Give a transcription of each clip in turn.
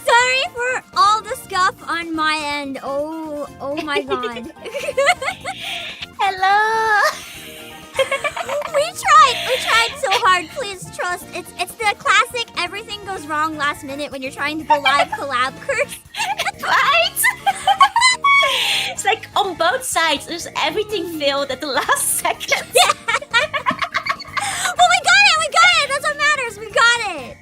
Sorry for all the scuff on my end. Oh my god. Hello. We tried so hard. Please trust. It's the classic everything goes wrong last minute when you're trying to go live collab curse. Right? It's like on both sides, there's everything failed at the last second. Well, we got it. That's what matters. We got it.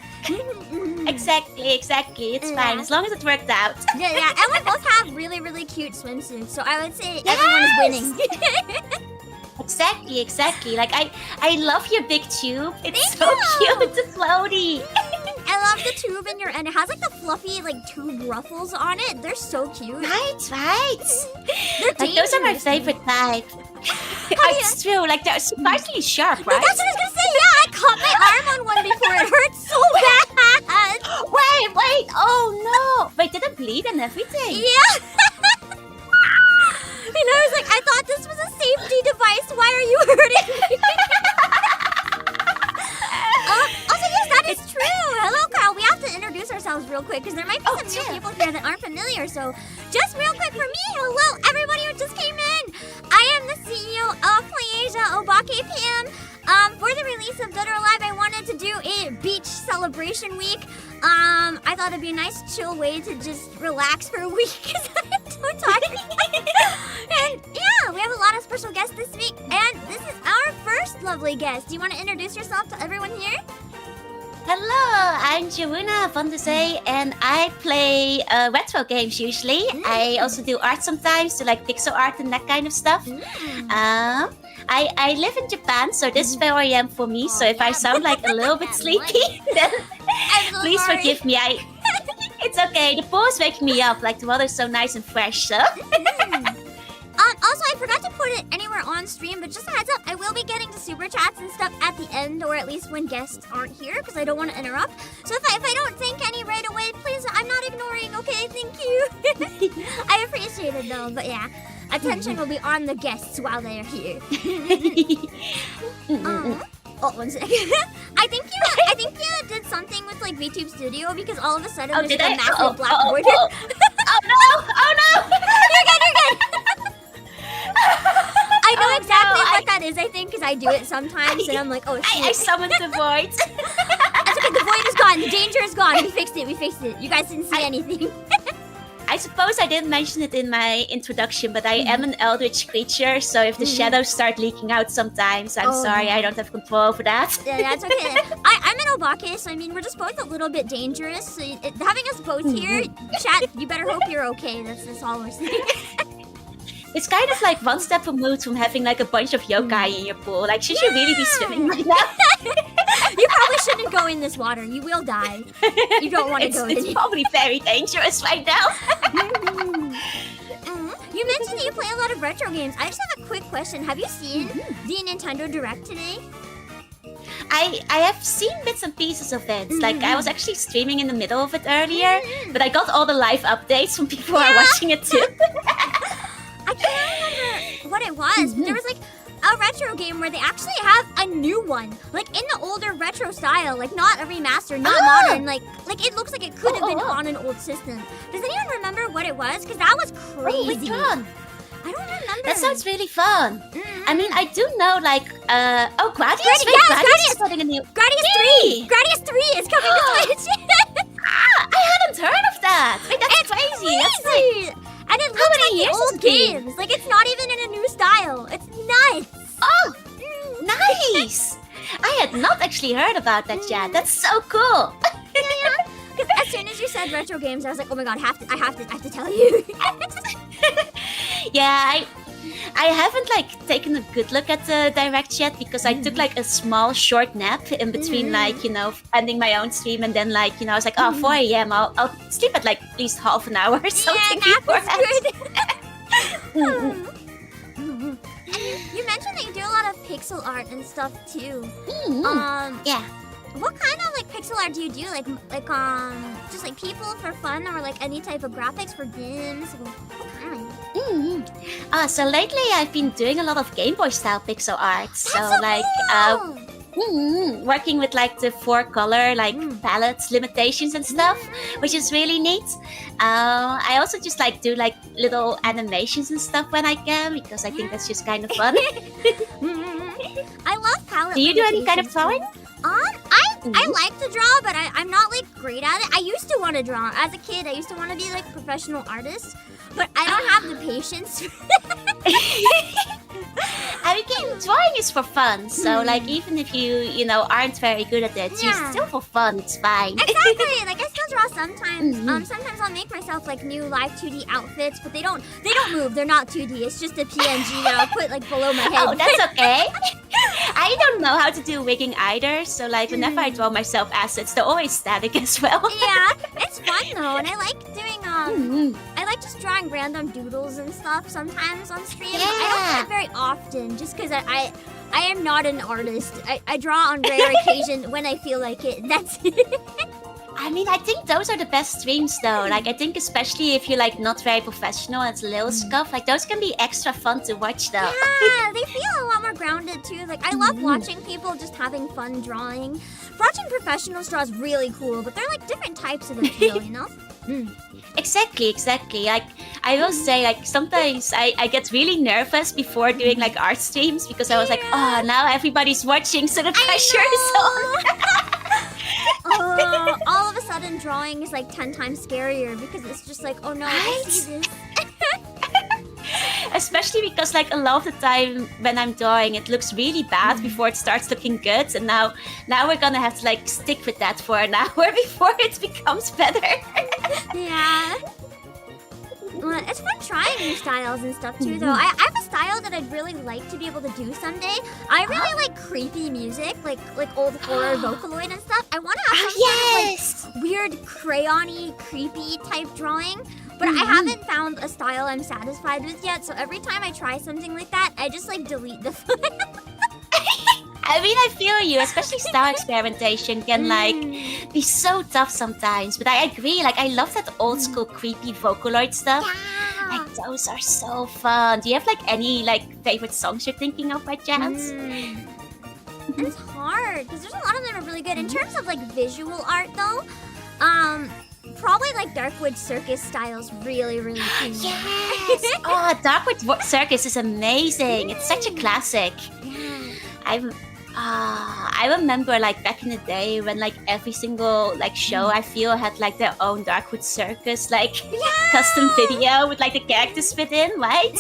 Exactly. It's fine as long as it worked out. Yeah. And we both have really, really cute swimsuits, so I would say everyone is winning. Exactly. Like I love your big tube. It's Thank so you. cute, the floaty. I love the tube in your end. It has like the fluffy tube ruffles on it. They're so cute. Right. They're Like those are my dangerous. favorite type. It's true. Like they're surprisingly sharp, No, right? that's what I was gonna say. Yeah, I caught my arm on one before. It hurts so bad. Wait. Oh no. Wait, did it bleed and everything? Yeah. And I was like, I thought this was a safety device. Why are you hurting me? Also, yes, that is true. Hello, Kyle. We have to introduce ourselves real quick because there might be some new people here that aren't familiar. So, just real quick for me, hello, everybody who just came in. I am the CEO of PlayAsia, Obake PAM. For the release of Dead or Alive, I wanted to do a beach celebration week. I thought it'd be a nice chill way to just relax for a week because I'm so tired. And yeah, we have a lot of special guests this week, and this is our first lovely guest. Do you want to introduce yourself to everyone here? Hello, I'm Jorunna von de Zee, and I play retro games usually. I also do art sometimes, so like pixel art and that kind of stuff. I live in Japan, so this is 4 a.m. for me. So if I sound like a little bit sleepy, then please forgive me. It's okay. The pool is waking me up. Like the water's so nice and fresh. So. Also, I forgot to put it anywhere on stream, but just a heads up, I will be getting to super chats and stuff at the end, or at least when guests aren't here, because I don't want to interrupt. So if I don't think any right away, please, I'm not ignoring, okay? Thank you. I appreciate it, though, but yeah. Attention will be on the guests while they're here. Oh, 1 second. I think you did something with like VTube Studio because all of a sudden there's like a massive black border. Oh no! You're good. I know exactly what that is. I think because I do it sometimes, and I'm like, oh shit. I summoned the void. That's okay. The void is gone. The danger is gone. We fixed it. You guys didn't see anything. I suppose I didn't mention it in my introduction, but I am an eldritch creature, so if the shadows start leaking out sometimes, I'm sorry, I don't have control over that. Yeah, that's okay. I'm an Obake, so I mean, we're just both a little bit dangerous. So having us both here, chat, you better hope you're okay. That's all we're saying. It's kind of like one step removed from having like a bunch of yokai in your pool. Like, should you really be swimming right now? You probably shouldn't go in this water. You will die. You don't want to go in. It's probably very dangerous right now. You mentioned that you play a lot of retro games. I just have a quick question. Have you seen the Nintendo Direct today? I have seen bits and pieces of it. Like, I was actually streaming in the middle of it earlier, but I got all the live updates from people who are watching it too. I can't remember what it was, but there was like a retro game where they actually have a new one, like in the older retro style, like not a remaster, not modern, like it looks like it could have been on an old system. Does anyone remember what it was? Because that was crazy. Oh, which one? I don't remember. That sounds really fun. I mean, I do know like Gradius? Gradius is getting a new Gradius 3! Gradius 3 is coming to Switch! I hadn't heard of that! Wait, that's crazy! That's like, and it looks like the old games. Like, it's not even in a new style. It's nuts. Oh, nice! I had not actually heard about that yet. That's so cool. Yeah. Because as soon as you said retro games, I was like, oh my god, I have to tell you. Yeah, I haven't like taken a good look at the direct yet because I took like a small short nap in between like, you know, ending my own stream and then like, you know, I was like, oh, 4 a.m. I'll sleep at like at least half an hour or something. Yeah, nap before is good. You mentioned that you do a lot of pixel art and stuff too. Yeah. What kind of like pixel art do you do? Like just like people for fun or like any type of graphics for games? What kind? So lately I've been doing a lot of Game Boy style pixel art. That's so so like cool. Working with like the 4-color like palettes limitations and stuff, which is really neat. I also just like do like little animations and stuff when I can, because I think that's just kind of fun. I love palette. Do you do any kind of drawing? I like to draw, but I'm not like great at it. I used to want to draw. As a kid, I used to want to be like professional artist, but I don't have the patience. I mean, drawing is for fun, so like even if you know aren't very good at it, you still for fun. It's fine. Exactly. Like I still draw sometimes. Sometimes I'll make myself like new live 2D outfits, but they don't move. They're not 2D. It's just a PNG that I'll put like below my head. Oh, that's okay. I don't know how to do wigging either, so like whenever I draw myself assets, they're always static as well. Yeah, it's fun though, and I like doing I like just drawing random doodles and stuff sometimes on stream. I don't do it very often, just because I am not an artist. I draw on rare occasion when I feel like it. That's it. I mean, I think those are the best streams though. Like, I think especially if you're like not very professional and it's little stuff, like those can be extra fun to watch though. Yeah, they feel a lot more grounded too. Like, I love watching people just having fun drawing. Watching professionals draw is really cool, but they're like different types of appeal, you know? Exactly. Like, I will say, like, sometimes I get really nervous before doing like art streams, because I was like, oh, now everybody's watching, so the pressure is on. All of a sudden, drawing is like 10 times scarier, because it's just like, oh no, I see this. Especially because like a lot of the time when I'm drawing, it looks really bad before it starts looking good, and now we're gonna have to like stick with that for an hour before it becomes better. Yeah. It's fun trying new styles and stuff too, though. I have a style that I'd really like to be able to do someday. I really like creepy music, like old horror Vocaloid and stuff. I want to have some sort of like weird crayon-y, creepy type drawing, but I haven't found a style I'm satisfied with yet. So every time I try something like that, I just like delete the file. I mean, I feel you, especially style experimentation can like be so tough sometimes. But I agree, like I love that old school creepy Vocaloid stuff. Yeah. Like those are so fun. Do you have like any like favorite songs you're thinking of by chance? It's hard because there's a lot of them are really good. In terms of like visual art though, probably like Darkwood Circus style's really cool. Yes! Oh, Darkwood Circus is amazing. It's such a classic. Yeah. I remember like back in the day when like every single like show I feel had like their own Darkwood Circus like custom video with like the characters fit in, right?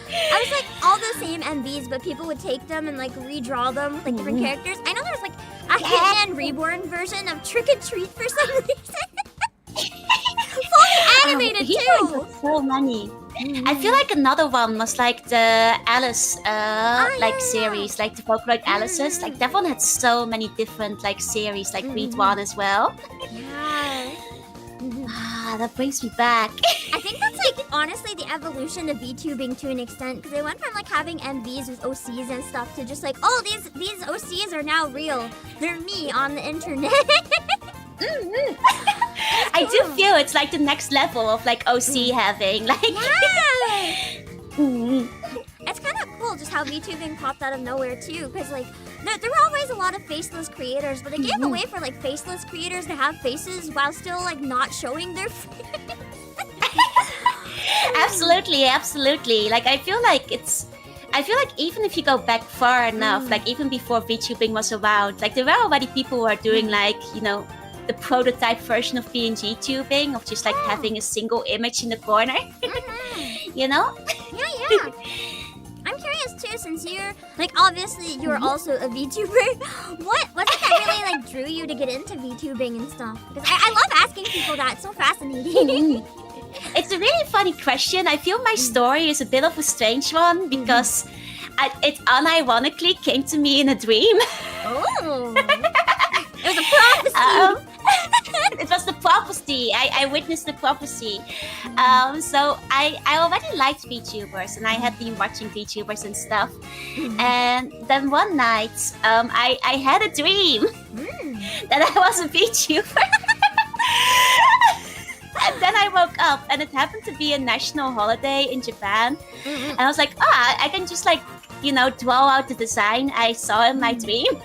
I was like all the same MVs, but people would take them and like redraw them with like different characters. I know there was like a Hitman Reborn version of Trick or Treat for some reason. Fully animated too. So many. I feel like another one was like the Alice series, like the Vocaloid Alice's. Like that one had so many different like series, like Read One as well. Yeah. That brings me back. I think that's like honestly the evolution of VTubing to an extent, because they went from like having MVs with OCs and stuff to just like, oh, these OCs are now real. They're me on the internet. I do feel it's like the next level of like OC having like It's kind of cool just how VTubing popped out of nowhere too, because like there were always a lot of faceless creators, but they gave a way for like faceless creators to have faces while still like not showing their face. Absolutely. Like I feel like even if you go back far enough, like even before VTubing was around, like there were already people who are doing like, you know, the prototype version of PNG tubing, of just like having a single image in the corner. You know? Yeah. I'm curious too, since you're like obviously you're also a VTuber. What was it that really like drew you to get into VTubing and stuff? Because I love asking people that. It's so fascinating. It's a really funny question. I feel my story is a bit of a strange one because it unironically came to me in a dream. Oh. It was a prophecy. It was the prophecy. I witnessed the prophecy. So I already liked VTubers, and I had been watching VTubers and stuff. And then one night, I had a dream that I was a VTuber. And then I woke up, and it happened to be a national holiday in Japan. And I was like, I can just like, you know, draw out the design I saw in my dream.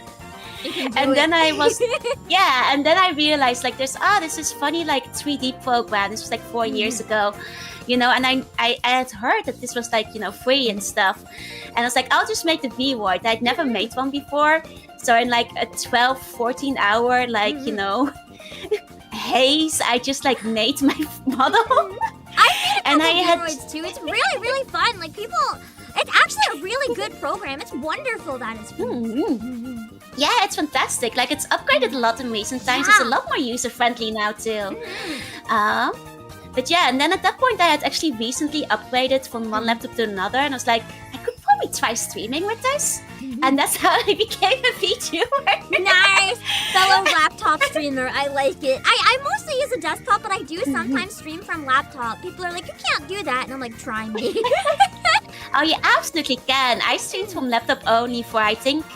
And then I was, and then I realized like there's this is funny like 3D program. This was like 4 years ago, you know, and I had heard that this was like, you know, free and stuff. And I was like, I'll just make the V word. I'd never made one before. So in like a 12, 14 hour, like, you know, haze, I just like made my model. I had too. It's really, really fun. Like people, it's actually a really good program. It's wonderful that it's free. Yeah, it's fantastic. Like it's upgraded a lot in recent times. It's a lot more user friendly now too. But yeah, and then at that point I had actually recently upgraded from one laptop to another, and I was like, I could probably try streaming with this. And that's how I became a VTuber. Nice! Fellow laptop streamer, I like it. I mostly use a desktop, but I do sometimes stream from laptop. People are like, you can't do that. And I'm like, try me. Oh, you absolutely can. I streamed from laptop only for, I think,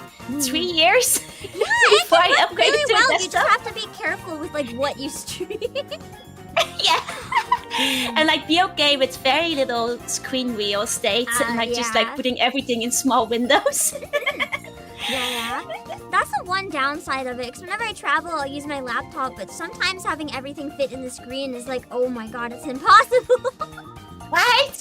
3 years. Before I upgraded really to well. a desktop. You just have to be careful with like what you stream. Yeah. And like be okay with very little screen real estate and like just like putting everything in small windows. Yeah. That's the one downside of it, because whenever I travel, I'll use my laptop, but sometimes having everything fit in the screen is like, oh my god, it's impossible. Right.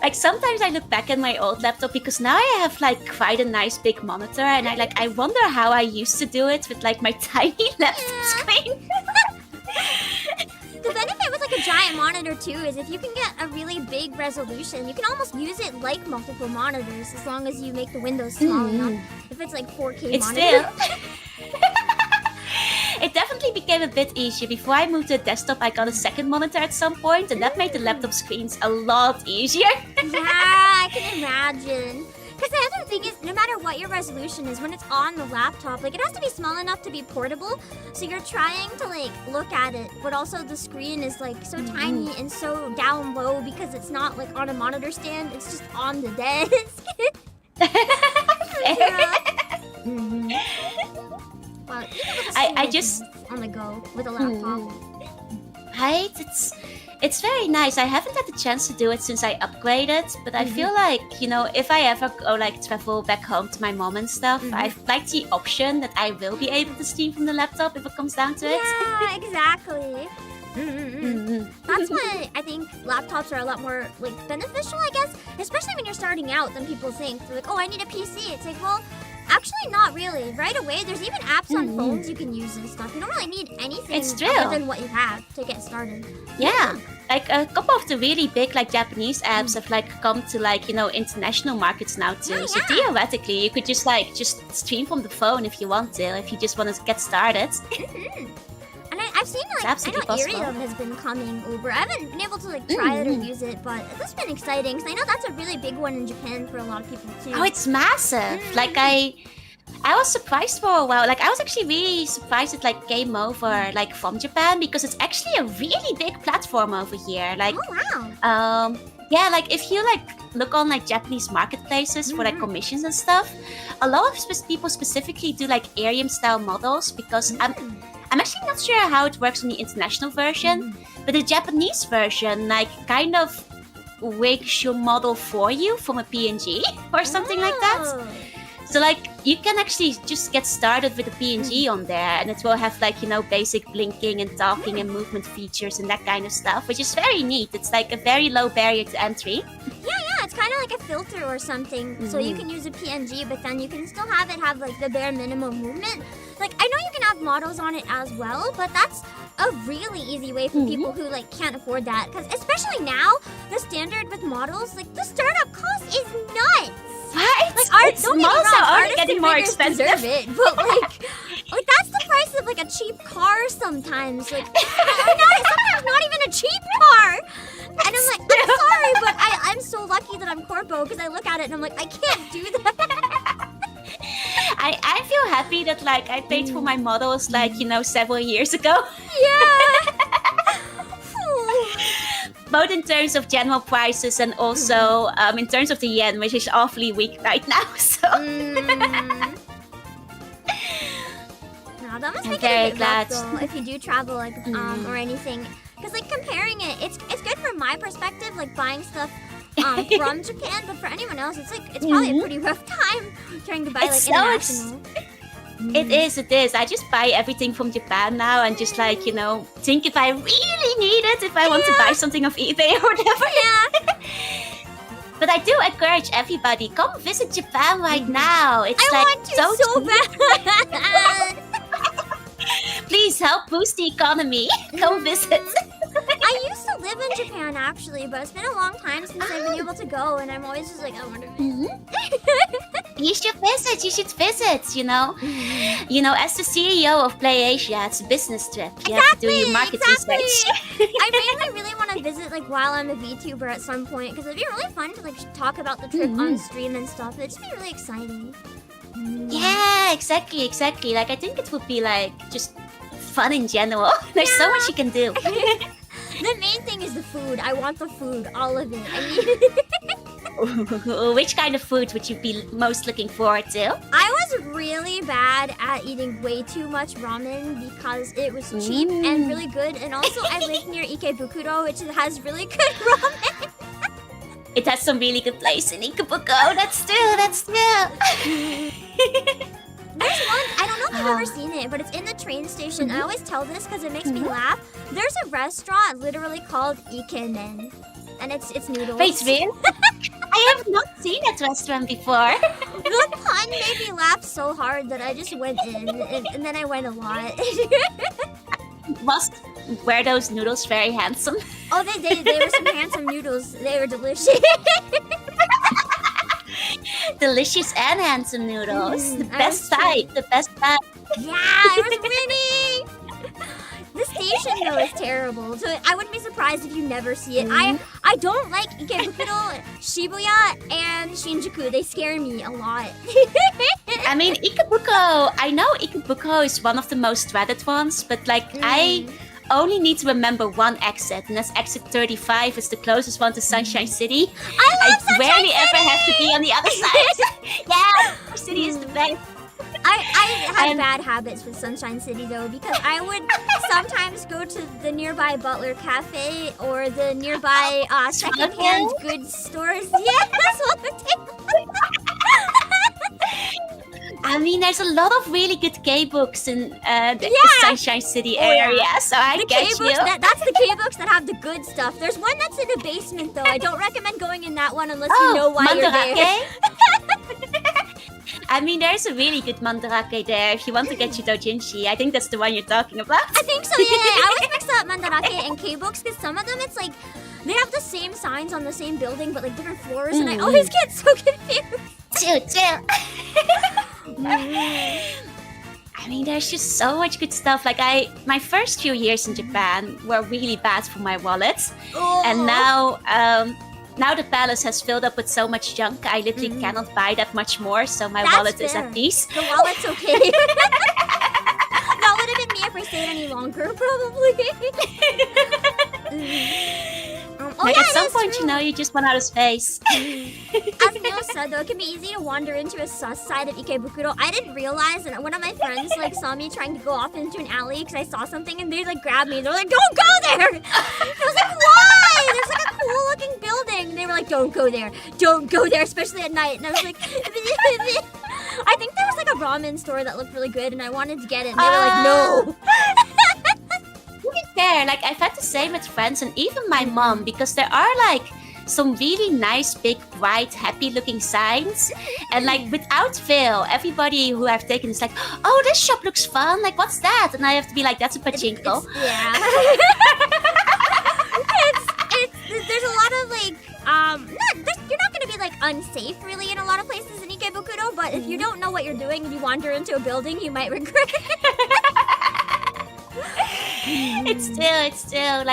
Like sometimes I look back at my old laptop because now I have like quite a nice big monitor, and I wonder how I used to do it with like my tiny laptop screen. The benefit with like a giant monitor too is if you can get a really big resolution, you can almost use it like multiple monitors as long as you make the windows small enough. If it's like 4K monitor. It definitely became a bit easier. Before I moved to a desktop, I got a second monitor at some point, and that made the laptop screens a lot easier. Yeah, I can imagine. Because the other thing is, no matter what your resolution is, when it's on the laptop, like it has to be small enough to be portable. So you're trying to like look at it, but also the screen is like so tiny and so down low because it's not like on a monitor stand. It's just on the desk. Well, I just on the go with a laptop. Right? It's very nice. I haven't had the chance to do it since I upgraded, but I feel like, you know, if I ever go like travel back home to my mom and stuff, I've liked the option that I will be able to stream from the laptop if it comes down to it. Yeah, exactly. That's why I think laptops are a lot more like beneficial, I guess, especially when you're starting out than people think. They're like, oh, I need a PC. It's like, well, actually not really. Right away, there's even apps on phones you can use and stuff. You don't really need anything other than what you have to get started. Yeah. Like a couple of the really big like Japanese apps have like come to like, you know, international markets now too. Yeah, so theoretically you could just stream from the phone if you want to, if you just want to get started. And I've seen like, I know Iridium has been coming over. I haven't been able to like try it or use it, but it's been exciting because I know that's a really big one in Japan for a lot of people too. Oh, it's massive. Like I was surprised for a while. Like I was actually really surprised it like came over like from Japan because it's actually a really big platform over here. Like oh wow. Yeah, like if you like look on like Japanese marketplaces for like commissions and stuff, a lot of people specifically do like Arium style models because I'm actually not sure how it works on the international version, but the Japanese version like kind of rigs your model for you from a PNG or something like that. So like you can actually just get started with a PNG on there, and it will have like, you know, basic blinking and talking and movement features and that kind of stuff, which is very neat. It's like a very low barrier to entry. Yeah, it's kind of like a filter or something. So you can use a PNG, but then you can still have it have like the bare minimum movement. Like I know you can have models on it as well, but that's a really easy way for people who like can't afford that. Because especially now, the standard with models, like the startup cost is nuts. Right? Like don't get me wrong, are getting more expensive. Deserve it, but like that's the price of like a cheap car sometimes. Like sometimes not even a cheap car. And I'm like, I'm sorry, but I'm so lucky that I'm corpo because I look at it and I'm like, I can't do that. I feel happy that like I paid for my models like, you know, several years ago. Yeah. Both in terms of general prices and also in terms of the yen, which is awfully weak right now. So no, that must make it a bit rough though if you do travel like or anything. Because like comparing it, it's good from my perspective, like buying stuff from Japan, but for anyone else, it's probably a pretty rough time trying to buy international. It is. I just buy everything from Japan now and just think if I really need it, if I want to buy something off eBay or whatever. Yeah. But I do encourage everybody, come visit Japan right now. It's I want to so bad. Please help boost the economy. Come visit. I used to live in Japan actually, but it's been a long time since I've been able to go, and I'm always just like, I want to visit. You should visit, you know. As the CEO of Play Asia, it's a business trip. You have to do your market research. I really want to visit while I'm a VTuber at some point, because it'd be really fun to talk about the trip on stream and stuff. It'd just be really exciting. Yeah, exactly. I think it would be just fun in general. There's so much you can do. The main thing is the food. I want the food, all of it. Which kind of food would you be most looking forward to? I was really bad at eating way too much ramen because it was cheap and really good. And also, I live near Ikebukuro, which has really good ramen. It has some really good place in Ikebukuro. That's true. There's one, I don't know if you've ever seen it, but it's in the train station. I always tell this because it makes me laugh. There's a restaurant literally called Ikemen, and it's noodles. Wait, really? I have not seen that restaurant before. The pun made me laugh so hard that I just went in, and then I went a lot. Were those noodles very handsome? Oh, they were some handsome noodles. They were delicious. Delicious and handsome noodles. The best type. Yeah, I was winning. The station though is terrible, so I wouldn't be surprised if you never see it. I don't like Ikebukuro, Shibuya, and Shinjuku. They scare me a lot. I mean, I know Ikebukuro is one of the most dreaded ones, but I only need to remember one exit, and that's exit 35. It's the closest one to Sunshine City. I rarely ever have to be on the other side. Yeah, City is the best. I had bad habits with Sunshine City though, because I would sometimes go to the nearby Butler Cafe or the nearby secondhand goods stores. Yeah, that's what I did. I mean, there's a lot of really good K-books in the Sunshine City area, so I get you. That's the K-books that have the good stuff. There's one that's in the basement, though. I don't recommend going in that one unless you know why you're there. I mean, there's a really good Mandarake there if you want to get your doujinshi. I think that's the one you're talking about. I think so, yeah. I always mix up Mandarake and K-books because some of them, it's they have the same signs on the same building, but different floors, and I always get so confused. Chill. I mean, there's just so much good stuff. My first few years in Japan were really bad for my wallet, and now the palace has filled up with so much junk. I literally cannot buy that much more, so my wallet is at peace. The wallet's okay. That would have been me if I stayed any longer, probably. At some point, you just run out of space. As Neil said, though, it can be easy to wander into a sus side of Ikebukuro. I didn't realize, and one of my friends saw me trying to go off into an alley because I saw something, and they grabbed me. They're like, "Don't go there!" I was like, "Why? There's a cool-looking building." And they were like, "Don't go there! Don't go there, especially at night." And I was like, I think there was a ramen store that looked really good, and I wanted to get it, and they were like, "No." To be fair, I've had the same with friends and even my mom, because there are some really nice, big, bright, happy-looking signs, and without fail, everybody who I've taken is "Oh, this shop looks fun. What's that?" And I have to be "That's a pachinko." Yeah. There's a lot of you're not gonna be unsafe really in a lot of places in Ikebukuro, but if you don't know what you're doing and you wander into a building, you might regret it. It's still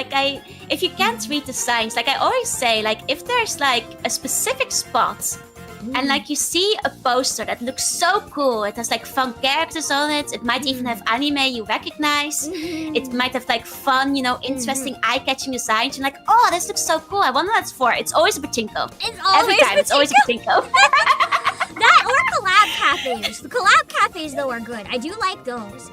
if you can't read the signs, I always say, if there's a specific spot and you see a poster that looks so cool, it has fun characters on it, it might even have anime you recognize, it might have fun, interesting eye-catching designs, and "Oh, this looks so cool, I wonder what that's for." It's always a pachinko. Every time, it's always a pachinko. That or collab cafes. The collab cafes though are good. I do like those.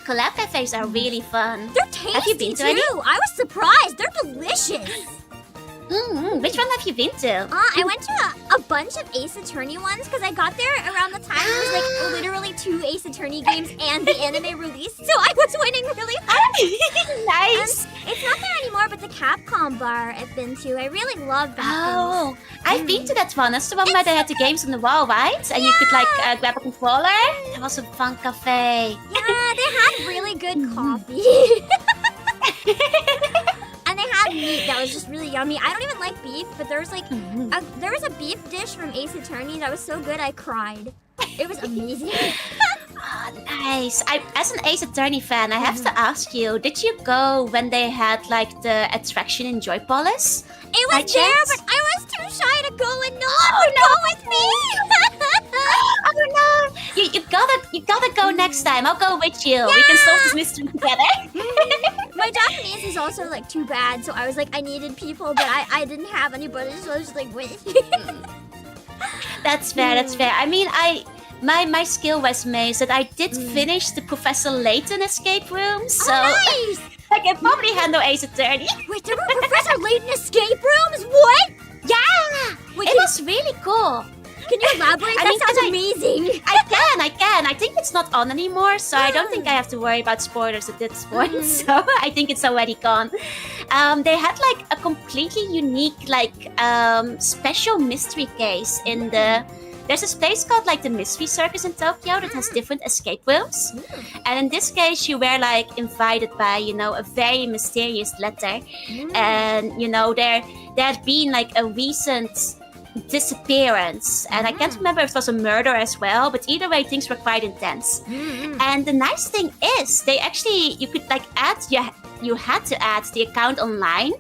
Collab cafes are really fun. They're tasty Have you been to too. any? I was surprised. They're delicious. Which one have you been to? I went to a bunch of Ace Attorney ones because I got there around the time there was like literally 2 Ace Attorney games and the anime release, so I was winning really hard. Nice. It's not there anymore, but the Capcom bar I've been to. I really love that. Oh, I've been to that one. That's the one where they had the games on the wall, right? And you could like grab a controller. That was a fun cafe. Yeah, they had really good coffee. And they had meat that was just really yummy. I don't even like beef, but there was like there was a beef dish from Ace Attorney that was so good I cried. It was amazing. Oh, nice. As an Ace Attorney fan, I have to ask you, did you go when they had like the attraction in Joypolis? It was there, but I was too shy to go and no one would go with me. Oh no! You gotta go next time. I'll go with you. We can solve this mystery together. My Japanese is also like too bad, so I was like I needed people, but I didn't have anybody, so I was just like wait. That's fair. That's fair. I mean, my skill resume is that I did finish the Professor Layton escape room, so nice! I can probably handle Ace Attorney. Wait, there were Professor Layton escape rooms? What? Yeah! Wait, it was really cool. Can you elaborate? That sounds amazing. I can. I think it's not on anymore, so I don't think I have to worry about spoilers at this point. So I think it's already gone. They had like a completely unique, like special mystery case in the. There's this place called like the Mystery Circus in Tokyo that has different escape rooms. And in this case, you were like invited by, a very mysterious letter. And, there had been like a recent disappearance. And I can't remember if it was a murder as well, but either way, things were quite intense. And the nice thing is, you could like you had to add the account online,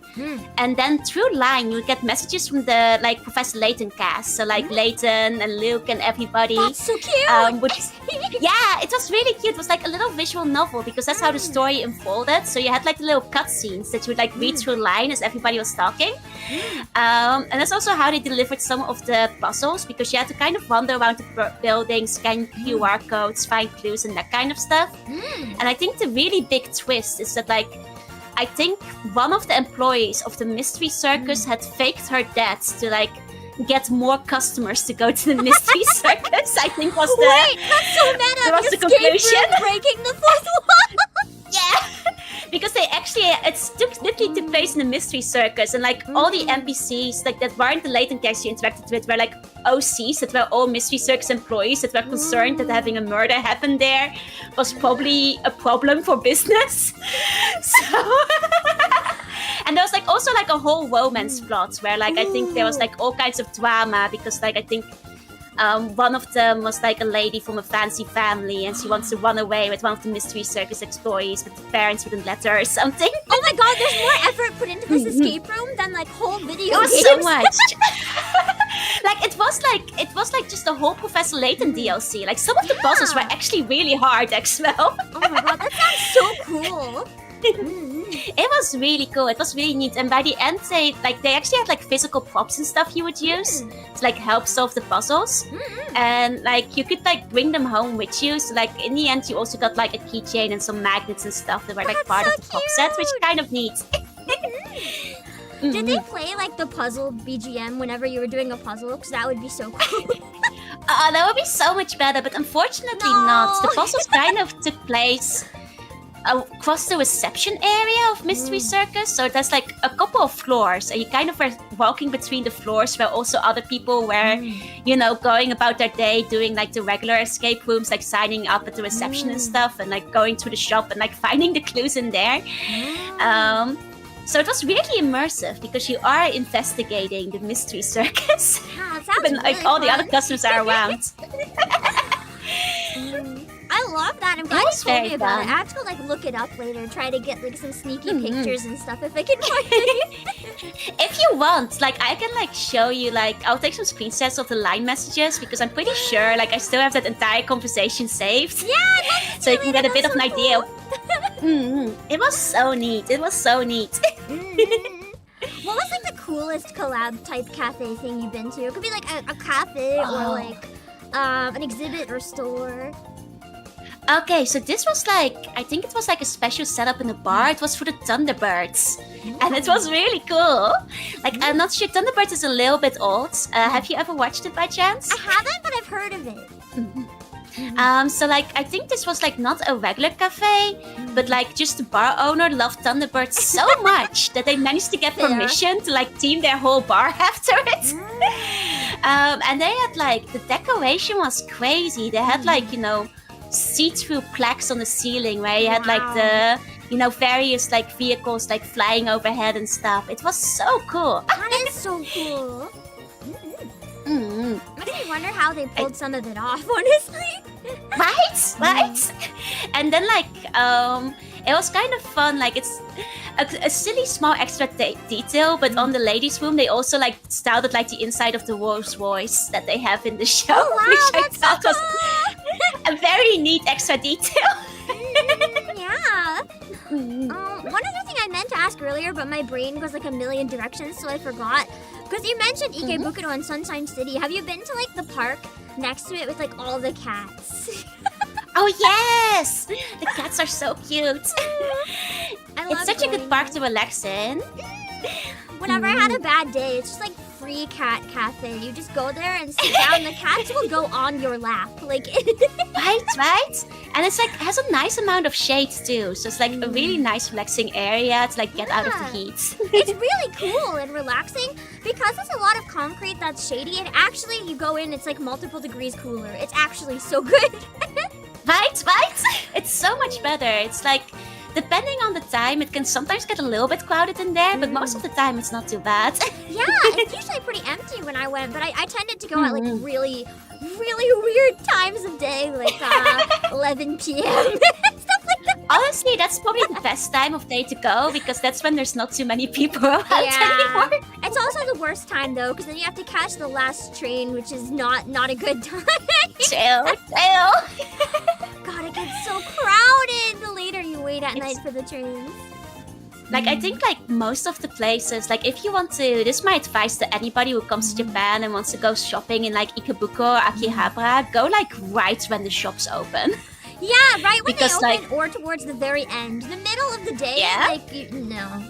and then through line you would get messages from the like Professor Layton cast, so like Layton and Luke and everybody. That's so cute. Yeah, it was really cute. It was like a little visual novel because that's how the story unfolded. So you had like the little cutscenes that you would like read through line as everybody was talking. And that's also how they delivered some of the puzzles, because you had to kind of wander around the building, scan QR codes, find clues and that kind of stuff. And I think the really big twist is that like I think one of the employees of the Mystery Circus had faked her death to like get more customers to go to the Mystery Circus. I think was the that's so meta. That was the conclusion. Breaking the fourth wall. Yeah, because they actually literally took place in the Mystery Circus, and like all the NPCs like that weren't the Layton characters you interacted with were like OCs that were all Mystery Circus employees that were concerned that having a murder happen there was probably a problem for business. So and there was like also like a whole romance plot where like I think there was like all kinds of drama because like I think one of them was like a lady from a fancy family and she wants to run away with one of the Mystery Circus employees, but the parents wouldn't let her or something. Oh my god, there's more effort put into this escape room than like whole video games. So much. Like it was like just a whole Professor Layton DLC. Like some of the puzzles were actually really hard as well. Oh my god, that sounds so cool. It was really cool. It was really neat. And by the end, they actually had like physical props and stuff you would use to like help solve the puzzles. And like you could like bring them home with you. So like in the end, you also got like a keychain and some magnets and stuff that were like part of the box set, which is kind of neat. Did they play like the puzzle BGM whenever you were doing a puzzle? Because that would be so cool. That would be so much better, but unfortunately not. The puzzles kind of took place across the reception area of Mystery Circus. So there's like a couple of floors, and you kind of were walking between the floors where also other people were, going about their day, doing like the regular escape rooms, like signing up at the reception and stuff, and like going to the shop and like finding the clues in there. So it was really immersive because you are investigating the Mystery Circus. Yeah, it sounds when like really all fun. the other customers are around. I love that. I'm glad That's you told me very about fun. it. I have to like look it up later, try to get like some sneaky pictures and stuff if I can find it. If you want, like I can like show you, like I'll take some screenshots of the line messages because I'm pretty sure like I still have that entire conversation saved. Yeah, that's So you can get a bit of an so idea. cool. It was so neat. It was so neat. What was like the coolest collab type cafe thing you've been to? It could be like a cafe or like an exhibit or store. Okay, so this was like, I think it was like a special setup in the bar. It was for the Thunderbirds. And it was really cool. Like, I'm not sure, Thunderbirds is a little bit old. Have you ever watched it by chance? I haven't, but I've heard of it. So like, I think this was like not a regular cafe, but like just the bar owner loved Thunderbirds so much that they managed to get permission to like theme their whole bar after it. And they had like, the decoration was crazy. They had like, you know, see-through plaques on the ceiling where you had like the, you know, various like vehicles like flying overhead and stuff. It was so cool. That is so cool. Makes me wonder how they pulled some of it off, honestly. Right? And then like, it was kind of fun. Like, it's a silly small extra detail, but on the ladies' room, they also like styled it like the inside of the Rolls Royce that they have in the show, Oh, wow, which I that's thought so was a very neat extra detail. Yeah. One other thing I meant to ask earlier, but my brain goes like a million directions, so I forgot. Because you mentioned Ikebukuro and Sunshine City. Have you been to like the park next to it with like all the cats? Oh yes! The cats are so cute. It's such a good park to relax in. Whenever I had a bad day, it's just like free cat cafe. You just go there and sit down. The cats will go on your lap, like. Right? And it's like has a nice amount of shade too, so it's like a really nice relaxing area to like get out of the heat. It's really cool and relaxing because there's a lot of concrete that's shady, and actually you go in, it's like multiple degrees cooler. It's actually so good. Right? It's so much better. It's like, depending on the time, it can sometimes get a little bit crowded in there, but most of the time it's not too bad. Yeah, it's usually pretty empty when I went, but I tended to go at like really, really weird times of day, like 11 p.m. Stuff like that. Honestly, that's probably the best time of day to go because that's when there's not too many people around anymore. It's also the worst time though, because then you have to catch the last train, which is not a good time. Chill. God, it gets so crowded the later you wait at night for the trains. Like, I think, like, most of the places, like, if you want to, this is my advice to anybody who comes to Japan and wants to go shopping in, like, Ikebukuro or Akihabara, go, like, right when the shops open. Yeah, right when because, they open, like, or towards the very end. The middle of the day, like, no.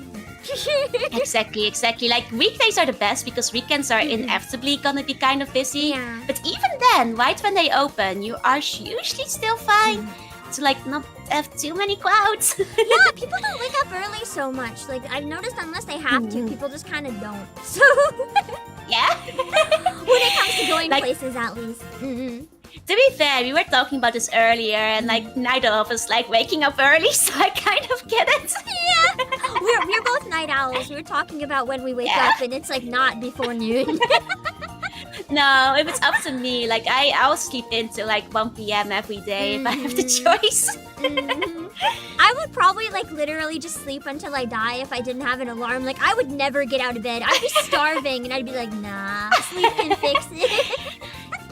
Exactly. Like, weekdays are the best because weekends are inevitably gonna be kind of busy. Yeah. But even then, right when they open, you are usually still fine to, like, not have too many crowds. Yeah, people don't wake up early so much. Like, I've noticed unless they have to, people just kind of don't. So, yeah. when it comes to going like, places, at least. To be fair, we were talking about this earlier, and like neither of us like waking up early, so I kind of get it. Yeah, we're both night owls. We were talking about when we wake up, and it's like not before noon. No, if it's up to me, like I'll sleep into like 1 p.m. every day if I have the choice. I would probably like literally just sleep until I die if I didn't have an alarm. Like I would never get out of bed. I'd be starving, and I'd be like, nah, sleep can fix it.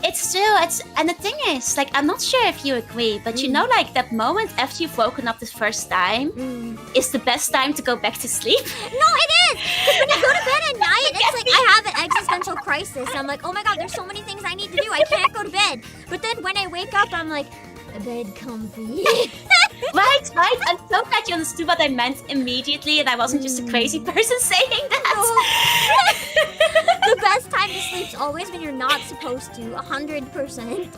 It's true. And the thing is, like, I'm not sure if you agree, but you know, like that moment after you've woken up the first time is the best time to go back to sleep. No, it is. Because when you go to bed at night, it's like I have an existential crisis. I'm like, oh my god, there's so many things I need to do. I can't go to bed. But then when I wake up, I'm like, a bed comfy. Right. I'm so glad you understood what I meant immediately, and I wasn't just a crazy person saying that. The best time to sleep is always when you're not supposed to, 100%.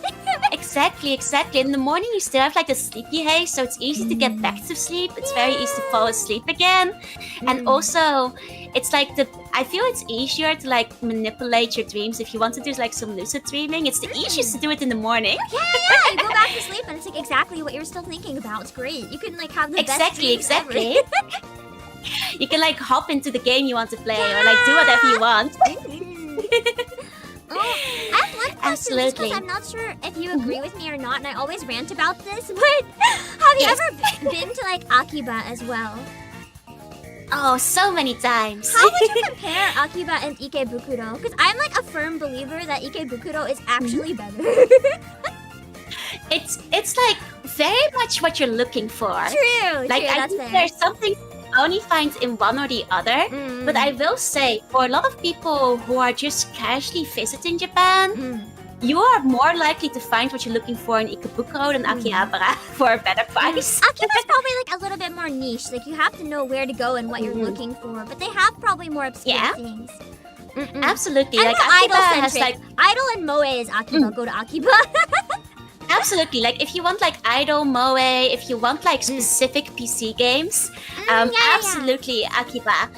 Exactly. In the morning, you still have like the sleepy haze, so it's easy to get back to sleep. It's very easy to fall asleep again. And also, it's like I feel it's easier to like manipulate your dreams if you want to do like some lucid dreaming. It's the easiest to do it in the morning. Yeah. You go back to sleep, and it's like exactly what you're still thinking about. It's great. You can like have the best dreams ever. You can like hop into the game you want to play or like do whatever you want. I have one question. Absolutely. I'm not sure if you agree with me or not, and I always rant about this, but have you ever been to like Akiba as well? Oh, so many times. How would you compare Akiba and Ikebukuro? Because I'm like a firm believer that Ikebukuro is actually better. It's like very much what you're looking for. True. Like I think there's something you only find in one or the other. But I will say, for a lot of people who are just casually visiting Japan, you are more likely to find what you're looking for in Ikebukuro than Akihabara for a better price. Akiba's probably like a little bit more niche. Like you have to know where to go and what you're looking for. But they have probably more obscure things. Absolutely. And like more Akiba idol-centric. has like Idol and Moe is Akiba. Go to Akiba. absolutely like if you want like idol moe, if you want like specific PC games, absolutely Akiba.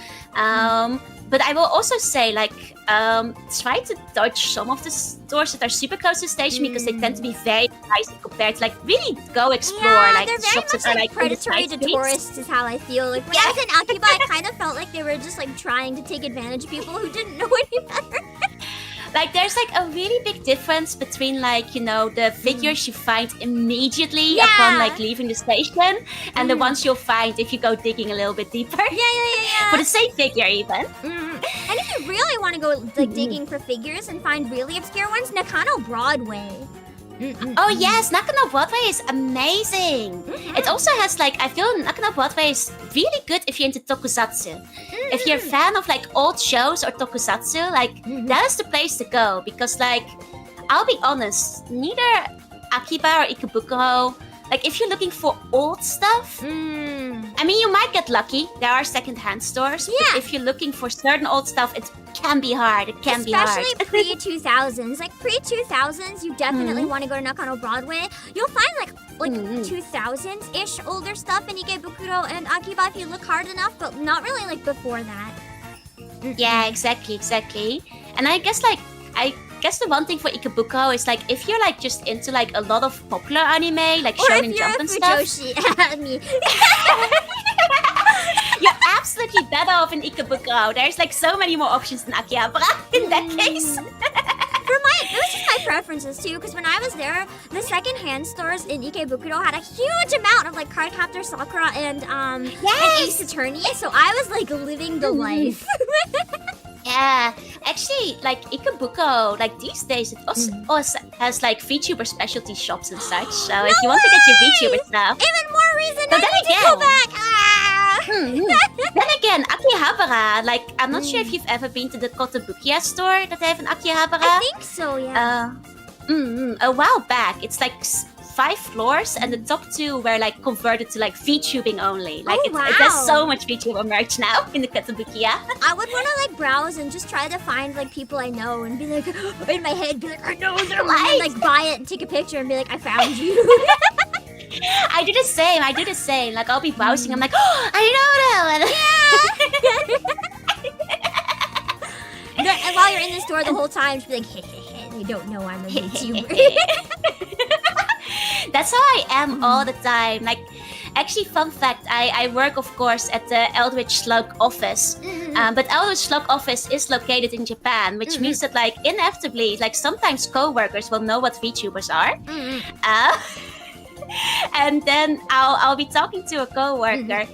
But I will also say like try to dodge some of the stores that are super close to the station because they tend to be very pricey compared to like really go explore like they're the very shops much that are like like in the predatory side to streets. tourists is how I feel. Like when I was in Akiba, I kind of felt like they were just like trying to take advantage of people who didn't know any better. Like there's like a really big difference between like, you know, the figures you find immediately upon like leaving the station and the ones you'll find if you go digging a little bit deeper. For the same figure even. And if you really want to go like digging for figures and find really obscure ones, Nakano Broadway. Oh yes, Nakano Broadway is amazing. It also has like, I feel Nakano Broadway is really good if you're into tokusatsu. If you're a fan of like old shows or tokusatsu, like that is the place to go because like, I'll be honest, neither Akiba or Ikebukuro, like if you're looking for old stuff, I mean you might get lucky. There are second-hand stores. But if you're looking for certain old stuff, it can be hard. It can be hard. Especially pre-2000s. Like pre-2000s, you definitely want to go to Nakano Broadway. You'll find like 2000s-ish older stuff in Ikebukuro and Akiba if you look hard enough, but not really like before that. Yeah, exactly. And I guess the one thing for Ikebukuro is like if you're like just into like a lot of popular anime, like Shonen Jump and stuff. Me. You're absolutely better off in Ikebukuro. There's like so many more options than Akihabara in that case. It was just my preferences too, because when I was there, the second-hand stores in Ikebukuro had a huge amount of like Cardcaptor Sakura and Ace Attorney, so I was like living the life. Yeah, actually, like Ikebukuro, like these days, it also has like VTuber specialty shops and such. So if you want to get your VTuber stuff, even more reason I need to go back. Then again, Akihabara, like I'm not sure if you've ever been to the Kotobukiya store that they have in Akihabara. I think so, yeah. A while back, it's like 5 floors, and the top 2 were like converted to like VTubing only. Like there's so much VTuber merch now in the Kotobukiya. I would want to like browse and just try to find like people I know and be like in my head, be like I know their life, and like buy it and take a picture and be like I found you. I do the same. Like I'll be browsing, I'm like, oh, I know that. And while you're in the store the whole time, just be like, hey, they don't know I'm a VTuber. That's how I am all the time. Like, actually, fun fact, I work, of course, at the Eldritch Slug office. But Eldritch Slug office is located in Japan, which means that, like, inevitably, like, sometimes co-workers will know what VTubers are. And then I'll be talking to a co-worker.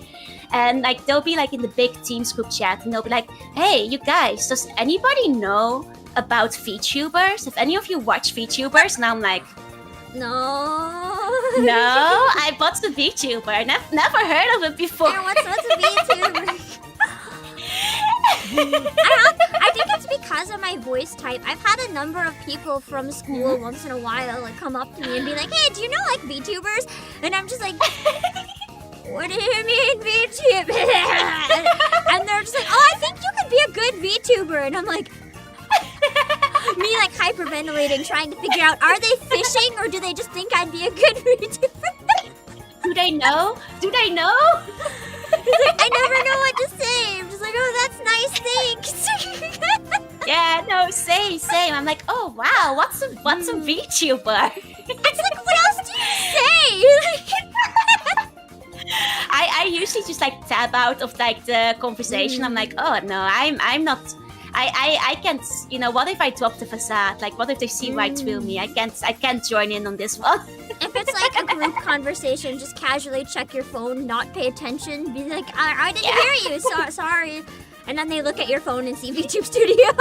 And, like, they'll be, like, in the big Teams group chat. And they'll be like, hey, you guys, does anybody know about VTubers? If any of you watch VTubers? And I'm like... No, I bought the VTuber. Never heard of it before. Yeah, what's a VTuber? I think it's because of my voice type. I've had a number of people from school once in a while like come up to me and be like, hey, do you know like VTubers? And I'm just like, what do you mean VTuber? And they're just like, oh, I think you could be a good VTuber. And I'm like, me like hyperventilating, trying to figure out, are they fishing or do they just think I'd be a good VTuber? Do they know? Like, I never know what to say. I'm just like, oh, that's nice, thanks. Yeah, no, same. I'm like, oh wow, what's a VTuber? It's like, what else do you say? I usually just like tab out of like the conversation. I'm like, oh no, I'm not. I can't, you know, what if I drop the facade? Like, what if they see right through me? I can't join in on this one. If it's like a group conversation, just casually check your phone, not pay attention, be like, I didn't hear you, sorry. And then they look at your phone and see VTube Studio. And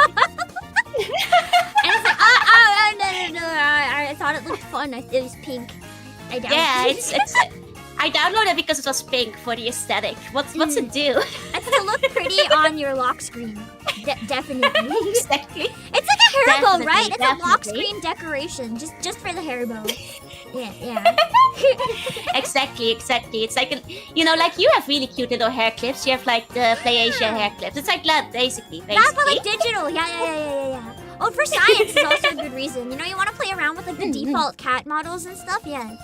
it's like, no, I thought it looked fun. It was pink. I doubt it. It's I downloaded it because it was pink for the aesthetic. What's it do? It's to look pretty on your lock screen. Definitely. Exactly. It's like a Haribo, right? It's a lock definitely. screen decoration, just for the Haribo. Yeah. Exactly. It's like, like you have really cute little hair clips. You have like the Play Asia hair clips. It's like that, basically. Yeah, but like digital. Yeah. Oh, for science is also a good reason. You know, you want to play around with like the default cat models and stuff. Yeah.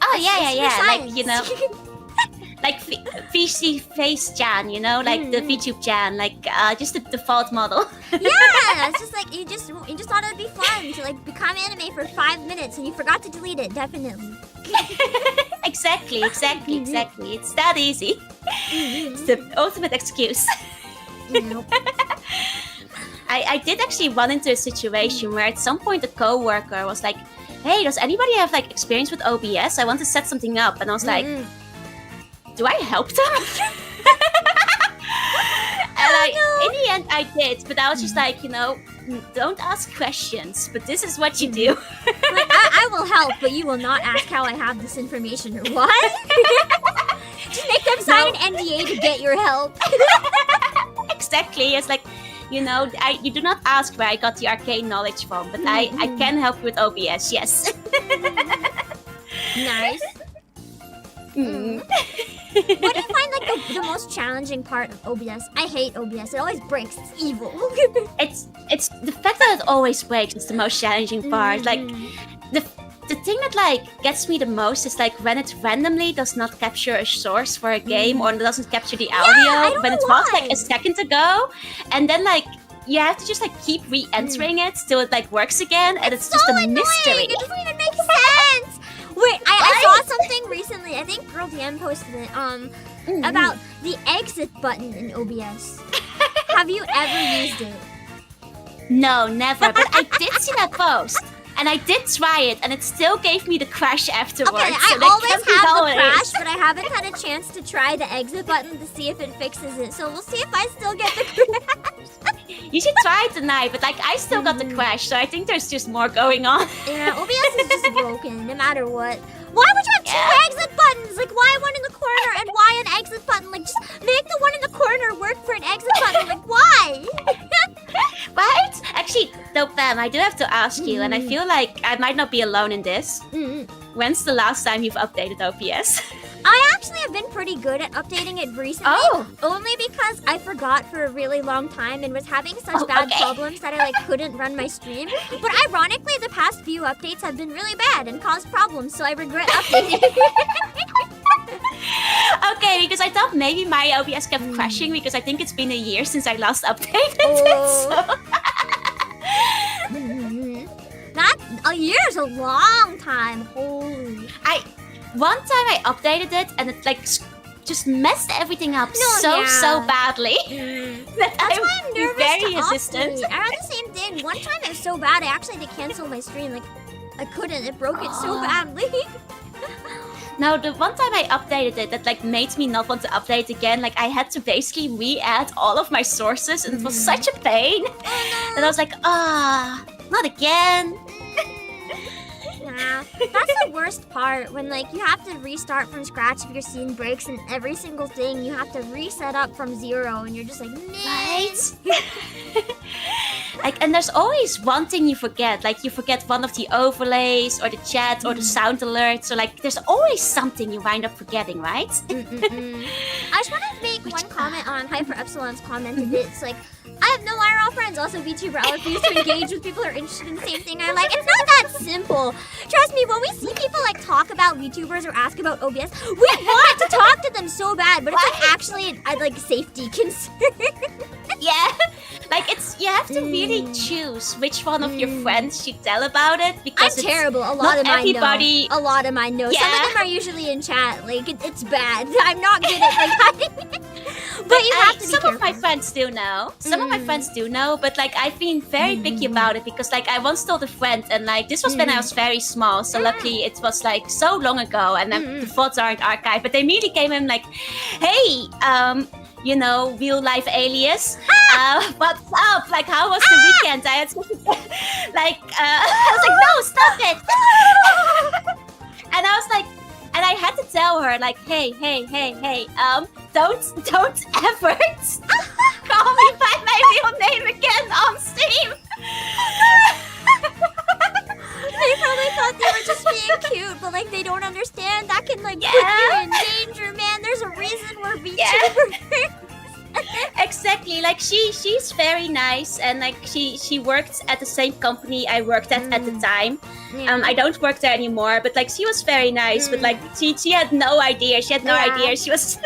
Oh, It's yeah. Like, Fishy Face Jan, like the VTube Jan, like just the default model. Yeah, it's just like you just thought it'd be fun to like become anime for 5 minutes and you forgot to delete it. Definitely. Exactly. It's that easy. It's the ultimate excuse. Nope. I did actually run into a situation where at some point a coworker was like, "Hey, does anybody have like experience with OBS? I want to set something up." And I was like, "Do I help them?" And in the end, I did, but I was just like, don't ask questions, but this is what you do. Like, I will help, but you will not ask how I have this information or what? Just make them sign an NDA to get your help. Exactly. It's like, you do not ask where I got the arcane knowledge from, but I can help you with OBS, yes. Nice. What do you find like the most challenging part of OBS? I hate OBS. It always breaks. It's evil. It's the fact that it always breaks is the most challenging part. Like the thing that like gets me the most is like when it randomly does not capture a source for a game or doesn't capture the audio when it was like a second ago, and then like you have to just like keep re-entering it till it like works again, and it's just so a annoying. mystery. It doesn't even make sense. Wait, I saw something recently. I think Girl DM posted it. About the exit button in OBS. Have you ever used it? No, never. But I did see that post. And I did try it, and it still gave me the crash afterwards. Okay, I always have the crash, but I haven't had a chance to try the exit button to see if it fixes it. So we'll see if I still get the crash. You should try it tonight, but like I still got the crash, so I think there's just more going on. Yeah, OBS is just broken, no matter what. Why would you have two exit buttons? Like, why one in the corner and why an exit button? Like, just make the one in the corner work for an exit button. Like, why? Right? Actually, though, Pam, I do have to ask you, and I feel like I might not be alone in this. When's the last time you've updated OBS? I actually have been pretty good at updating it recently. Only because I forgot for a really long time and was having such bad problems that I like couldn't run my stream. But ironically, the past few updates have been really bad and caused problems, so I regret updating. Okay, because I thought maybe my OBS kept crashing because I think it's been a year since I last updated it. So. A year's a long time. Holy. One time I updated it and it like just messed everything up so badly that That's why I'm nervous very to resistant. update. I had the same thing. One time it was so bad I actually had to cancel my stream. Like, I couldn't. It broke it so badly. No, the one time I updated it, that like made me not want to update again. Like I had to basically re-add all of my sources, and it was such a pain. And I was like, not again. Yeah, that's the worst part, when like you have to restart from scratch if your scene breaks, and every single thing you have to reset up from zero, and you're just like, right? Like, and there's always one thing you forget. Like you forget one of the overlays or the chat or the sound alerts. So like there's always something you wind up forgetting, right? I just want to make one comment on Hyper Epsilon's comment. It's like, I have no IRL friends, also VTuber. I refuse to engage with people who are interested in the same thing I like. It's not that simple. Trust me, when we see people like talk about VTubers or ask about OBS, we want to talk to them so bad, but it's like actually a like safety concern. Yeah, like you have to really choose which one of your friends you tell about it, because I'm terrible. A lot of mine everybody... know. A lot of mine know. Yeah. Some of them are usually in chat. Like it's bad. I'm not good at like hiding it. But you have to be some careful. of my friends do know. Some of my friends do know, but like I've been very picky about it, because like I once told a friend, and like this was when I was very small, so luckily it was like so long ago, and the VODs aren't archived, but they immediately came in like, hey, real life alias, what's up? Like, how was the weekend? I had like, I was like, no, stop it. And I was like, and I had to tell her like, hey, don't ever call me by my real name again on stream. just being cute, but like they don't understand that can like put you in danger, man. There's a reason we're VTubers. Exactly. Like she's very nice, and like she worked at the same company I worked at the time. Yeah. I don't work there anymore, but like she was very nice. But like she had no idea. She had no idea. She was.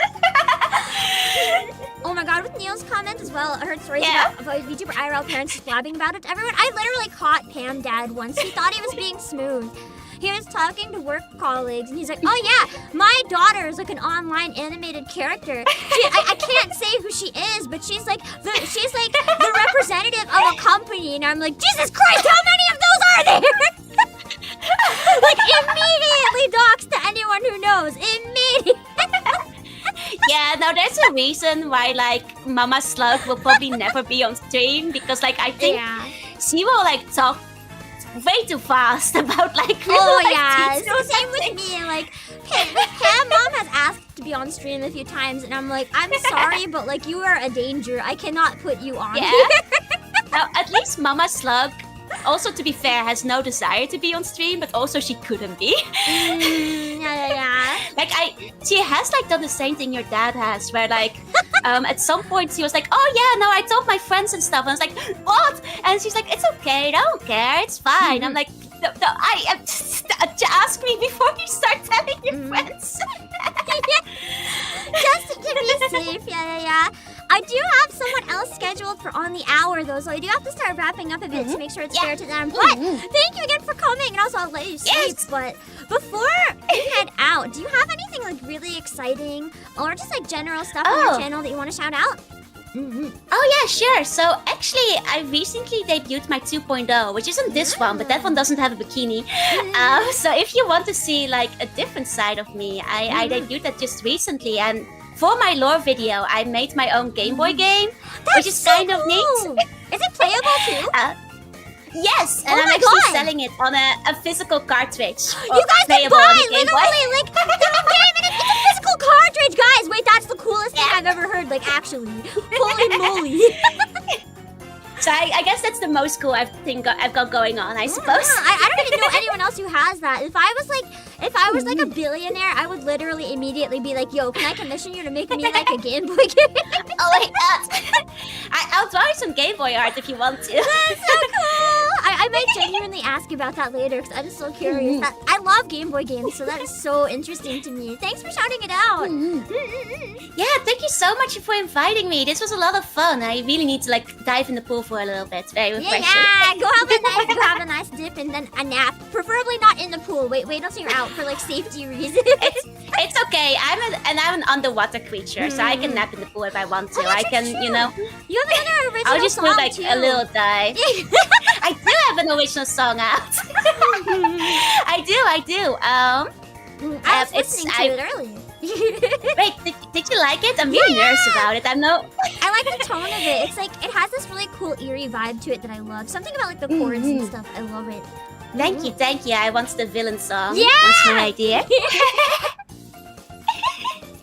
Oh my god, with Neil's comment as well, I heard stories about VTuber IRL parents blabbing about it to everyone. I literally caught Pam Dad once. He thought he was being smooth. He was talking to work colleagues, and he's like, oh yeah, my daughter is like an online animated character. I can't say who she is, but she's like the representative of a company. And I'm like, Jesus Christ, how many of those are there? Like, immediately dox to anyone who knows. Immediately. Yeah, now there's a reason why like Mama Slug will probably never be on stream, because like I think she will like talk way too fast about like real life so same with me. Like Pam Mom has asked to be on stream a few times, and I'm like, I'm sorry, but like you are a danger. I cannot put you on here. Now at least Mama Slug, also to be fair, has no desire to be on stream, but also she couldn't be. Like she has like done the same thing your dad has, where like at some point she was like, oh yeah, no, I told my friends and stuff, and I was like, what? And she's like, it's okay, don't care, it's fine. I'm like, no, ask me before you start telling your friends. Just to be safe, I do have someone else scheduled for on the hour though, so I do have to start wrapping up a bit to make sure it's fair to them. But thank you again for coming, and also I'll let you sleep. But before we head out, do you have anything like really exciting or just like general stuff on your channel that you want to shout out? Oh yeah, sure. So actually, I recently debuted my 2.0, which isn't this one, but that one doesn't have a bikini. So if you want to see like a different side of me, I debuted that just recently, and for my lore video, I made my own Game Boy game, which is kind of neat. Is it playable too? Yes, and I'm actually selling it on a physical cartridge. You guys can buy literally like the game, and it's a physical cartridge, guys. Wait, that's the coolest thing I've ever heard. Like actually, holy moly! So I guess that's the most cool I've got going on, I suppose. I don't even know anyone else who has that. If I was like a billionaire, I would literally immediately be like, yo, can I commission you to make me like a Game Boy game? Oh wait, I'll draw you some Game Boy art if you want to. That's so cool! I might genuinely ask you about that later, because I'm just so curious. I love Game Boy games, so that is so interesting to me. Thanks for shouting it out. Yeah, thank you so much for inviting me. This was a lot of fun. I really need to like dive in the pool for a little bit. Very refreshing. Yeah, go have a nice dip and then a nap. Preferably not in the pool. Wait until you're out for like safety reasons. It's okay. I'm an underwater creature, so I can nap in the pool if I want to. I can, you know. You have another original I'll just do like too. a little dive. I do have an original song out. I do. I was listening to it earlier. Wait, did you like it? I'm really nervous about it. I like the tone of it. It's like, it has this really cool eerie vibe to it that I love. Something about like the chords and stuff. I love it. Thank you. I want the villain song. Yeah! What's my idea?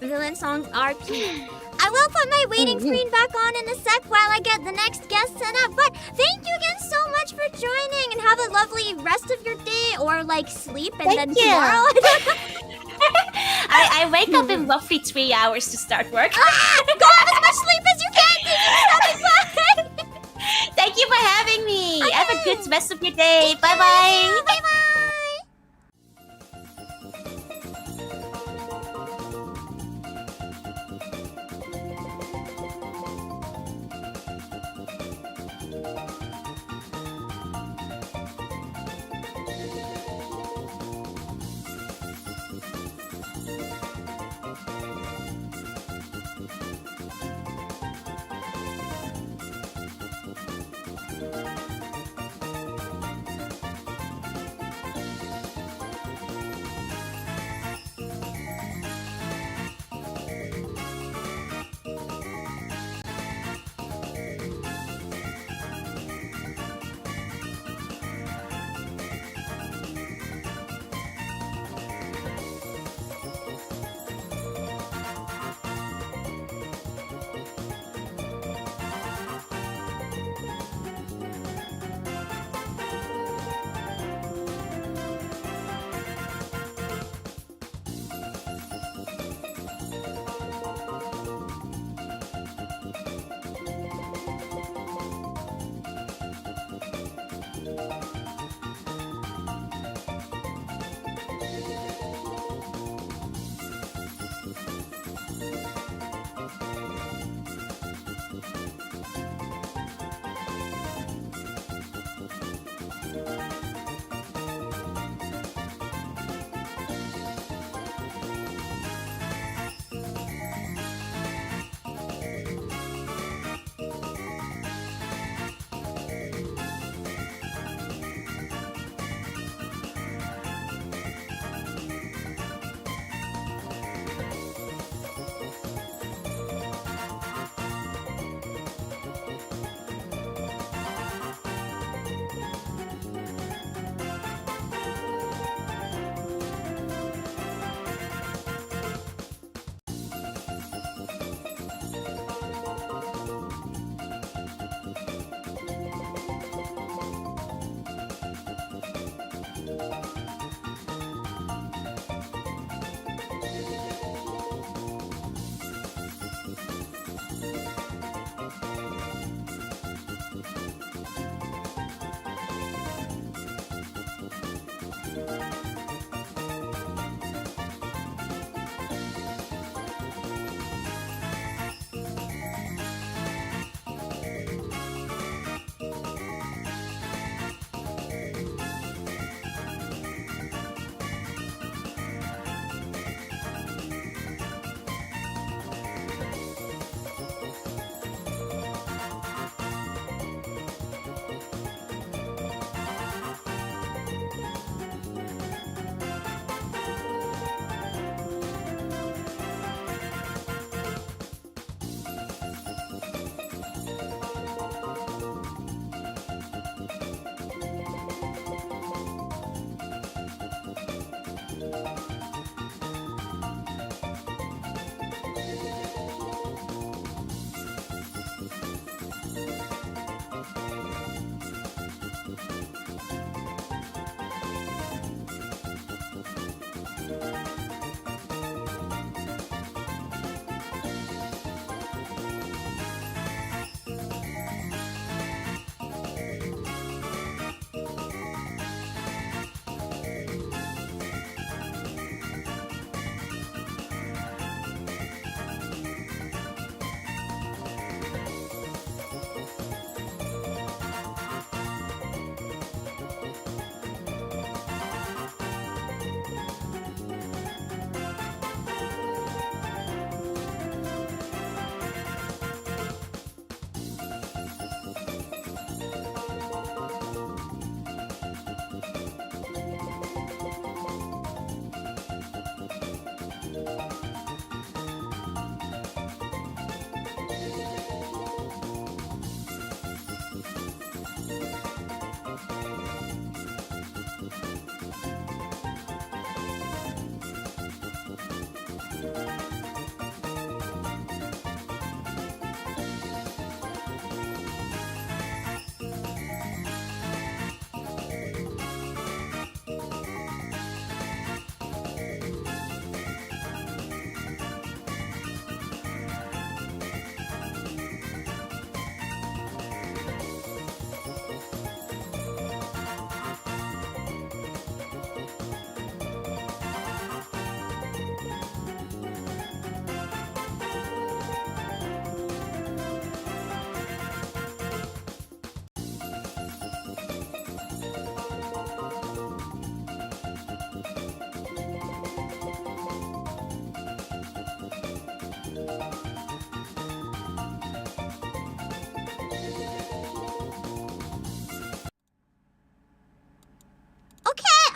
Villain songs are peak. I will put my waiting screen back on in a sec while I get the next guest set up. But thank you again so much for joining, and have a lovely rest of your day, or like sleep and then tomorrow. I wake up in roughly 3 hours to start work. Go have as much sleep as you can. Thank you for having me. Have a good rest of your day. Bye-bye. Bye-bye.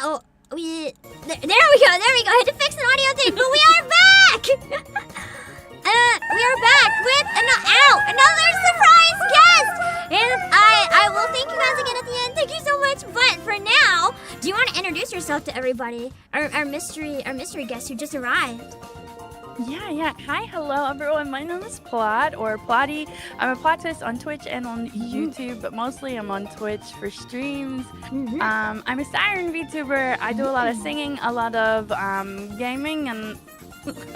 there we go. I had to fix an audio thing, but we are back. We are back with another surprise guest, and I will thank you guys again at the end. Thank you so much. But for now, do you want to introduce yourself to everybody? Our mystery guest who just arrived. Yeah. Hi, hello, everyone. My name is Plot, or Plotty. I'm a plotist on Twitch and on YouTube, but mostly I'm on Twitch for streams. I'm a siren VTuber. I do a lot of singing, a lot of gaming, and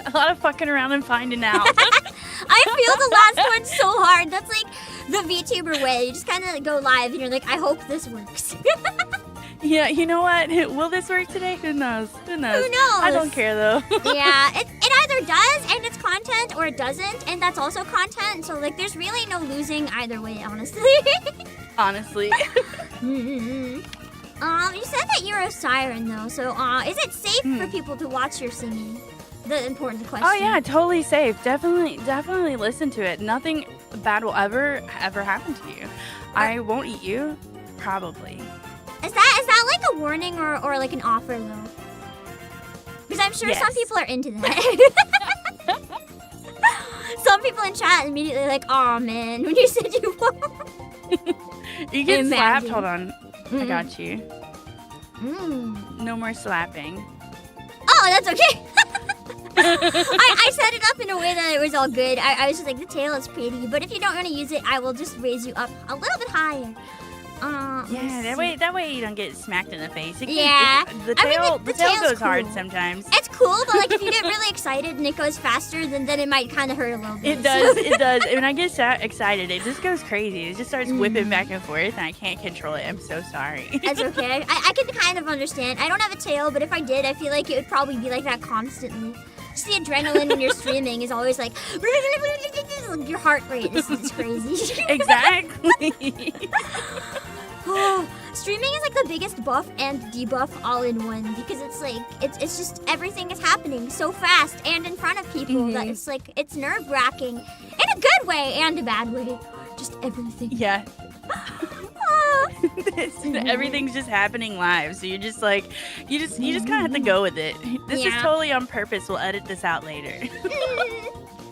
a lot of fucking around and finding out. I feel the last one so hard. That's like the VTuber way. You just kind of go live and you're like, I hope this works. Yeah, you know what? Will this work today? Who knows? Who knows? I don't care though. Yeah, it either does and it's content, or it doesn't and that's also content. So like, there's really no losing either way, honestly. Honestly. You said that you're a siren though. So is it safe for people to watch your singing? The important question. Oh yeah, totally safe. Definitely listen to it. Nothing bad will ever happen to you. I won't eat you, probably. Is that like a warning or like an offer though? Because I'm sure some people are into that. Some people in chat immediately like, oh man, when you said you won't. You get slapped. Hold on, I got you. No more slapping. Oh, that's okay. I set it up in a way that it was all good. I was just like, the tail is pretty, but if you don't want to use it, I will just raise you up a little bit higher. Yeah, that way you don't get smacked in the face. The tail goes hard sometimes. It's cool, but like if you get really excited and it goes faster, then it might kind of hurt a little bit. It does. When I get excited, it just goes crazy. It just starts whipping back and forth, and I can't control it. I'm so sorry. That's okay. I can kind of understand. I don't have a tail, but if I did, I feel like it would probably be like that constantly. Just the adrenaline when you're streaming is always like your heart rate is crazy. Exactly. Streaming is like the biggest buff and debuff all in one, because it's like it's just everything is happening so fast and in front of people that it's like it's nerve-wracking in a good way and a bad way. Just everything. Yeah. Everything's just happening live, so you're just like you just kind of have to go with it. This is totally on purpose. We'll edit this out later.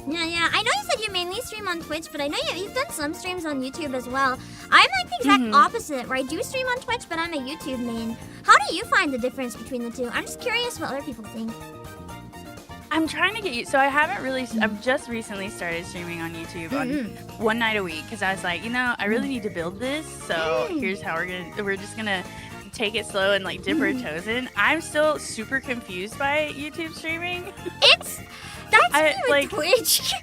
Yeah. I know you said you mainly stream on Twitch, but I know you've done some streams on YouTube as well. I'm like the exact opposite, where I do stream on Twitch, but I'm a YouTube main. How do you find the difference between the two? I'm just curious what other people think. I'm trying to get you. So I've just recently started streaming on YouTube on one night a week, because I was like, I really need to build this. So here's how we're just gonna take it slow and like dip our toes in. I'm still super confused by YouTube streaming. That's me with Twitch.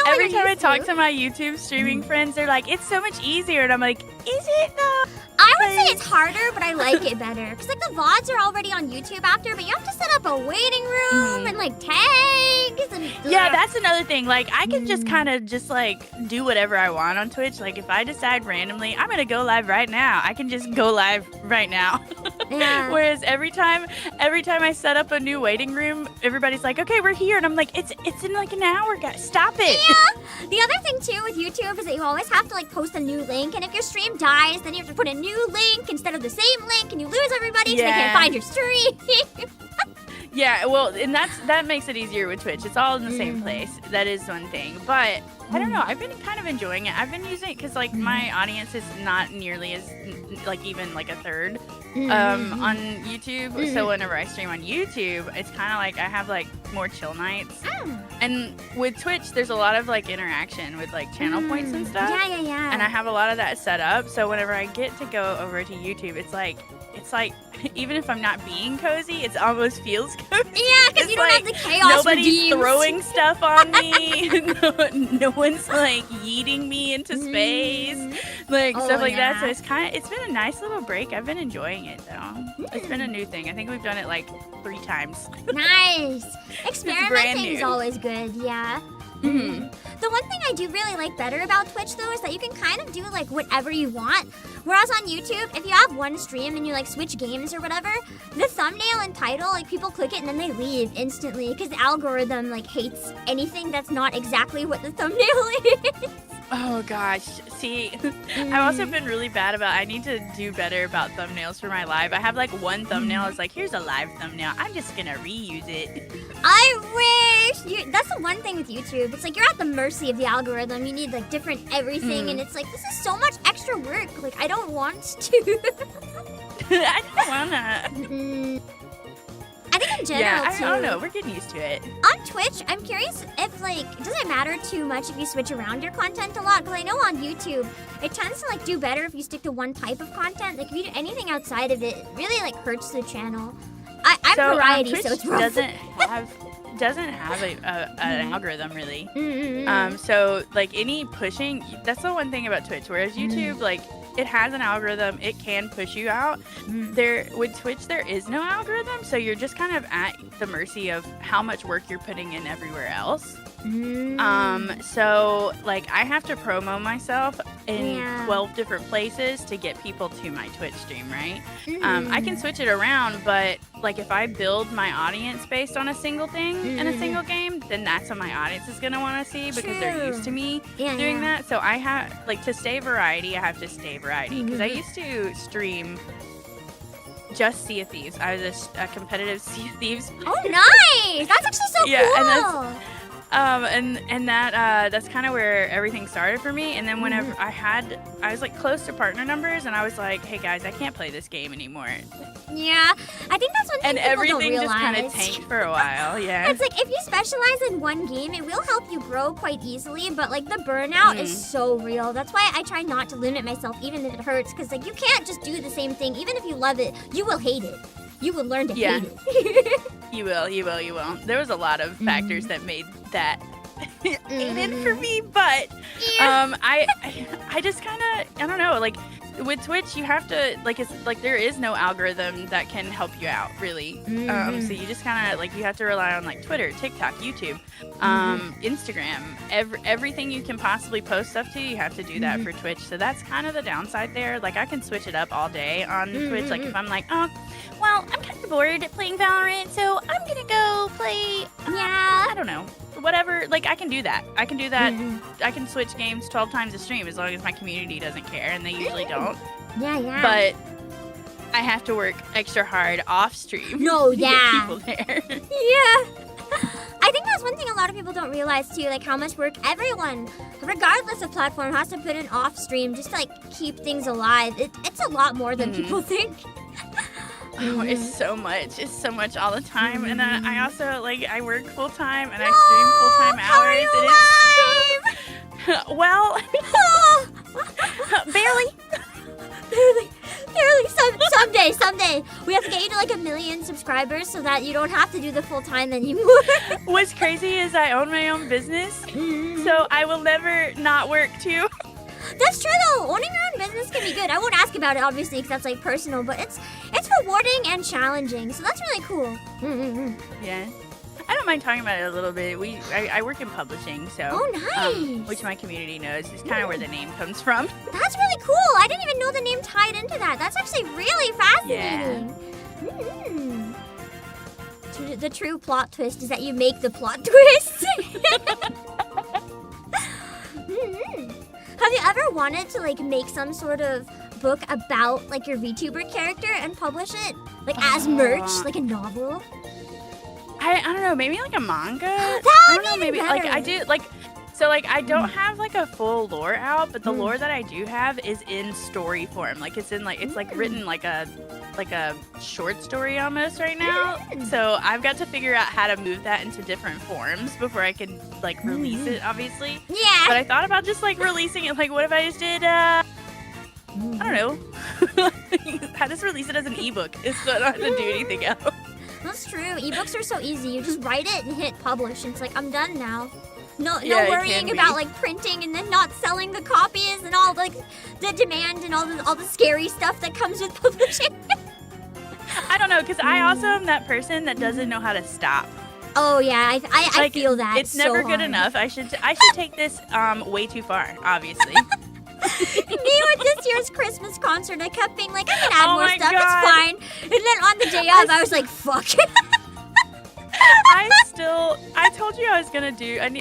Every time I talk to my YouTube streaming friends, they're like, it's so much easier. And I'm like, is it though? I would say it's harder, but I like it better. Because like the VODs are already on YouTube after, but you have to set up a waiting room and like tags. And yeah, that's another thing. Like I can just kind of just like do whatever I want on Twitch. Like if I decide randomly, I'm going to go live right now, I can just go live right now. Yeah. Whereas every time I set up a new waiting room, everybody's like, okay, we're here. And I'm like, it's in like an hour, guys. Stop it. Yeah. The other thing too with YouTube is that you always have to like post a new link. And if your stream dies, then you have to put a new link instead of the same link, and you lose everybody because they can't find your stream. Yeah, well, and that makes it easier with Twitch. It's all in the same place. That is one thing. But I don't know. I've been kind of enjoying it. I've been using it because like my audience is not nearly as like even like a third on YouTube. So whenever I stream on YouTube, it's kind of like I have like more chill nights. And with Twitch, there's a lot of like interaction with like channel points and stuff. Yeah. And I have a lot of that set up. So whenever I get to go over to YouTube, it's like even if I'm not being cozy, it almost feels cozy. Yeah, because you don't have the chaos. Nobody's throwing stuff on me. no one's like yeeting me into space, like stuff like that. So it's been a nice little break. I've been enjoying it though. It's been a new thing. I think we've done it like 3 times. Nice. Experimenting is always good. Yeah. The one thing I do really like better about Twitch though is that you can kind of do like whatever you want. Whereas on YouTube, if you have one stream and you like switch games or whatever, the thumbnail and title, like people click it and then they leave instantly because the algorithm like hates anything that's not exactly what the thumbnail is. Oh gosh. See, I've also been really bad about, I need to do better about thumbnails for my live. I have like one thumbnail. It's like, here's a live thumbnail. I'm just gonna reuse it. I wish! That's the one thing with YouTube. It's like you're at the mercy of the algorithm. You need like different everything, and it's like, this is so much extra work. Like, I don't want to. I don't wanna. I think in general, I don't know. We're getting used to it. On Twitch, I'm curious if, like, does it matter too much if you switch around your content a lot? Because I know on YouTube, it tends to, like, do better if you stick to one type of content. Like, if you do anything outside of it, it really, like, hurts the channel. I'm variety, Twitch so it's rough. doesn't have an algorithm, really. So, like, any pushing, that's the one thing about Twitch. Whereas YouTube, like, it has an algorithm. It can push you out. With Twitch, there is no algorithm, so you're just kind of at the mercy of how much work you're putting in everywhere else. So, like, I have to promo myself in 12 different places to get people to my Twitch stream, right? I can switch it around, but, like, if I build my audience based on a single thing in a single game, then that's what my audience is going to want to see because they're used to me doing that. So I have, like, to stay variety, I have to stay variety because I used to stream just Sea of Thieves. I was a competitive Sea of Thieves player. Oh, nice! That's actually so cool! And that's kind of where everything started for me. And then whenever I was like close to partner numbers, and I was like, hey guys, I can't play this game anymore. Yeah, I think that's one thing and people everything don't realize. just kind of tanked for a while. Yeah, it's like if you specialize in one game, it will help you grow quite easily. But like the burnout is so real. That's why I try not to limit myself, even if it hurts, because like you can't just do the same thing. Even if you love it, you will hate it. You will learn to hate it. You will. There was a lot of factors that made that hated for me, but I just kind of, I don't know, like with Twitch you have to, like, it's like there is no algorithm that can help you out really. So you just kind of like, you have to rely on like Twitter, TikTok, YouTube, Instagram, everything you can possibly post stuff to, you have to do that for Twitch. So that's kind of the downside there. Like I can switch it up all day on Twitch. Like if I'm like, oh well, I'm kind of bored playing Valorant, so I'm gonna go play I don't know, whatever. Like I can do that. I can switch games 12 times a stream as long as my community doesn't care, and they usually don't. But I have to work extra hard off stream. To get people there. I think that's one thing a lot of people don't realize too, like how much work everyone, regardless of platform, has to put in off stream just to like keep things alive. It's a lot more than people think. Oh, it's so much. It's so much all the time. And then I also, like, I work full-time and I stream full-time hours. How are you alive? Well, barely. Someday. We have to get you to like 1 million subscribers so that you don't have to do the full-time anymore. What's crazy is I own my own business, so I will never not work too. That's true though. Owning your own business can be good. I won't ask about it obviously because that's like personal, but it's rewarding and challenging. So that's really cool. Yeah. I don't mind talking about it a little bit. I work in publishing, so nice. Which my community knows is kind of where the name comes from. That's really cool. I didn't even know the name tied into that. That's actually really fascinating. The true plot twist is that you make the plot twist. Have you ever wanted to like make some sort of book about like your VTuber character and publish it like as merch, like a novel? I don't know, maybe like a manga. I don't know, maybe better. like I do like. So like I don't have like a full lore out, but the lore that I do have is in story form. Like it's in like it's like written like a short story almost right now. So I've got to figure out how to move that into different forms before I can like release it, obviously. Yeah. But I thought about just like releasing it. Like what if I just did I don't know. I just release it as an ebook. It's not have to do anything else. That's true. Ebooks are so easy. You just write it and hit publish, and it's like I'm done now. No worrying about like printing and then not selling the copies and all like the demand and all the scary stuff that comes with publishing. I don't know, because I also am that person that doesn't know how to stop. Oh yeah, I like, feel that. It's never good enough. I should take this way too far, obviously. Me with this year's Christmas concert, I kept being like, I can add more stuff. God. It's fine. And then on the day of, I was like, fuck. I I told you I was gonna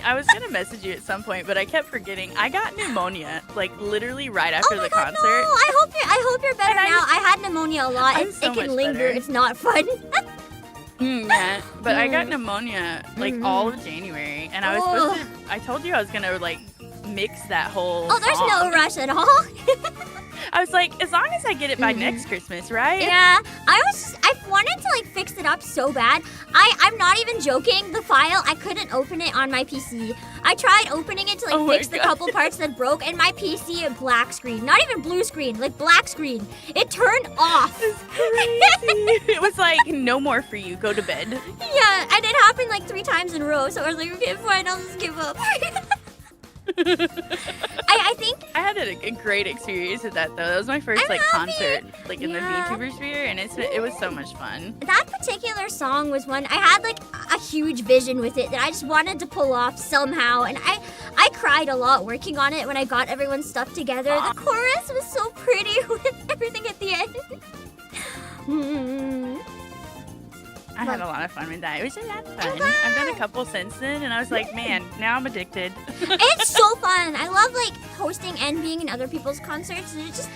I was gonna message you at some point, but I kept forgetting. I got pneumonia, like literally right after the concert. No. I hope you're better now. I had pneumonia a lot. I'm It so can much linger. better. It's not fun. Yeah, but I got pneumonia like all of January, and I was supposed to. I told you I was gonna like mix that whole. Oh, there's song. no rush at all. I was like, as long as I get it by next Christmas, right? Yeah, I wanted to like fix it up so bad. I'm not even joking. The file, I couldn't open it on my PC. I tried opening it to like fix the couple parts that broke, and my PC black screen, not even blue screen, like black screen. It turned off. It's crazy. It was like, no more for you. Go to bed. Yeah, and it happened like 3 times in a row. So I was like, okay, fine, I'll just give up. I think I had a great experience with that though. That was my first like concert like in the VTuber sphere, and it was so much fun. that particular song was one I had like a huge vision with it that I just wanted to pull off somehow, and I cried a lot working on it when I got everyone's stuff together. The chorus was so pretty with everything at the end. I had a lot of fun with that. It was a lot of fun. I've done a couple since then, and I was like, man, now I'm addicted. It's so fun. I love like hosting and being in other people's concerts. It's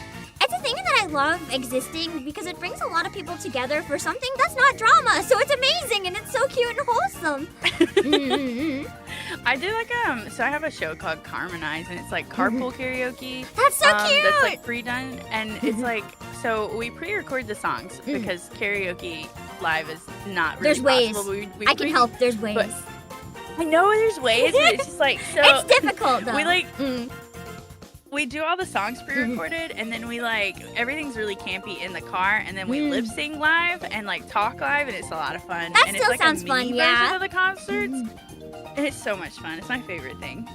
a thing that I love existing because it brings a lot of people together for something that's not drama. So it's amazing and it's so cute and wholesome. I did like so I have a show called Harmonize, and it's like carpool karaoke. That's so cute. That's like pre-done, and it's like so we pre-record the songs because karaoke live is not really There's ways. possible. We I can help. There's ways. But I know there's ways, but it's just like so. It's difficult though. We like we do all the songs pre-recorded, and then we like everything's really campy in the car, and then we lip sync live and like talk live, and it's a lot of fun. That and still it's like sounds a fun, mini yeah. version of the concerts. And it's so much fun. It's my favorite thing.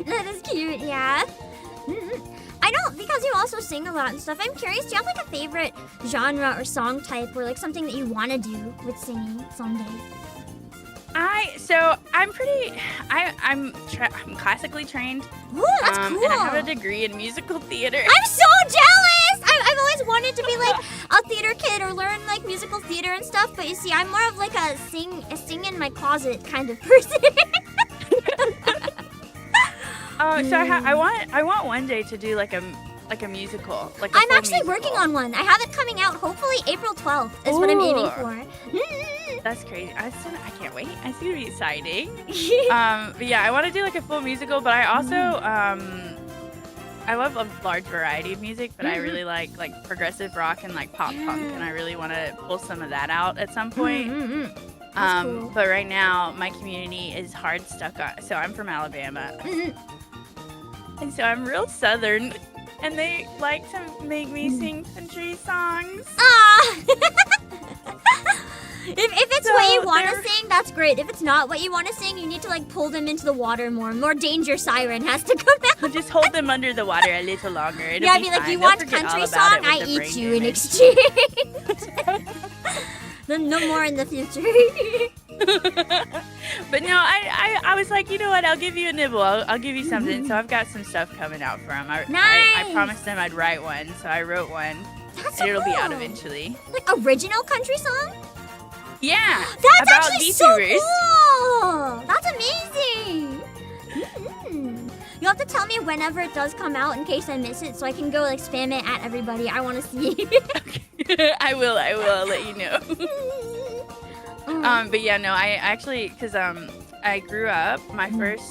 That is cute, yeah. I know, because you also sing a lot and stuff. I'm curious, do you have like a favorite genre or song type or like something that you want to do with singing someday? I'm classically trained. Ooh, that's cool. And I have a degree in musical theater. I'm so jealous! I've always wanted to be like a theater kid or learn like musical theater and stuff, but you see, I'm more of like a sing in my closet kind of person. So I want one day to do like a musical. Like I'm actually working on one. I have it coming out hopefully April 12th is what I'm aiming for. That's crazy. I can't wait. It's gonna be exciting. But yeah, I want to do like a full musical, but I also I love a large variety of music, but I really like progressive rock and like pop punk, and I really want to pull some of that out at some point. Cool. But right now my community is hard stuck on. So I'm from Alabama, and so I'm real southern, and they like to make me sing country songs. If it's what you want to sing, that's great. If it's not what you want to sing, you need to like pull them into the water more. More danger siren has to come out. I'll just hold them under the water a little longer. It'll Yeah, be be like, fine. you They'll want forget country all about song? it with I the eat brain you in damage. exchange. Then no more in the future. But no, I was like, you know what? I'll give you a nibble. I'll give you something. So I've got some stuff coming out for them. I promised them I'd write one, so I wrote one. That's And it'll be out cool. eventually. Like original country song? Yeah. That's about actually VTubers. so cool. That's amazing. You'll have to tell me whenever it does come out in case I miss it, so I can go like spam it at everybody. I want to see. I will. I'll let you know. But yeah, no, I actually, because I grew up. My first,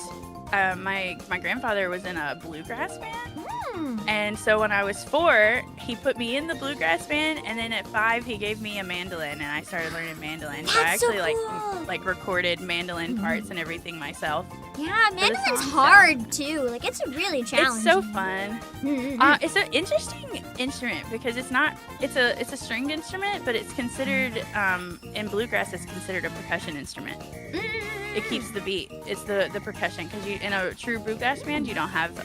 my grandfather was in a bluegrass band. And so when I was 4, he put me in the bluegrass band, and then at 5 he gave me a mandolin, and I started learning mandolin. So I That's so actually cool. like recorded mandolin parts and everything myself. Yeah, mandolin's hard too. Like it's really challenging. It's so fun. It's an interesting instrument because it's a stringed instrument, but it's considered in bluegrass it's considered a percussion instrument. It keeps the beat. It's the percussion, because you in a true bluegrass band you don't have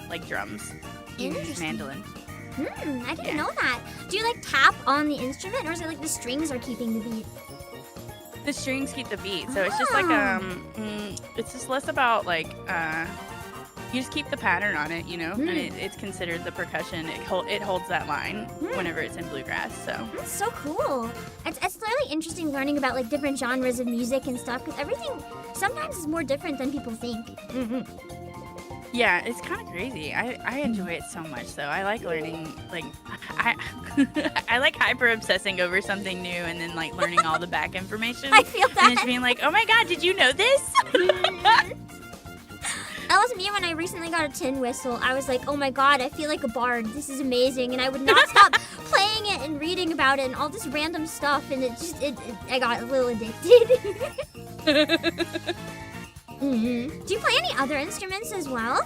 like drums. You use mandolin. I didn't know that. Do you like tap on the instrument, or is it like the strings are keeping the beat? The strings keep the beat, so it's just like it's just less about like you just keep the pattern on it, you know, and it's considered the percussion. It holds that line whenever it's in bluegrass. So that's so cool. It's really interesting learning about like different genres of music and stuff because everything sometimes is more different than people think. Yeah, it's kind of crazy. I enjoy it so much, though. I like learning, like, I like hyper obsessing over something new and then, like, learning all the back information. I feel that. And just being like, oh my god, did you know this? That was me when I recently got a tin whistle. I was like, oh my god, I feel like a bard. This is amazing. And I would not stop playing it and reading about it and all this random stuff. And I got a little addicted. Do you play any other instruments as well?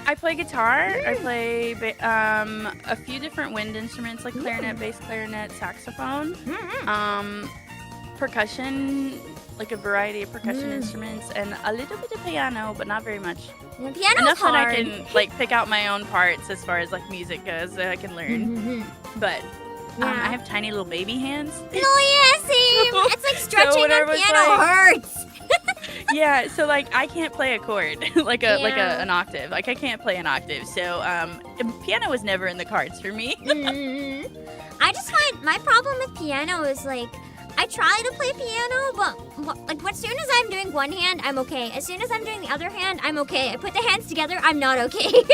I play guitar. I play a few different wind instruments like clarinet, bass clarinet, saxophone, percussion, like a variety of percussion instruments, and a little bit of piano, but not very much. Yeah, piano's enough hard. that I can like pick out my own parts as far as like music goes that I can learn. But I have tiny little baby hands. No, yeah, same. It's like stretching on piano hurts. Yeah, so like I can't play a chord like an octave. Like I can't play an octave. So piano was never in the cards for me. I just find my problem with piano is like I try to play piano, but like as soon as I'm doing one hand, I'm okay. As soon as I'm doing the other hand, I'm okay. I put the hands together, I'm not okay.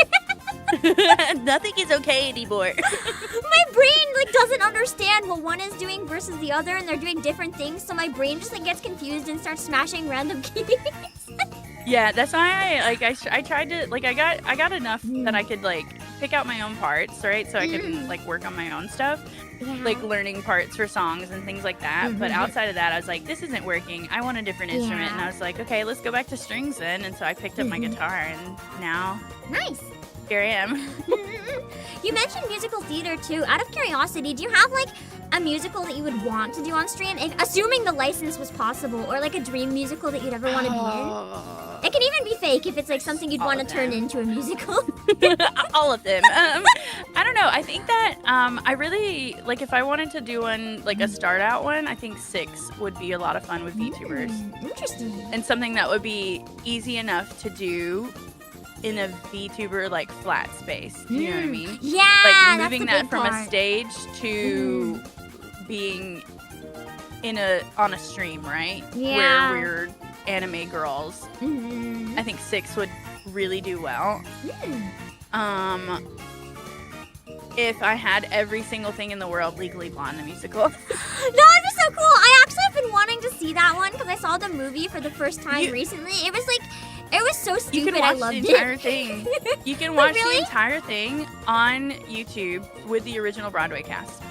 Nothing is okay anymore. My brain like doesn't understand what one is doing versus the other, and they're doing different things. So my brain just like gets confused and starts smashing random keys. Yeah, that's why I tried to like I got enough that I could like pick out my own parts, right? So I could like work on my own stuff. Yeah. Like learning parts for songs and things like that. But outside of that, I was like, this isn't working. I want a different instrument. And I was like, okay, let's go back to strings then. And so I picked up my guitar, and now here I am. You mentioned musical theater too. Out of curiosity, do you have like a musical that you would want to do on stream, assuming the license was possible, or like a dream musical that you'd ever want to be in? It can even be fake if it's like something you'd want to turn into a musical. All of them. I don't know. I think that I really like if I wanted to do one like a start out one. I think 6 would be a lot of fun with VTubers. Interesting. And something that would be easy enough to do in a VTuber like flat space. Do you know what I mean? Yeah. Like moving that from a stage to being on a stream, right? Yeah. Where we're anime girls. I think 6 would really do well. If I had every single thing in the world Legally Blonde the musical. No, it'd be so cool. I actually have been wanting to see that one because I saw the movie for the first time recently. It was so stupid. You can watch I loved the entire it. thing. You can watch the entire thing on YouTube with the original Broadway cast.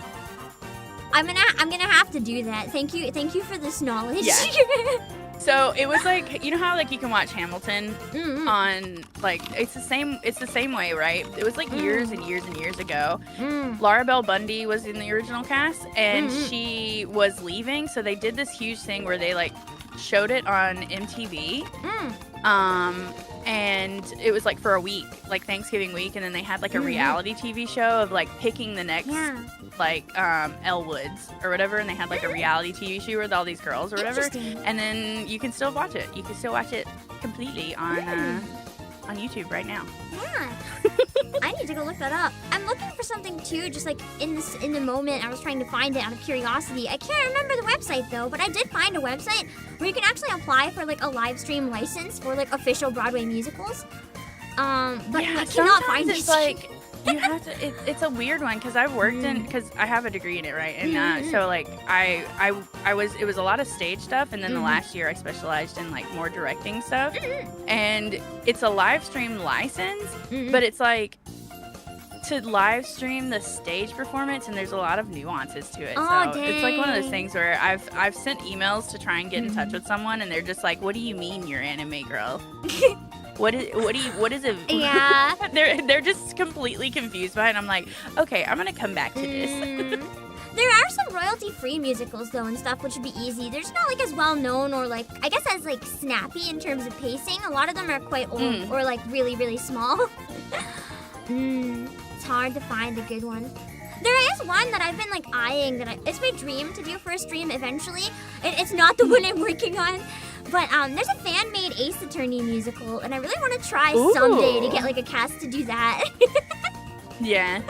I'm gonna have to do that. Thank you for this knowledge. Yeah. So it was like, you know how like you can watch Hamilton on like it's the same way, right? It was like years and years and years ago. Laura Bell Bundy was in the original cast, and she was leaving, so they did this huge thing where they like showed it on MTV. And it was like for a week, like Thanksgiving week, and then they had like a reality TV show of like picking the next like Elle Woods or whatever, and they had like a reality TV show with all these girls or whatever, and then you can still watch it. You can still watch it completely on YouTube right now. Yeah. I need to go look that up. I'm looking for something too, just like in the moment I was trying to find it out of curiosity. I can't remember the website though, but I did find a website where you can actually apply for like a live stream license for like official Broadway musicals. But I cannot find it. It's like you have to. It's a weird one because I've worked in because I have a degree in it, right? And so like it was a lot of stage stuff, and then the last year I specialized in like more directing stuff, and it's a live stream license, but it's like to live stream the stage performance, and there's a lot of nuances to it. It's like one of those things where I've sent emails to try and get in touch with someone, and they're just like, "What do you mean you're anime girl?" What is it? Yeah. they're just completely confused by it. And I'm like, okay, I'm gonna come back to this. There are some royalty-free musicals though and stuff, which would be easy. They're just not like as well known or like I guess as like snappy in terms of pacing. A lot of them are quite old or like really really small. It's hard to find a good one. There is one that I've been like eyeing it's my dream to do for a stream eventually. It's not the one I'm working on. But there's a fan-made Ace Attorney musical, and I really want to try Ooh. someday to get like a cast to do that. Yeah.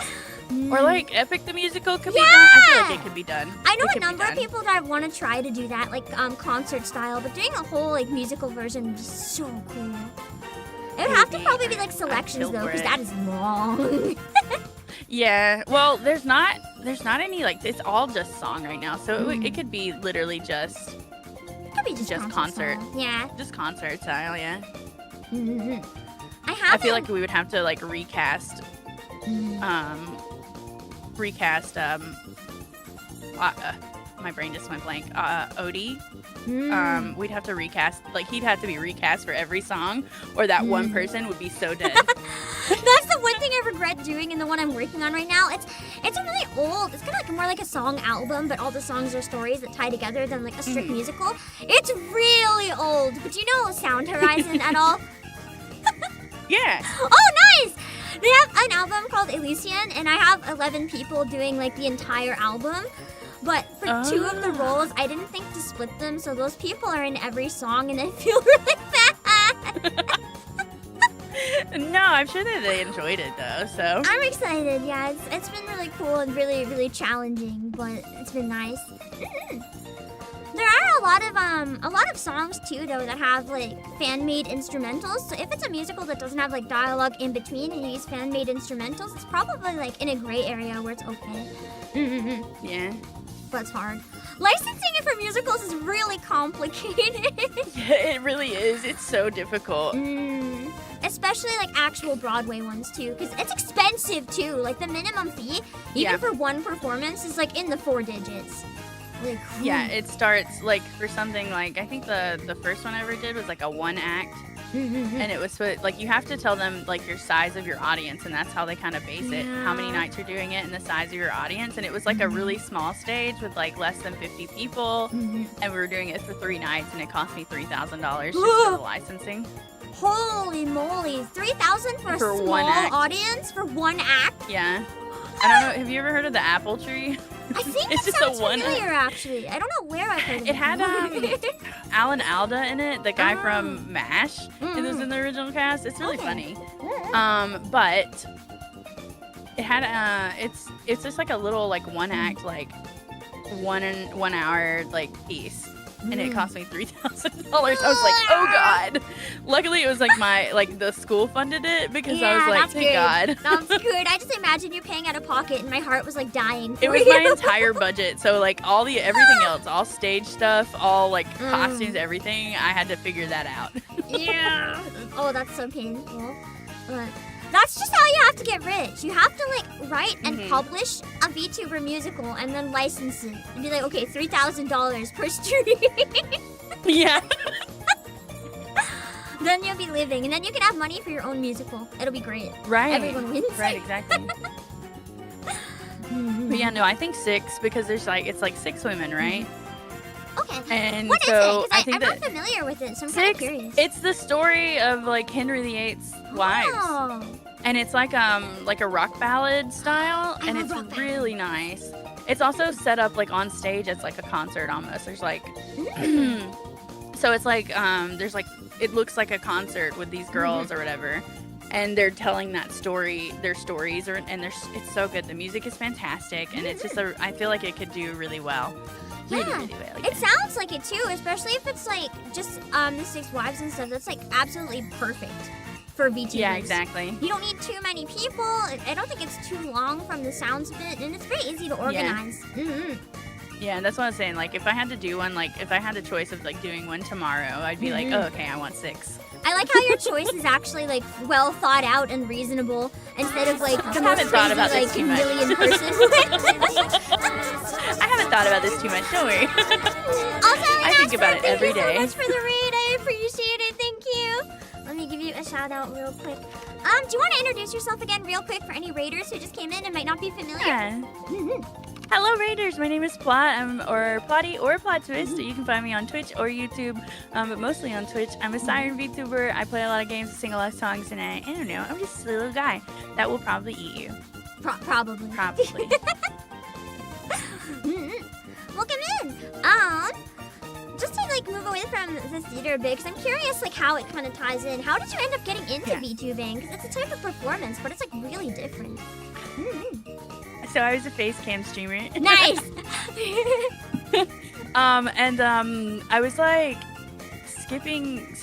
Or like Epic the Musical could be done. I feel like it could be done. I know It a could be number of done. people that want to try to do that, like concert style, but doing a whole like musical version would be so cool. It would have to probably be like selections kill though, for because it. that is long. Yeah. Well, there's not any like it's all just song right now, so it could be literally just It could be just concert. style. Yeah. just concert style. Yeah. Mm-hmm. I feel like we would have to like recast my brain just went blank. Odie. We'd have to recast, like he'd have to be recast for every song, or that one person would be so dead. That's the one thing I regret doing in the one I'm working on right now. It's a really old. It's kind of like more like a song album, but all the songs are stories that tie together than like a strict musical. It's really old. But do you know Sound Horizon at all? Yeah. Oh, nice! They have an album called Elysian, and I have 11 people doing like the entire album. But for 2 of the roles, I didn't think to split them, so those people are in every song, and I feel really bad. No, I'm sure that they enjoyed it though. So I'm excited. Yeah, it's been really cool and really, really challenging, but it's been nice. There are a lot of songs too though that have like fan-made instrumentals. So if it's a musical that doesn't have like dialogue in between and you use fan-made instrumentals, it's probably like in a gray area where it's okay. yeah. But it's hard. Licensing it for musicals is really complicated. Yeah, it really is. It's so difficult. Especially like actual Broadway ones too, because it's expensive too. Like the minimum fee, even for one performance, is like in the 4 digits. Like, Yeah, it starts like for something like I think the first one I ever did was like a 1 act. And it was like you have to tell them like your size of your audience, and that's how they kind of base it, how many nights you're doing it and the size of your audience. And it was like a really small stage with like less than 50 people, and we were doing it for 3 nights, and it cost me $3,000 just for the licensing. Holy moly, 3,000 for a For small 1 act. audience for 1 act? Yeah. I don't know. Have you ever heard of the apple tree? I think It's that just a sounds 1 familiar actually. I don't know where I've heard of It had Alan Alda in it, the guy Oh. from MASH. It was in the original cast. It's really funny. But it had it's just like a little like 1 act like 1 hour like piece. And it cost me $3,000. I was like, oh god. Luckily, it was like the school funded it because I was like, that's thank good. God. That's good. I just imagine you paying out of pocket, and my heart was like dying. For It was you. my entire budget. So like everything else, all stage stuff, all like costumes, everything. I had to figure that out. Yeah. Oh, that's so painful. But that's just how you have to get rich. You have to like write and publish a VTuber musical and then license it and be like, okay, $3,000 per stream. Yeah. Then you'll be living, and then you can have money for your own musical. It'll be great. Right. Everyone wins. Right, exactly. But yeah, no, I think 6 because there's like it's like 6 women, right? Okay. And What is so it? I Because think I'm that not familiar with it, so I'm kind of 6 curious. it's the story of like Henry VIII's wives. Oh. And it's like a rock ballad style, and love it's rock really nice. It's also set up like on stage. It's like a concert almost. There's like, so it's like there's like it looks like a concert with these girls or whatever, and they're telling that story, their stories, it's so good. The music is fantastic, and it's just I feel like it could do really well. Really, Yeah. really well. It sounds like it too, especially if it's like just the 6 wives and stuff. That's like absolutely perfect for VTubers. Yeah, exactly. You don't need too many people. I don't think it's too long from the sounds of it, and it's very easy to organize. Yeah, that's what I was saying. Like, if I had to do one, like, if I had a choice of, like, doing one tomorrow, I'd be like, oh, okay, I want 6. I like how your choice is actually like well thought out and reasonable instead of like the most haven't thought crazy about this like too much. million person. I haven't thought about this too much. Don't worry. Also, I think about it every day. Thank you so much for the raid. I appreciate it. Thank you. Let me give you a shout out real quick. Do you want to introduce yourself again real quick for any raiders who just came in and might not be familiar? Yeah. Hello, Raiders. My name is Plot. or Plotty or Plot Twist. You can find me on Twitch or YouTube, but mostly on Twitch. I'm a Siren VTuber. I play a lot of games, sing a lot of songs, and I don't know. I'm just a little guy that will probably eat you. Probably. Probably. Welcome in. just to like move away from the theater a bit, because I'm curious like how it kind of ties in. How did you end up getting into VTubing? Because it's a type of performance, but it's like really different. So I was a face cam streamer. Nice. I was like skipping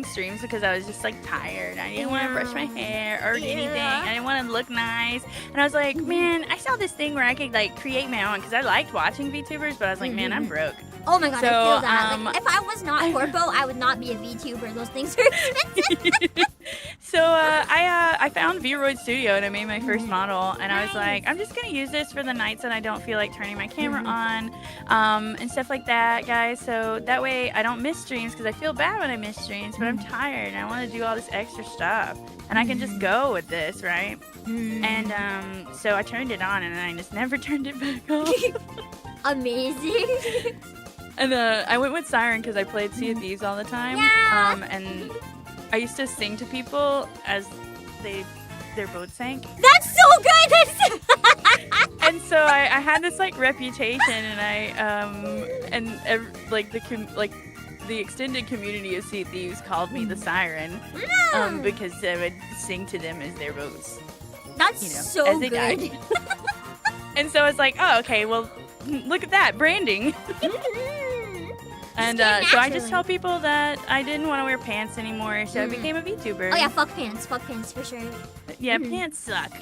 streams because I was just like tired. I didn't want to brush my hair or anything. I didn't want to look nice. And I was like, man, I saw this thing where I could like create my own, because I liked watching VTubers, but I was like, man, I'm broke. Oh my god, So, I feel that. Like, if I was not corpo, I would not be a VTuber. Those things are expensive. So I found Vroid Studio and I made my first model, and I was like, I'm just gonna use this for the nights that I don't feel like turning my camera on, and stuff like that, guys. So that way I don't miss streams, because I feel bad when I miss streams, but I'm tired and I want to do all this extra stuff, and I can just go with this, right? And so I turned it on, and then I just never turned it back off. Amazing. And I went with Siren because I played Sea of Thieves all the time. Yeah. And I used to sing to people as their boat sank. That's so good. And so I had this like reputation, and the extended community of Sea of Thieves called me the Siren, because I would sing to them as their boats. That's so as they good. died. And so I was like, oh, okay, well, look at that branding. And so I just tell people that I didn't want to wear pants anymore, so I became a VTuber. Oh yeah, fuck pants for sure. Yeah, pants suck.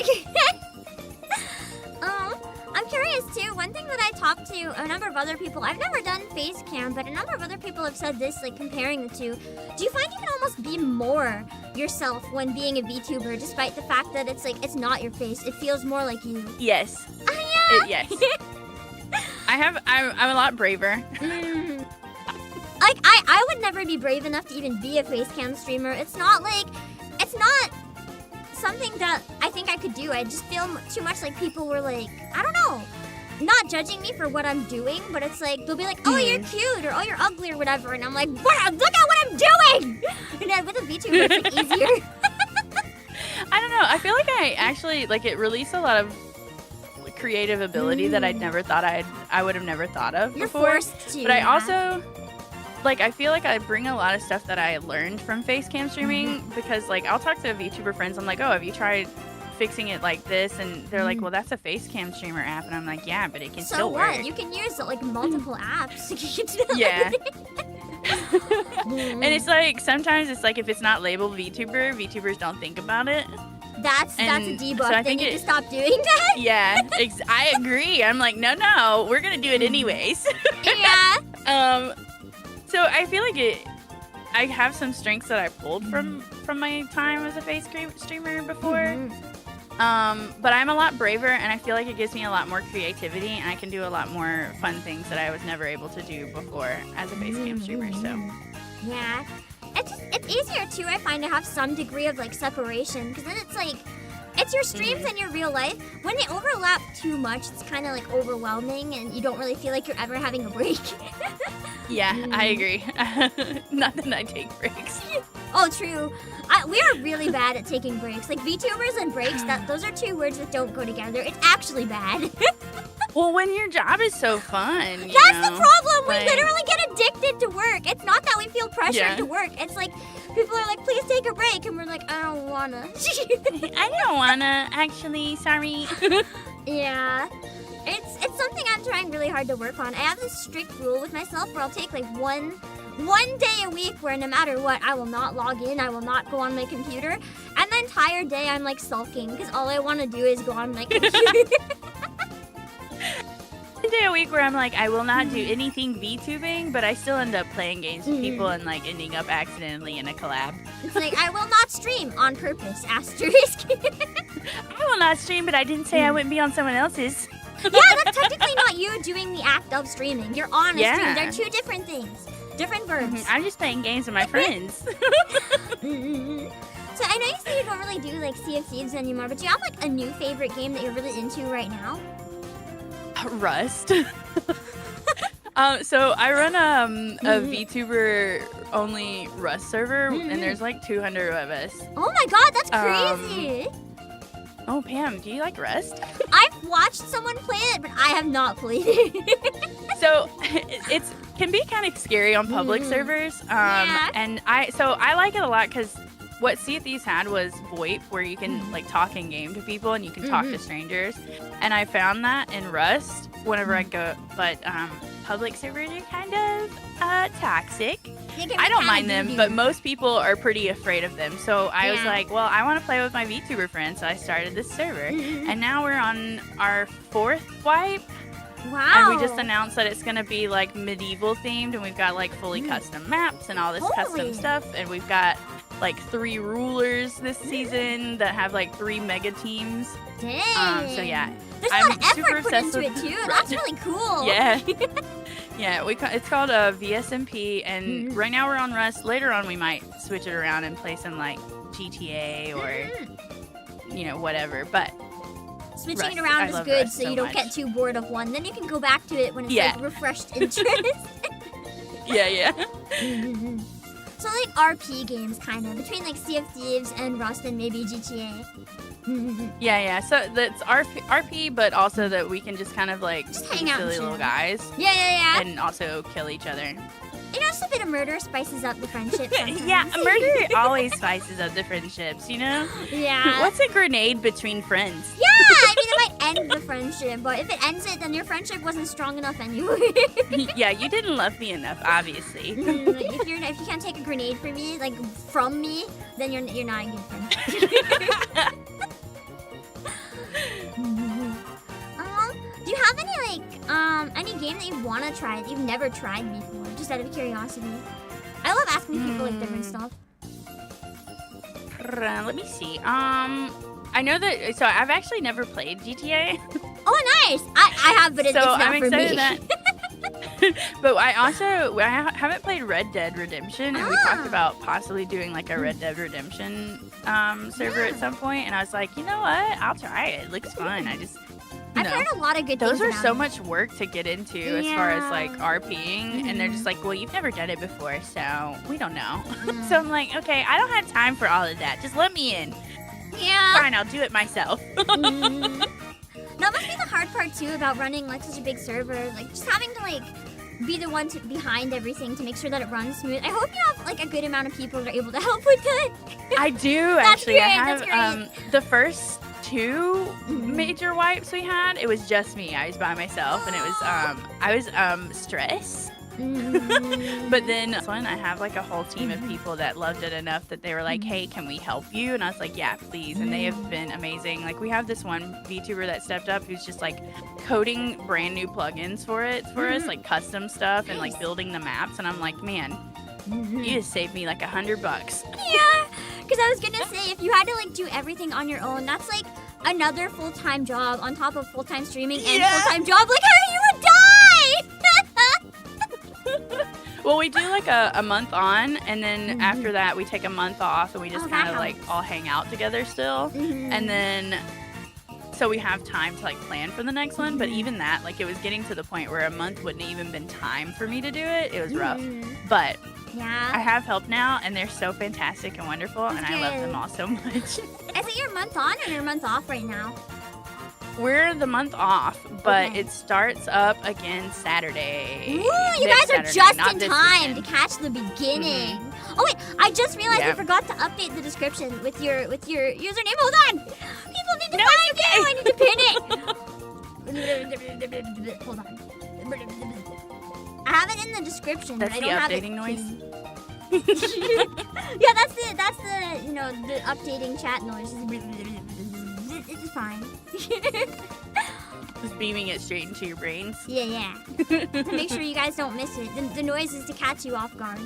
I'm curious too. One thing that I talked to a number of other people, I've never done face cam, but a number of other people have said this, like comparing the two. Do you find you can almost be more yourself when being a VTuber, despite the fact that it's like it's not your face? It feels more like you. Yes. Yeah. Yes. I'm a lot braver. Like I would never be brave enough to even be a face cam streamer. It's not something that I think I could do. I just feel too much like people were like, I don't know, not judging me for what I'm doing, but it's like they'll be like, oh, you're cute, or oh, you're ugly, or whatever, and I'm like, what? Look at what I'm doing. And then with a VTuber, it's like easier. I don't know. I feel like I actually like it released a lot of creative ability that I would have never thought of You're before. forced to. But I also like I feel like I bring a lot of stuff that I learned from face cam streaming, because like I'll talk to VTuber friends. I'm like, oh, have you tried fixing it like this? And they're like, well, that's a face cam streamer app. And I'm like, yeah, but it can still work. So what? You can use like multiple apps. Yeah. And it's like sometimes it's like if it's not labeled VTuber, VTubers don't think about it. That's a debuff. So I they think need to stop doing that. Yeah, I agree. I'm like, no, we're gonna do it anyways. Yeah. So I feel like I have some strengths that I pulled from my time as a face streamer before. But I'm a lot braver, and I feel like it gives me a lot more creativity, and I can do a lot more fun things that I was never able to do before as a face cam streamer. So yeah, it's easier too, I find, to have some degree of like separation, because then it's like it's your streams and your real life. When they overlap too much, it's kind of like overwhelming, and you don't really feel like you're ever having a break. Yeah, I agree. Not that I take breaks. Oh, true. We are really bad at taking breaks. Like VTubers and breaks, those are two words that don't go together. It's actually bad. Well, when your job is so fun. That's the problem. We literally get addicted to work. It's not that we feel pressured to work. It's like people are like, please take a break. And we're like, I don't wanna. I don't wanna, actually. Sorry. Yeah. It's something I'm trying really hard to work on. I have this strict rule with myself where I'll take like one day a week where no matter what, I will not log in, I will not go on my computer. And the entire day I'm like sulking because all I want to do is go on my computer. One day a week where I'm like, I will not do anything VTubing, but I still end up playing games with people and like ending up accidentally in a collab. It's like, I will not stream on purpose, asterisk. I will not stream, but I didn't say I wouldn't be on someone else's. Yeah, that's technically not you doing the act of streaming. You're on a stream. They're two different things. Different verbs. I'm just playing games with my friends. So I know you say you don't really do like Sea of Thieves anymore, but do you have like a new favorite game that you're really into right now? Rust. So I run a VTuber only Rust server, and there's like 200 of us. Oh my god, that's crazy. Oh, Pam, do you like Rust? I've watched someone play it, but I have not played it. So can be kind of scary on public servers. And I like it a lot because what Sea of Thieves had was VoIP, where you can like talk in game to people and you can talk to strangers. And I found that in Rust whenever I go, but public servers are kind of toxic. I don't mind them, but most people are pretty afraid of them. So I was like, well, I want to play with my VTuber friends, so I started this server. And now we're on our 4th wipe. Wow. And we just announced that it's going to be like medieval themed, and we've got like fully custom maps and all this custom stuff. And we've got like 3 rulers this season that have like 3 mega teams. Dang. So yeah. There's a lot of effort put into it too. That's really cool. Yeah. Yeah, it's called a VSMP, and right now we're on Rust. Later on we might switch it around and play some like GTA or, you know, whatever. But switching it around is good so you don't get too bored of one. Then you can go back to it when it's like refreshed interest. Yeah. So like RP games kind of, between like Sea of Thieves and Rust and maybe GTA. Yeah. So that's RP, but also that we can just kind of like just be hang out silly and little guys. Yeah. And also kill each other. You know, just a bit of murder spices up the friendship sometimes. Yeah, murder always spices up the friendships, you know? Yeah. What's a grenade between friends? Yeah, I mean, it might end the friendship, but if it ends it, then your friendship wasn't strong enough anyway. Yeah, you didn't love me enough, obviously. If you can't take a grenade from me, like from me, then you're not a good friend. Do you have any game that you want to try that you've never tried before, just out of curiosity? I love asking people like different stuff. Let me see. I know that. So I've actually never played GTA. Oh, nice! I have, but it's not I'm for me. excited but I haven't played Red Dead Redemption, and we talked about possibly doing like a Red Dead Redemption server at some point. And I was like, you know what? I'll try it. It looks fun. I've heard a lot of good things. Those are about so it. much work to get into as far as like RPing, and they're just like, well, you've never done it before, so we don't know. So I'm like, okay, I don't have time for all of that. Just let me in. Yeah. Fine, I'll do it myself. That must be the hard part too about running like such a big server, like just having to like be the one behind everything to make sure that it runs smooth. I hope you have like a good amount of people that are able to help with it. I do actually. Great, I have the first 2 major wipes we had. It was just me. I was by myself, and it was I was stressed. But then this one, I have like a whole team of people that loved it enough that they were like, hey, can we help you? And I was like, yeah, please. And they have been amazing. Like, we have this one VTuber that stepped up who's just like coding brand new plugins for us, like custom stuff and like building the maps. And I'm like, man, you just saved me like $100. Yeah, because I was gonna say, if you had to like do everything on your own, that's like another full-time job on top of full-time streaming and full-time job. Like, how you would die! Well, we do like a month on, and then after that we take a month off, and we just kind of like all hang out together still. And then so we have time to like plan for the next one. But even that, like, it was getting to the point where a month wouldn't even been time for me to do it. It was rough. But I have help now, and they're so fantastic and wonderful, and I love them all so much. Is it your month on or your month off right now? We're the month off, but it starts up again Saturday. Ooh, you guys are just in time to catch the beginning. Oh wait, I just realized I forgot to update the description with your username. Hold on, people need to find it. I need to pin it. Hold on. I have it in the description, that's but I don't have it. That's the updating noise. Yeah, that's the the updating chat noise. It's fine. Just beaming it straight into your brains. Yeah. Make sure you guys don't miss it. The noise is to catch you off guard.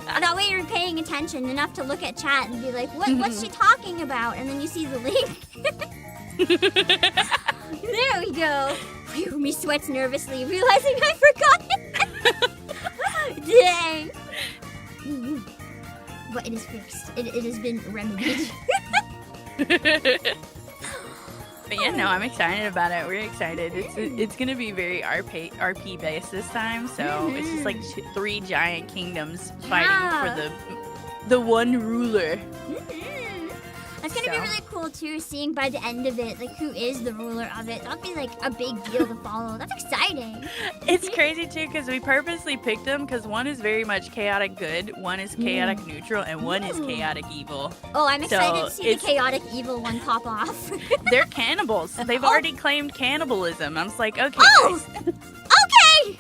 That way you're paying attention enough to look at chat and be like, what's she talking about? And then you see the link. There we go. Whew, me sweats nervously, realizing I forgot it. Dang. But it is fixed. It has been remedied. But yeah, no, I'm excited about it. We're excited. It's gonna be very RP based this time. So it's just like 3 giant kingdoms fighting for the one ruler. That's gonna be really cool too, seeing by the end of it, like who is the ruler of it. That'll be like a big deal to follow. That's exciting. It's crazy too because we purposely picked them because one is very much chaotic good, one is chaotic neutral, and one is chaotic evil. Oh, I'm excited to So see the chaotic evil one pop off. They're cannibals. They've already claimed cannibalism. I was like, okay, Oh! guys. Okay!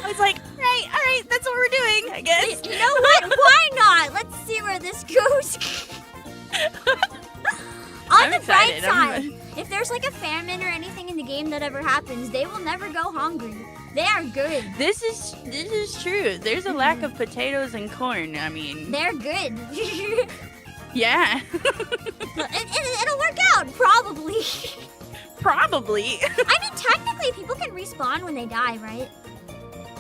I was like, all right, that's what we're doing, I guess. You know what? Why not? Let's see where this goes. On I'm the bright excited. side, if there's like a famine or anything in the game that ever happens, they will never go hungry. They are good. This is true. There's a lack of potatoes and corn. I mean, They're good. yeah, It'll work out, probably. probably. I mean, technically, people can respawn when they die, right?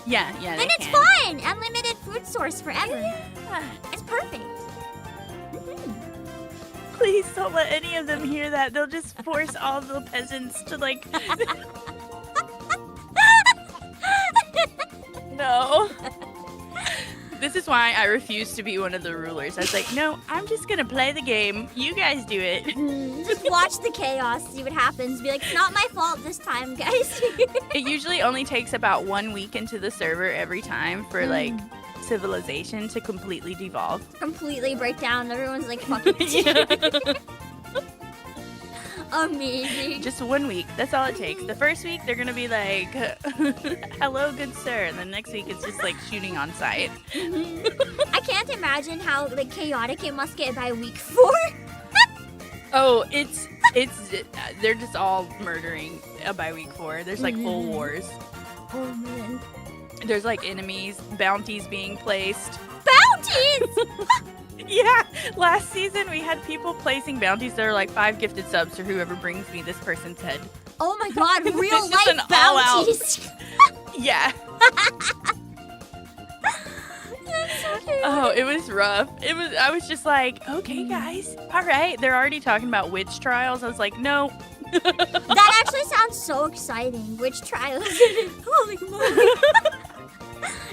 Yeah, they And it's can. fine. Unlimited food source forever. Yeah. It's perfect. Please don't let any of them hear that. They'll just force all the peasants to like. No. This is why I refuse to be one of the rulers. I was like, no, I'm just gonna play the game. You guys do it. Just watch the chaos, see what happens. Be like, it's not my fault this time, guys. It usually only takes about 1 week into the server every time for like civilization to completely devolve. Completely break down. Everyone's like, fuck it. Amazing. Just 1 week. That's all it takes. The first week they're gonna be like, "Hello, good sir," and the next week it's just like shooting on sight. I can't imagine how like chaotic it must get by week 4. Oh, it's they're just all murdering by week 4. There's like full wars. Oh man. There's like enemies, bounties being placed. Bounties! Yeah, last season we had people placing bounties that are like 5 gifted subs for whoever brings me this person's head. Oh my god, real It's just an life all-out- bounties. Yeah. That's so cute. Oh, it was rough. I was just like, okay, guys, all right. They're already talking about witch trials. I was like, no. That actually sounds so exciting. Witch trials. Holy moly.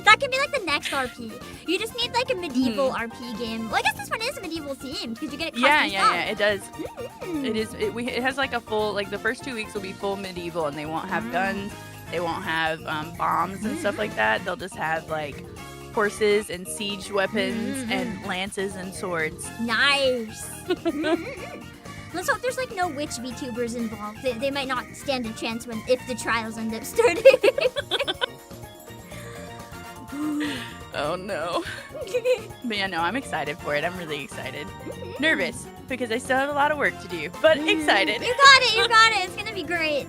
That could be like the next RP. You just need like a medieval RP game. Well, I guess this one is medieval themed because you get custom Yeah, it does. stuff. It is. It has like a full, like the first 2 weeks will be full medieval, and they won't have guns. They won't have bombs and stuff like that. They'll just have like horses and siege weapons and lances and swords. Nice. Let's hope there's like no witch VTubers involved. They might not stand a chance if the trials end up starting. Oh no. But yeah, no, I'm excited for it. I'm really excited. Nervous because I still have a lot of work to do, but excited. You got it. You got it. It's gonna be great.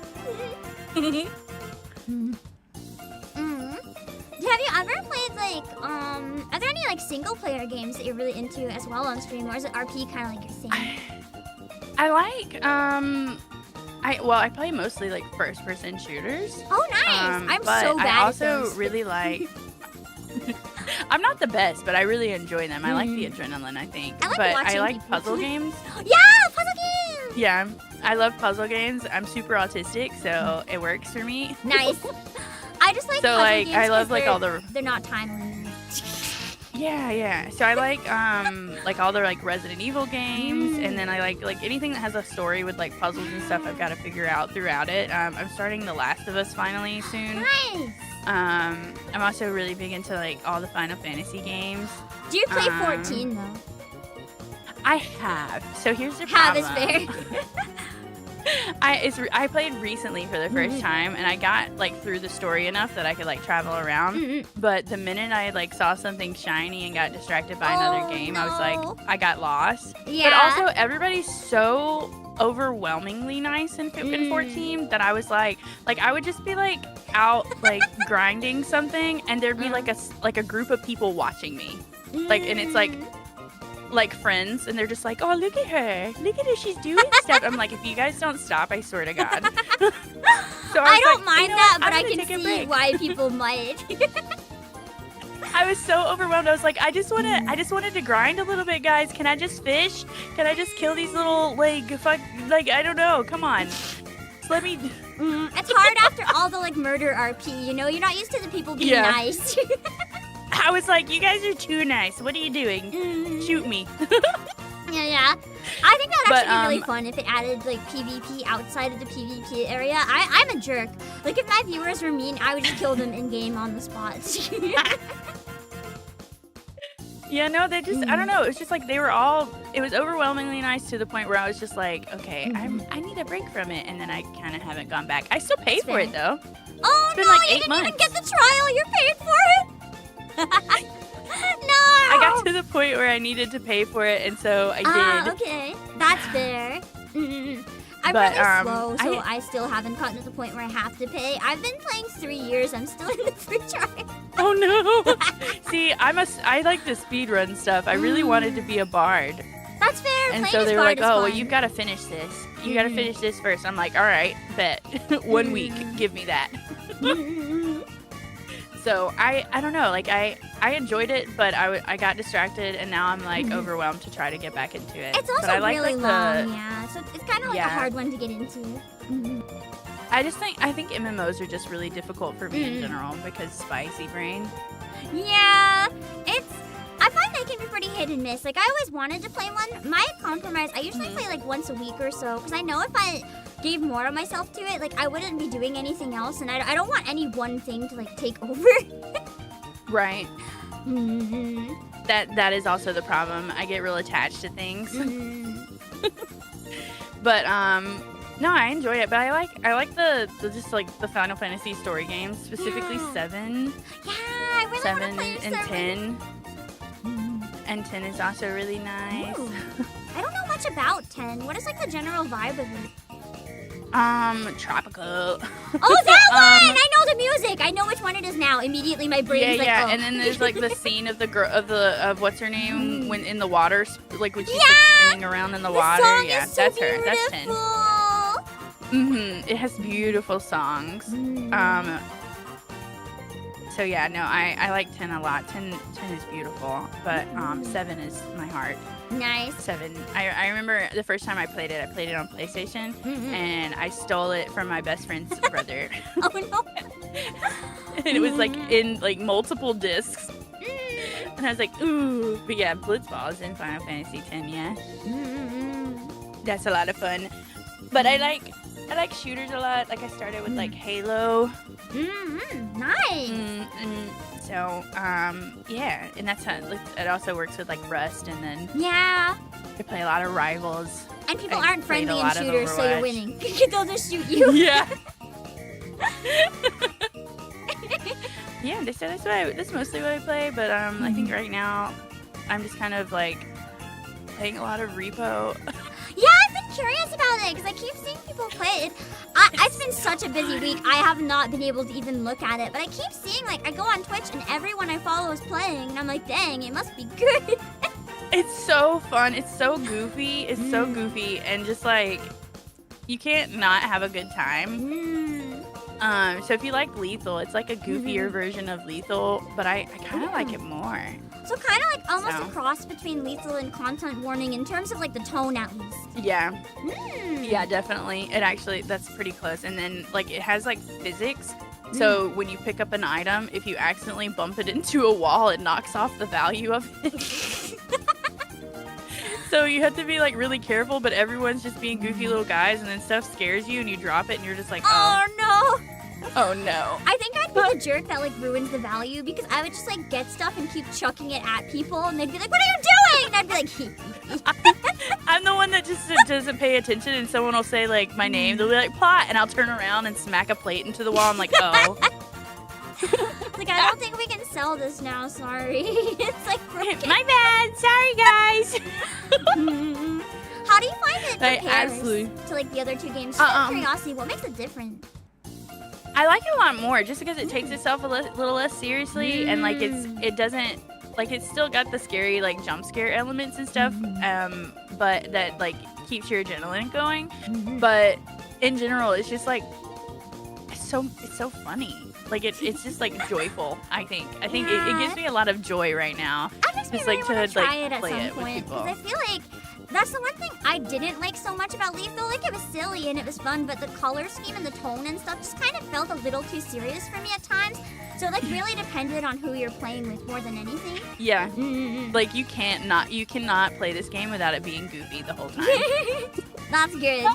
Have you ever played like are there any like single player games that you're really into as well on stream, or is it RP kind of like your thing? I like I play mostly like first person shooters. Oh nice. I'm but so bad I at also those. really like I'm not the best, but I really enjoy them. I like the adrenaline, I think. I like but watching I like people. puzzle games. Yeah, puzzle games. Yeah, I love puzzle games. I'm super autistic, so it works for me. Nice. I just like So, puzzle like, games I love 'cause like all the they're not time limited. Yeah. So I like all the like Resident Evil games, and then I like anything that has a story with like puzzles and stuff. I've got to figure out throughout it. I'm starting The Last of Us finally soon. Nice. I'm also really big into like all the Final Fantasy games. Do you play 14 though? I have. So here's the Have problem. is fair. I played recently for the first time, and I got like through the story enough that I could like travel around. But the minute I like saw something shiny and got distracted by another game, I was no. like, I got lost. Yeah. But also, everybody's so overwhelmingly nice in 14 that I was like I would just be like out like grinding something, and there'd be like a group of people watching me, like, and it's like friends, and they're just like, oh, look at her, she's doing stuff. I'm like, if you guys don't stop, I swear to God. So I was don't like, mind you know that, what? but I'm I gonna can take a see break. why people might. I was so overwhelmed. I was like, I just wanted to grind a little bit, guys. Can I just fish? Can I just kill these little like I don't know. Come on. Just let me. It's hard after all the like murder RP, you know? You're not used to the people being Yeah. nice. I was like, you guys are too nice. What are you doing? Shoot me. Yeah. I think that would actually be really fun if it added like PvP outside of the PvP area. I'm a jerk. Like if my viewers were mean, I would just kill them in game on the spot. Yeah, no, they just, I don't know. It was just like they were all, it was overwhelmingly nice to the point where I was just like, okay, I need a break from it. And then I kind of haven't gone back. I still pay for it though. Oh, it's been no, like you 8 didn't months. even get the trial. You're paying for it? No. I got to the point where I needed to pay for it, and so I did. Okay. That's fair. I'm But, really slow, so I still haven't gotten to the point where I have to pay. I've been playing 3 years. I'm still in the free trial. Oh no! See, I like the speedrun stuff. I really wanted to be a bard. That's fair. And Playing so as they were bard like, is oh, well, fun. you've got to finish this. You got to finish this first. I'm like, all right, bet. 1 week, give me that. So I don't know, like I enjoyed it, but I got distracted, and now I'm like overwhelmed to try to get back into it. It's also but I like, really like, long, yeah. So it's kind of like a hard one to get into. I think MMOs are just really difficult for me in general because spicy brain. Yeah, I find they can be pretty hit and miss. Like I always wanted to play one. My compromise, I usually play like once a week or so, because I know if I gave more of myself to it, like I wouldn't be doing anything else, and I don't want any one thing to like take over. Right. That is also the problem. I get real attached to things. But no, I enjoy it. But I like the just like the Final Fantasy story games, specifically 7. Yeah, I really 7 want to play and 7. 10. And 10 is also really nice. Ooh. I don't know much about 10. What is like the general vibe of it? Tropical. Oh, that one! I know the music. I know which one it is now. Immediately, my brain is like, yeah. oh. And then there's like the scene of the girl of what's her name when in the water, like when she's like, spinning around in the water. Song Yeah, is so that's her. That's 10. beautiful. It has beautiful songs. So yeah, no, I like 10 a lot. 10 is beautiful, but 7 is my heart. Nice. 7. I remember the first time I played it on PlayStation, and I stole it from my best friend's brother. Oh no. And it was like in like multiple discs. And I was like, ooh. But yeah, Blitzball is in Final Fantasy X, yeah. That's a lot of fun. But I like shooters a lot. Like I started with like Halo. Nice. So, yeah, and that's how it also works with like Rust, and then Yeah. I play a lot of Rivals. And people I aren't played friendly a in lot of shooters, so you're Overwatch. winning. They'll just shoot you. Yeah. Yeah, that's mostly what I play, but I think right now I'm just kind of like playing a lot of Repo. Yeah, I've been curious about it because I keep seeing people play it. It's been such a busy week. I have not been able to even look at it, but I keep seeing like I go on Twitch and everyone I follow is playing, and I'm like, dang, it must be good. It's so fun. It's so goofy. It's so goofy, and just like you can't not have a good time. So if you like Lethal, it's like a goofier version of Lethal, but I kind of like it more. So kind of like almost a cross between Lethal and Content Warning in terms of like the tone, at least. Yeah. Yeah, definitely. That's pretty close. And then like it has like physics. So when you pick up an item, if you accidentally bump it into a wall, it knocks off the value of it. So you have to be like really careful, but everyone's just being goofy little guys, and then stuff scares you and you drop it and you're just like, Oh no! Oh no. I think I'd be the jerk that like ruins the value, because I would just like get stuff and keep chucking it at people, and they'd be like, "What are you doing?" And I'd be like, "Hee." I'm the one that just doesn't pay attention, and someone will say like my name, they'll be like Plot, and I'll turn around and smack a plate into the wall. I'm like, oh. Like, I don't think we can sell this now, sorry. It's like broken. My bad. Sorry, guys. How do you find it I compares absolutely- to like the other two games? Just out of curiosity, what makes it different? I like it a lot more just because it takes itself a little less seriously, and like it doesn't like it's still got the scary like jump scare elements and stuff, but that like keeps your adrenaline going. But in general, it's just like it's so funny. Like it's just like joyful. I think it gives me a lot of joy right now. That makes me Just, really like, want to, to try like, it at play some it with point, people. because I feel like That's the one thing I didn't like so much about Leaf, though. Like, it was silly and it was fun, but the color scheme and the tone and stuff just kind of felt a little too serious for me at times. So, like, really depended on who you're playing with more than anything. Yeah. Like, you cannot play this game without it being goofy the whole time. That's good.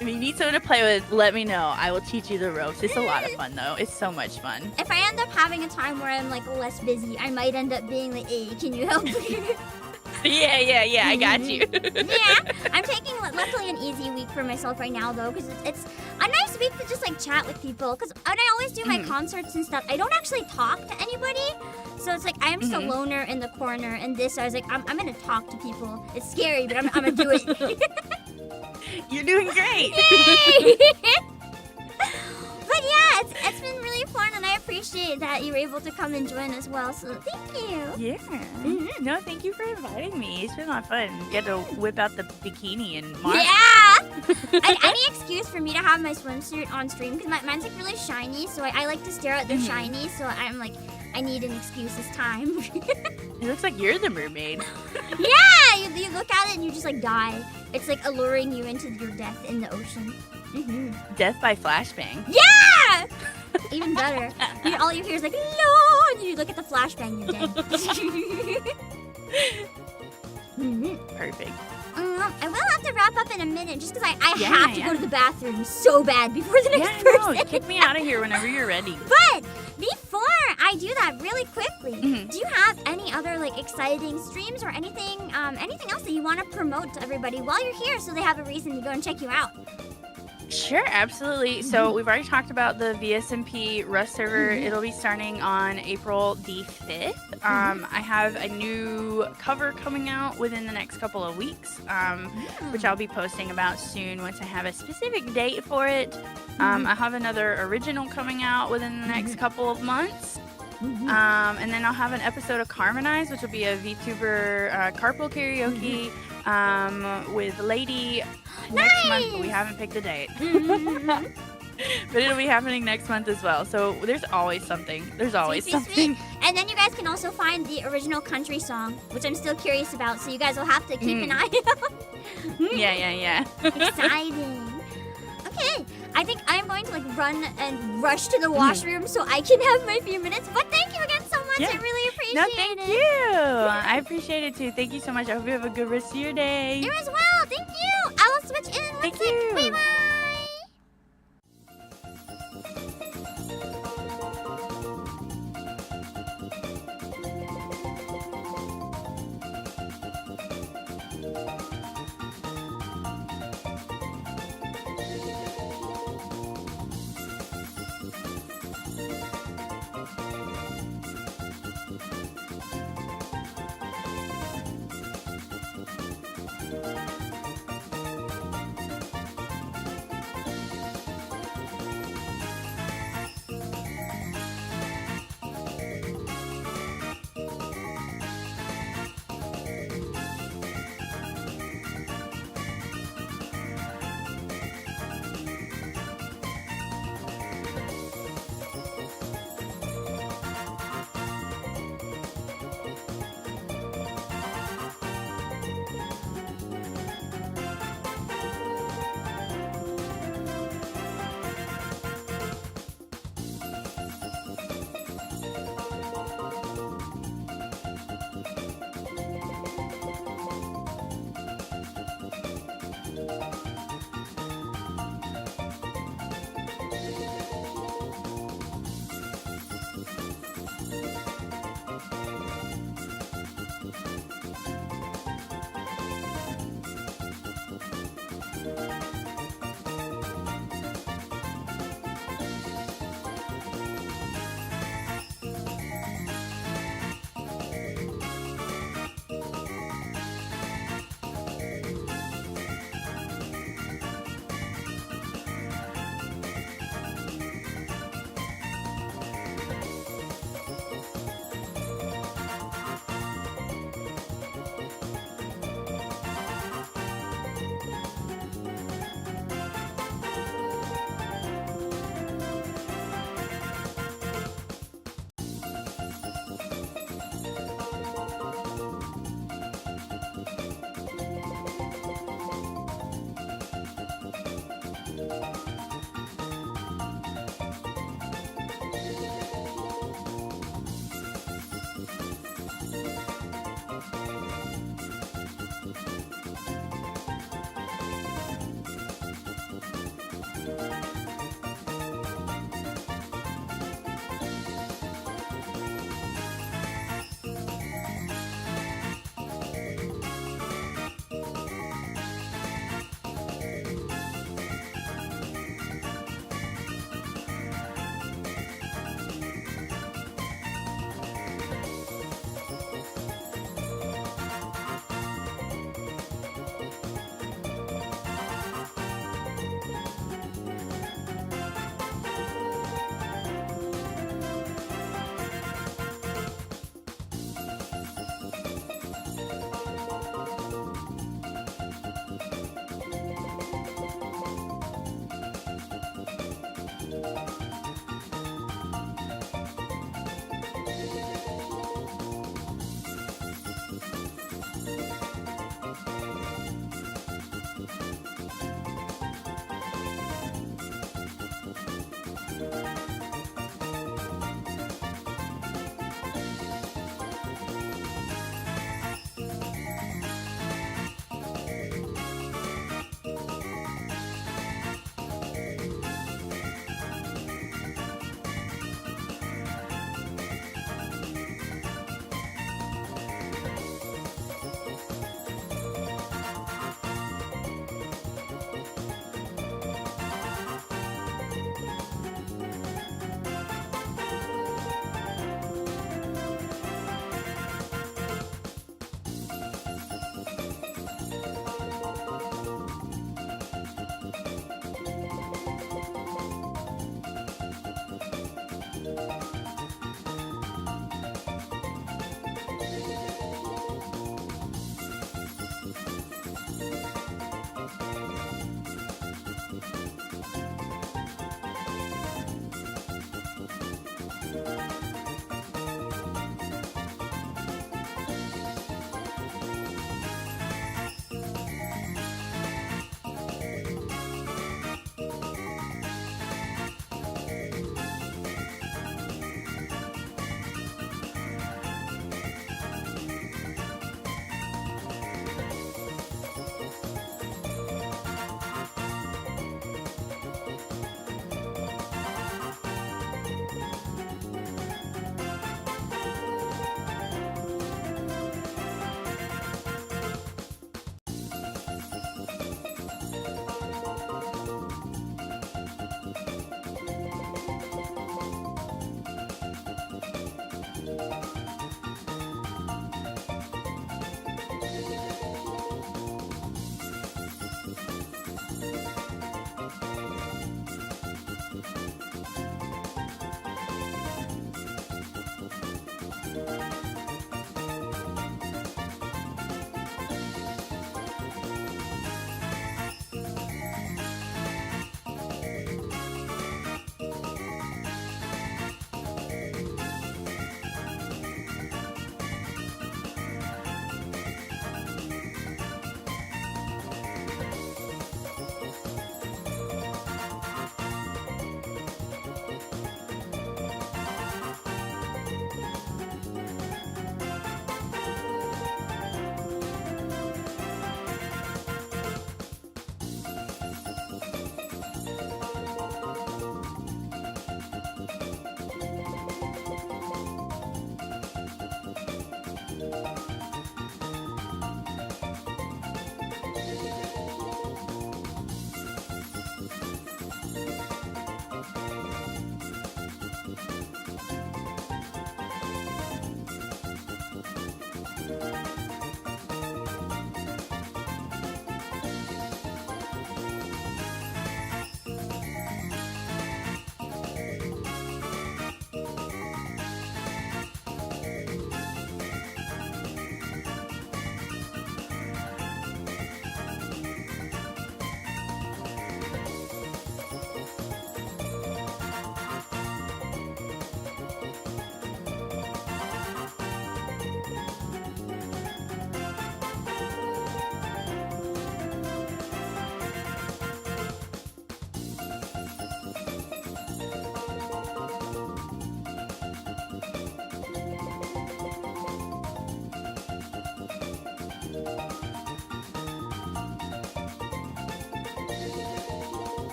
If you need someone to play with, let me know. I will teach you the ropes. It's a lot of fun, though. It's so much fun. If I end up having a time where I'm, like, less busy, I might end up being like, hey, can you help me? Yeah, I got you. Yeah, I'm taking, luckily, an easy week for myself right now, though, because it's a nice week to just, like, chat with people. Because when I always do my concerts and stuff, I don't actually talk to anybody. So it's like, I am just a loner in the corner. And this, I was like, I'm going to talk to people. It's scary, but I'm going to do it. You're doing great. Yay! But yeah, it's been really fun, and I appreciate that you were able to come and join as well. So thank you. Yeah. No, thank you for inviting me. It's been a lot of fun. Get to whip out the bikini and march. Yeah. Any excuse for me to have my swimsuit on stream, because mine's like really shiny, so I like to stare at the shiny. So I'm like, I need an excuse this time. It looks like you're the mermaid. Yeah, you look at it and you just like die. It's like alluring you into your death in the ocean. Death by flashbang. Yeah! Even better. All you hear is like, no! And you look at the flashbang, you're dead. Perfect. I will have to wrap up in a minute just because I have to go to the bathroom so bad before the next person. No, kick me out of here whenever you're ready. But before I do that really quickly, do you have any other like exciting streams or anything else that you want to promote to everybody while you're here so they have a reason to go and check you out? Sure, absolutely. So we've already talked about the VSMP Rust server. It'll be starting on April the 5th. I have a new cover coming out within the next couple of weeks, which I'll be posting about soon once I have a specific date for it. I have another original coming out within the next couple of months. And then I'll have an episode of Carmenize, which will be a VTuber carpool karaoke with Lady next month, but we haven't picked a date. But it'll be happening next month as well. So there's always something. There's always something. And then you guys can also find the original country song, which I'm still curious about. So you guys will have to keep an eye out. Yeah. Exciting. Okay, I think I'm going to like run and rush to the washroom so I can have my few minutes. But thank you again so much. I really appreciate it. No, thank you. I appreciate it too. Thank you so much. I hope you have a good rest of your day. You as well. Thank you. I will switch in. Thank you. Bye bye.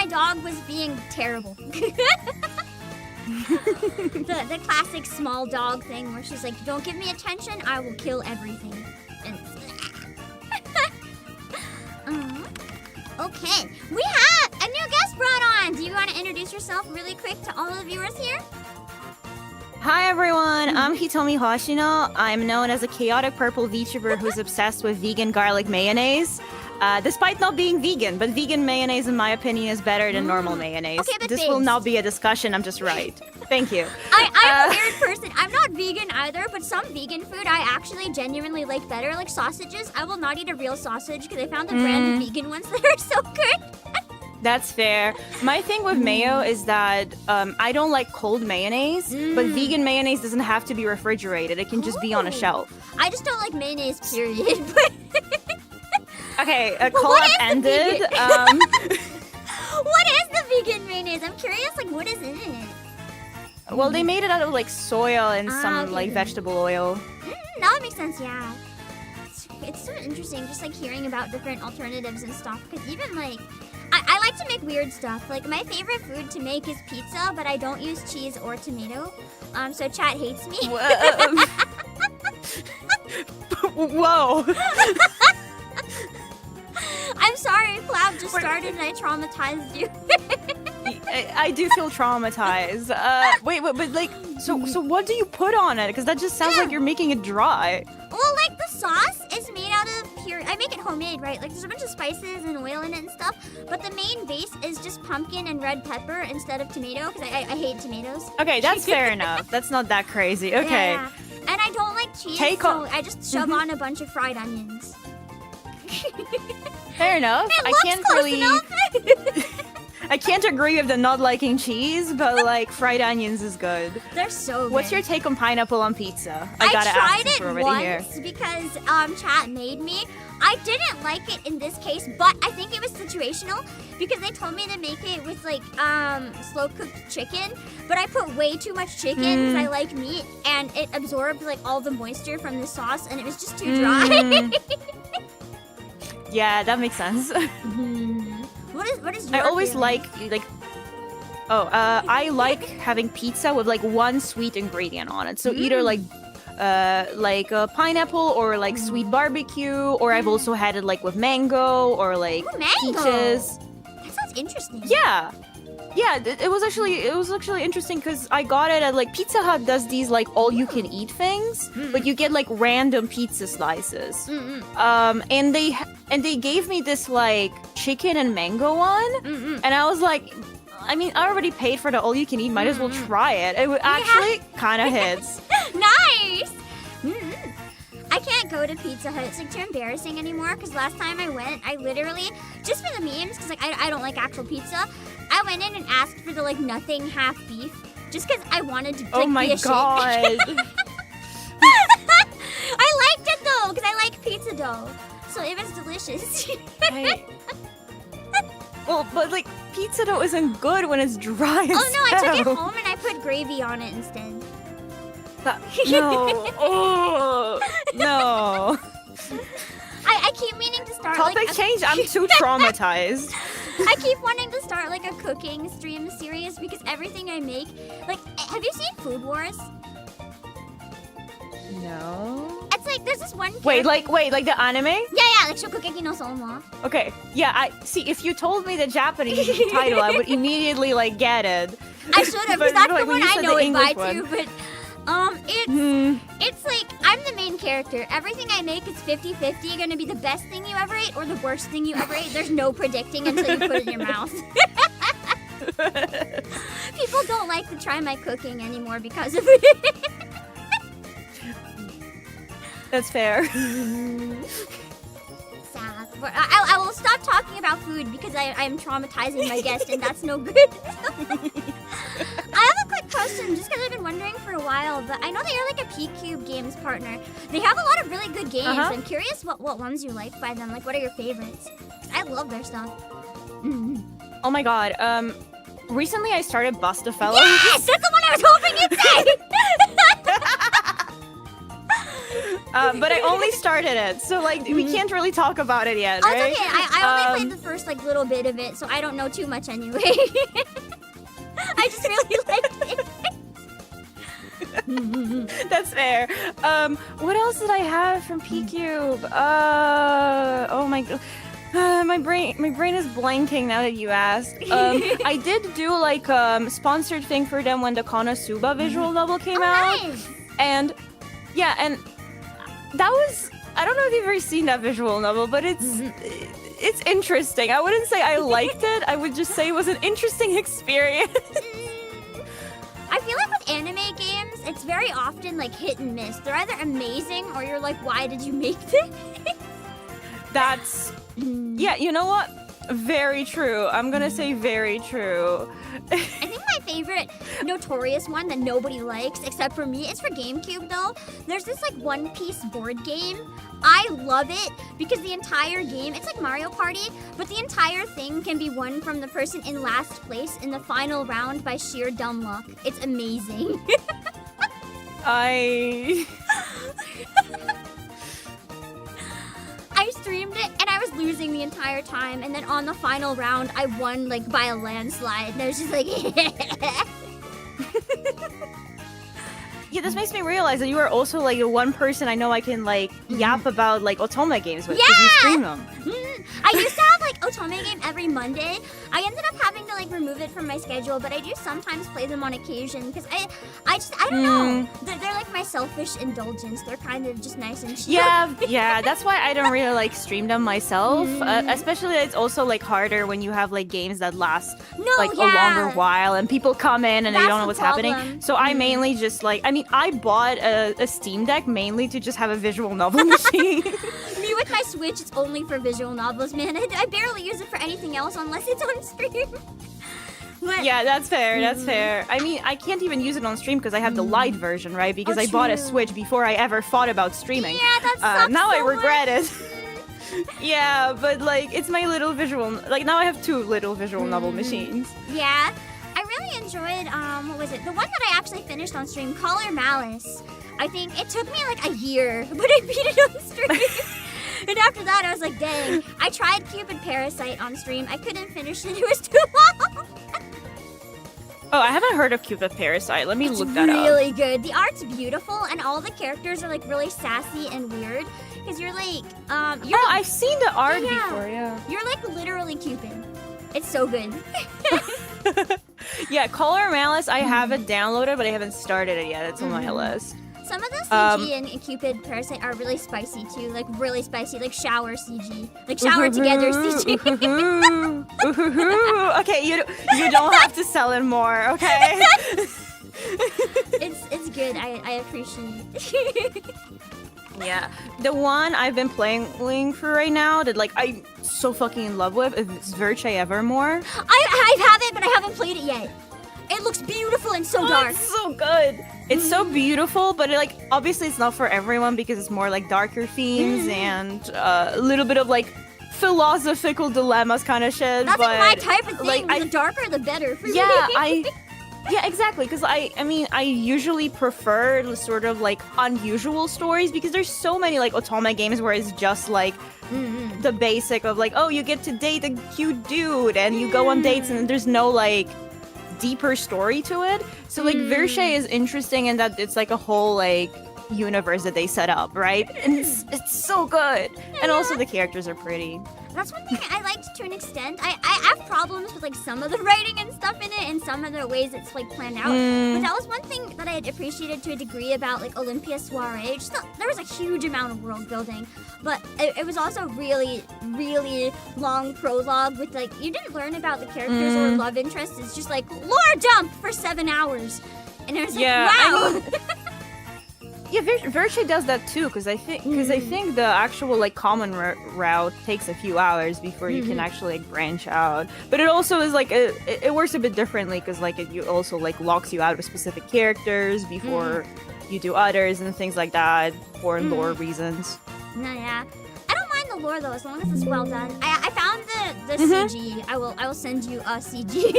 my dog was being terrible. the classic small dog thing where she's like, don't give me attention, I will kill everything. And okay, we have a new guest brought on. Do you want to introduce yourself really quick to all the viewers here? Hi everyone, I'm Hitomi Hoshino. I'm known as a chaotic purple VTuber who's obsessed with vegan garlic mayonnaise. Despite not being vegan, but vegan mayonnaise in my opinion is better than normal mayonnaise. Okay, but this will not be a discussion, I'm just right. Thank you. I'm a weird person. I'm not vegan either, but some vegan food I actually genuinely like better. Like sausages, I will not eat a real sausage because I found the brand vegan ones that are so good. That's fair. My thing with mayo is that I don't like cold mayonnaise, but vegan mayonnaise doesn't have to be refrigerated. It can just be on a shelf. I just don't like mayonnaise, period. Okay, a collab ended. What is the vegan mayonnaise? I'm curious, like, what is in it? Well, they made it out of, like, soy and some, like, vegetable oil. That would make sense, yeah. It's so interesting just, like, hearing about different alternatives and stuff. Because even, like, I like to make weird stuff. Like, my favorite food to make is pizza, but I don't use cheese or tomato. So chat hates me. Whoa. I'm sorry, Cloud just started and I traumatized you. I do feel traumatized. Wait, but like, so what do you put on it? Because that just sounds like you're making it dry. Well, like, the sauce is made out of pure... I make it homemade, right? Like, there's a bunch of spices and oil in it and stuff. But the main base is just pumpkin and red pepper instead of tomato, because I hate tomatoes. Okay, that's fair enough. That's not that crazy. Okay. Yeah. And I don't like cheese, so I just shove on a bunch of fried onions. Fair enough. It I looks can't close really. enough. I can't agree with the not liking cheese, but like fried onions is good. They're so good. What's your take on pineapple on pizza? I gotta tried ask since it we're already here. once because chat made me. I didn't like it in this case, but I think it was situational because they told me to make it with like slow cooked chicken, but I put way too much chicken because I like meat, and it absorbed like all the moisture from the sauce, and it was just too dry. Yeah, that makes sense. What is your I always feeling? I like having pizza with like one sweet ingredient on it. So either like a pineapple or like sweet barbecue, or I've also had it like with mango or like Ooh, mango. peaches. That sounds interesting. Yeah. Yeah, it was actually interesting because I got it at like Pizza Hut does these like all you can eat things, but you get like random pizza slices. And they gave me this like chicken and mango one, and I was like, I mean, I already paid for the all you can eat, might as well try it. It actually kind of hits. Nice. I can't go to Pizza Hut. It's like too embarrassing anymore because last time I went, I literally, just for the memes, because like I don't like actual pizza, I went in and asked for the like nothing half beef just because I wanted to like, Oh my be a god. I liked it though because I like pizza dough. So it was delicious. Well, but like pizza dough isn't good when it's dry as Oh no, I took it hell. home and I put gravy on it instead. No. Oh, no. I keep meaning to start Topic like change. I'm too traumatized. I keep wanting to start like a cooking stream series because everything I make, like, have you seen Food Wars? No. It's like there's this one. Wait, character- like the anime? Yeah, like Shokugeki no Soma. Okay. Yeah, I see. If you told me the Japanese title, I would immediately like get it. I should have, But, because that's like, the when one you I said know the it by English too. one. But it's like I'm the main character. Everything I make is 50-50. Gonna be the best thing you ever ate or the worst thing you ever ate. There's no predicting until you put it in your mouth. People don't like to try my cooking anymore because of it. That's fair. Sad. But I will stop talking about food because I'm traumatizing my guest, and that's no good. I have a quick question, just because I've been wondering for a while, but I know that you're like a P-Cube Games partner. They have a lot of really good games. I'm curious what ones you like by them. Like, what are your favorites? 'Cause I love their stuff. Oh my god. Recently I started Bustafellow. Yes! That's the one I was hoping you'd say! But I only started it, so like we can't really talk about it yet, Oh, right? it's okay. I only played the first like little bit of it, so I don't know too much anyway. I just really liked it. That's fair. What else did I have from P-Cube? Oh my god. My brain is blanking now that you asked. I did do like sponsored thing for them when the Konosuba visual novel came out. Nice. And yeah, and that was, I don't know if you've ever seen that visual novel, but it's interesting. I wouldn't say I liked it. I would just say it was an interesting experience. I feel like with anime games, it's very often like hit and miss. They're either amazing or you're like, why did you make this? That's, yeah, you know what? Very true. I'm gonna say very true. I think my favorite notorious one that nobody likes except for me is for GameCube though. There's this like One Piece board game. I love it because the entire game, it's like Mario Party, but the entire thing can be won from the person in last place in the final round by sheer dumb luck. It's amazing. I streamed it and I was losing the entire time, and then on the final round I won like by a landslide, and I was just like Yeah, this makes me realize that you are also like the one person I know I can like yap about like Otome games with, because you stream them. I used to have like Otome game every Monday. I ended up having to like remove it from my schedule, but I do sometimes play them on occasion because I don't know. They're like my selfish indulgence. They're kind of just nice and chill. Yeah, that's why I don't really like stream them myself. Especially it's also like harder when you have like games that last a longer while and people come in and they don't know what's happening. So I mainly just like, I mean, I bought a Steam Deck mainly to just have a visual novel machine. Me with my Switch, it's only for visual novels, man. I barely use it for anything else unless it's on stream. But, Yeah, that's fair. That's fair. I mean, I can't even use it on stream because I have the light version, right? Because I bought a true. Switch before I ever thought about streaming. Yeah, that sucks now I so regret much. it. Yeah, but like, it's my little visual. Like now I have 2 little visual novel machines. Yeah, I really enjoyed, what was it? The one that I actually finished on stream, Color Malice. I think it took me like a year, but I beat it on stream. And after that, I was like, dang. I tried Cupid Parasite on stream. I couldn't finish it. It was too long. Oh, I haven't heard of Cupid Parasite. Let me It's look that up. really good. The art's beautiful, and all the characters are like really sassy and weird. Because you're like, Oh, I've seen the art Yeah. before, yeah. you're like literally Cupid. It's so good. Yeah, Color Malice, I have it downloaded, but I haven't started it yet. It's on my list. Some of the CG in Cupid Parasite are really spicy too, like really spicy, like shower CG, like shower together CG. Okay, you don't have to sell it more, okay? It's good. I appreciate it. Yeah. The one I've been playing for right now that like I'm so fucking in love with is Virtue Evermore. I have it, but I haven't played it yet. It looks beautiful and so dark. It's so good. It's so beautiful, but like obviously it's not for everyone because it's more like darker themes and a little bit of like philosophical dilemmas kind of shit. That's but, like my type of thing. like, The darker, the better for Yeah, me. Yeah, exactly. Because I mean, I usually prefer the sort of like unusual stories because there's so many like otome games where it's just like the basic of like, oh, you get to date a cute dude and you go on dates and there's no like deeper story to it. So like Virtue is interesting in that it's like a whole like universe that they set up, right? And it's so good. And also the characters are pretty. That's one thing I liked to an extent. I have problems with like some of the writing and stuff in it and some of the ways it's like planned out. But that was one thing that I had appreciated to a degree about like Olympia Soiree. Just there was a huge amount of world building, but it was also really, really long prologue with like you didn't learn about the characters or love interests. It's just like lore dump for 7 hours, and it was like wow. I mean, yeah, Virtue does that too, because I think the actual like common route takes a few hours before you can actually like branch out. But it also is like it works a bit differently because like it also like locks you out of specific characters before you do others and things like that for lore reasons. No, yeah. I don't mind the lore though, as long as it's well done. I found the CG. I will send you a CG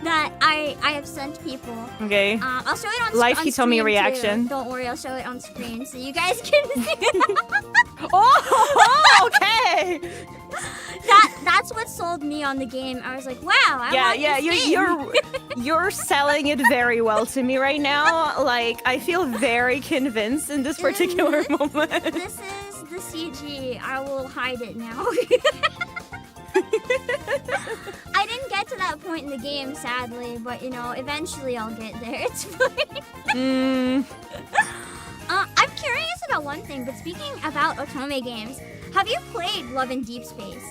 that I have sent people. Okay. I'll show it on Live on Hitomi screen reaction. Too. Don't worry, I'll show it on screen so you guys can see. Oh, okay. That's what sold me on the game. I was like, wow, I want this thing. You're selling it very well to me right now. Like I feel very convinced in this particular moment. This is the CG. I will hide it now. I didn't get to that point in the game, sadly, but you know, eventually I'll get there. It's fine. I'm curious about one thing, but speaking about otome games, have you played Love in Deep Space?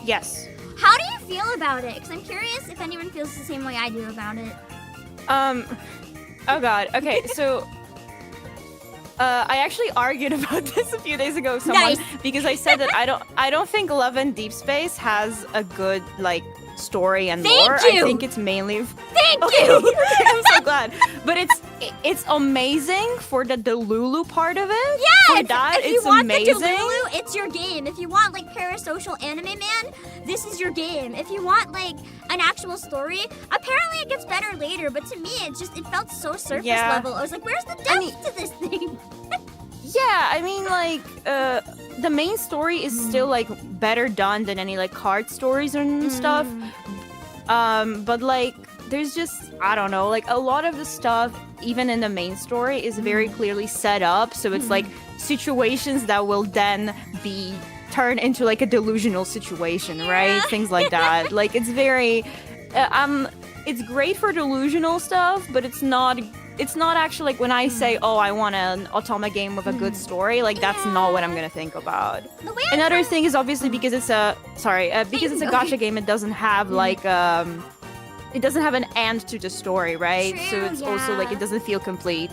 Yes. How do you feel about it? Because I'm curious if anyone feels the same way I do about it. Oh god. Okay, so I actually argued about this a few days ago with someone because I said that I don't think Love in Deep Space has a good like story and lore. I think it's mainly Thank you. I'm so glad. But it's amazing for the Delulu part of it. Yeah, for that, if you it's want amazing. the Delulu, it's your game. If you want like parasocial anime man, this is your game. If you want like an actual story, apparently it gets better later. But to me, it felt so surface level. I was like, where's the depth to this thing? Yeah, I mean, like, the main story is still, like, better done than any, like, card stories and stuff. But, like, there's just, I don't know, like, a lot of the stuff, even in the main story, is very clearly set up. So it's, like, situations that will then be turned into, like, a delusional situation, right? Things like that. Like, it's very, it's great for delusional stuff, but it's not actually like when I say, oh, I want an otome game with a good story, like that's not what I'm gonna think about. Another thing is obviously because it's a gacha game, it doesn't have like it doesn't have an end to the story, right? True, so it's also like it doesn't feel complete.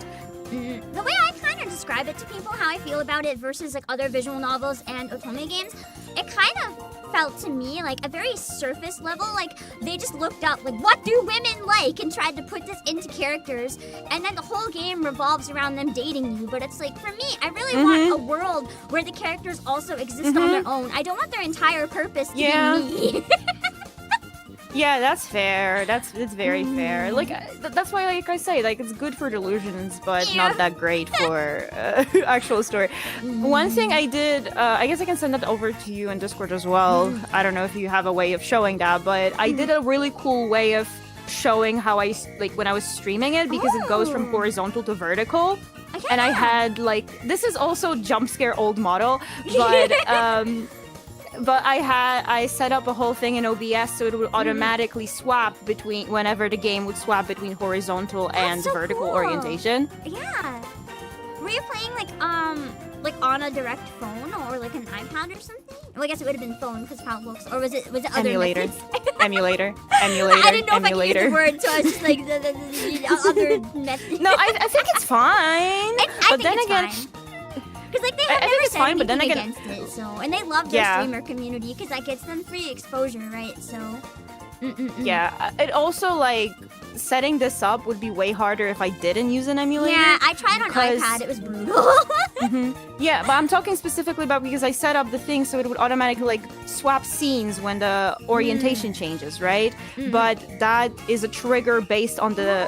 The way I kind of describe it to people how I feel about it versus like other visual novels and otome games, it kind of felt to me like a very surface level. Like they just looked up like what do women like and tried to put this into characters, and then the whole game revolves around them dating you. But it's like for me, I really want a world where the characters also exist on their own. I don't want their entire purpose to be me. Yeah, that's fair. It's very fair. Like that's why, like I say, like it's good for delusions, but not that great for actual story. One thing I did, I guess I can send that over to you in Discord as well. I don't know if you have a way of showing that, but I did a really cool way of showing how I like when I was streaming it, because it goes from horizontal to vertical. And I had like, this is also jump scare old model, but I set up a whole thing in OBS so it would automatically swap between whenever the game would swap between horizontal and so vertical cool. orientation. Yeah. Were you playing like on a direct phone or like an iPad or something? Well, I guess it would have been phone because how it looks. Or was it other Emulator. methods? Emulator. I didn't know emulator. if I could use the word, so I was just like the other method. No, I think it's fine. I but think then it's again, fine. Because like they I have think never it's said fine, but then anything again- against it, so and they love their streamer community because that gets them free exposure, right? So. yeah, it also like setting this up would be way harder if I didn't use an emulator. Yeah, I tried on because- iPad. It was brutal. Yeah, but I'm talking specifically about because I set up the thing so it would automatically like swap scenes when the orientation changes, right? But that is a trigger based on the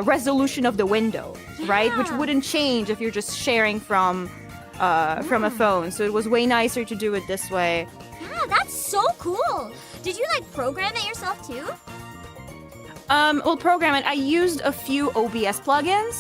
resolution of the window, right? Which wouldn't change if you're just sharing from a phone. So it was way nicer to do it this way. Yeah, that's so cool. Did you like program it yourself too? Well, program it. I used a few OBS plugins.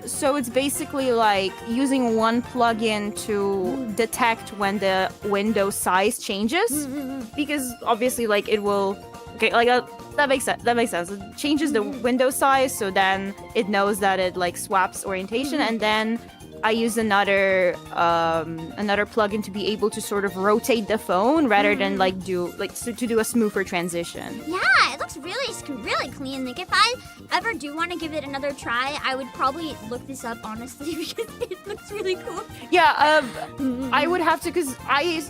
So it's basically like using one plugin to detect when the window size changes, because obviously, like it will. Okay, like that makes sense. That makes sense. It changes the window size, so then it knows that it like swaps orientation, and then I use another plugin to be able to sort of rotate the phone rather than like to do a smoother transition. Yeah, it looks really clean. Like if I ever do want to give it another try, I would probably look this up honestly because it looks really cool. Yeah, I would have to, because I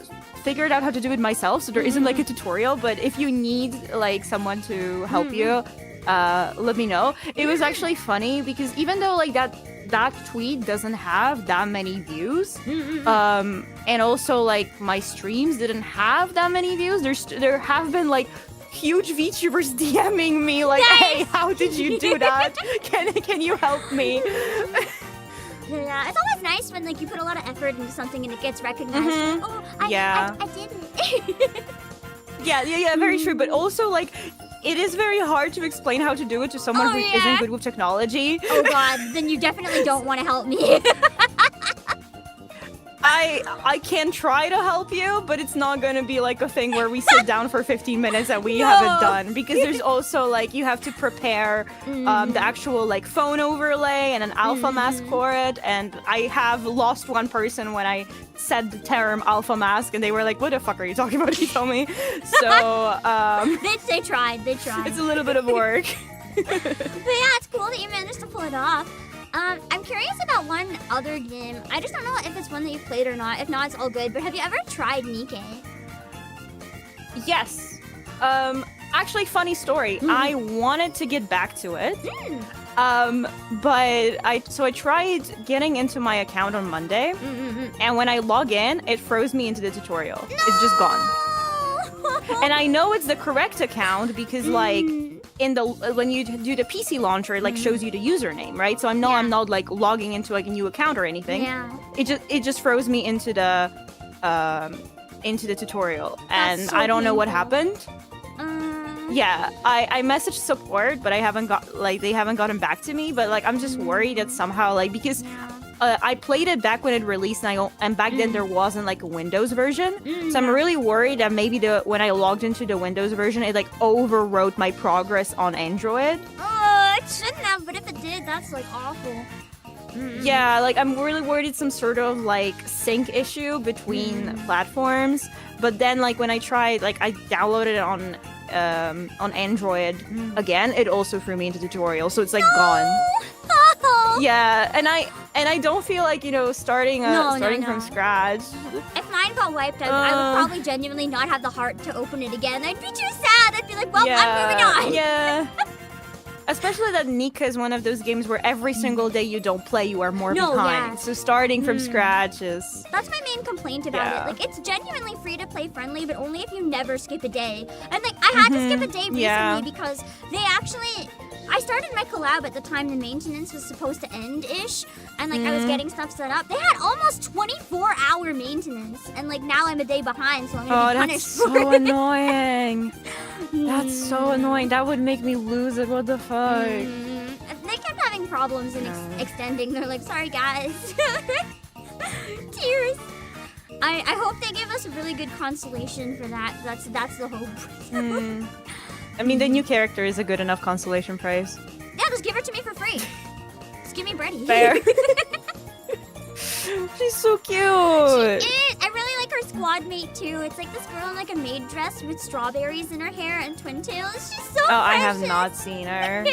figured out how to do it myself, so there isn't like a tutorial. But if you need like someone to help you, let me know. It was actually funny because even though like that tweet doesn't have that many views, and also like my streams didn't have that many views, there have been like huge VTubers DMing me like, hey, how did you do that? Can you help me? Yeah, it's always nice when like you put a lot of effort into something and it gets recognized. Like, oh, I did it. yeah, very true. But also like, it is very hard to explain how to do it to someone who isn't good with technology. Oh god, then you definitely don't want to help me. I can try to help you, but it's not going to be like a thing where we sit down for 15 minutes and we have it done. Because there's also like, you have to prepare the actual like phone overlay and an alpha mask for it. And I have lost one person when I said the term alpha mask and they were like, what the fuck are you talking about, Hitomi? So, They tried. it's a little bit of work. But yeah, it's cool that you managed to pull it off. I'm curious about one other game. I just don't know if it's one that you've played or not. If not, it's all good. But have you ever tried Nikke? Yes. Actually, funny story. I wanted to get back to it. But I tried getting into my account on Monday, and when I log in, it froze me into the tutorial. No! It's just gone. And I know it's the correct account because like when you do the PC launcher, it like shows you the username, right? So I'm not like logging into like a new account or anything. Yeah. It just froze me into the tutorial, and I don't know what happened. Yeah, I messaged support, but they haven't gotten back to me. But like, I'm just worried that somehow like, because I played it back when it released, and back then there wasn't like a Windows version. So I'm really worried that maybe when I logged into the Windows version, it like overwrote my progress on Android. Oh, it shouldn't have, but if it did, that's like awful. Yeah, like I'm really worried it's some sort of like sync issue between platforms. But then like when I tried, like I downloaded it on Android again, it also threw me into tutorial, so it's like gone. Yeah, and I don't feel like, you know, starting from scratch. If mine got wiped, I would probably genuinely not have the heart to open it again. I'd be too sad. I'd be like, well, I'm moving on. Yeah. Especially that Nika is one of those games where every single day you don't play, you are more behind. Yeah. So starting from scratch is... That's my main complaint about it. Like, it's genuinely free-to-play friendly, but only if you never skip a day. And, like, I had to skip a day recently because they actually... I started my collab at the time the maintenance was supposed to end-ish, and, like, I was getting stuff set up. They had almost 24-hour maintenance, and, like, now I'm a day behind, so I'm gonna be punished for it. That's so annoying. That's so annoying. That would make me lose it. What the fuck? They kept having problems in extending. They're like, sorry, guys. Tears. I hope they give us a really good consolation for that. That's the hope. I mean, the new character is a good enough consolation prize. Yeah, just give her to me for free. Just give me Brady. Fair. She's so cute. She is. I really like her squad mate too. It's like this girl in like a maid dress with strawberries in her hair and twin tails. She's so precious. I have not seen her.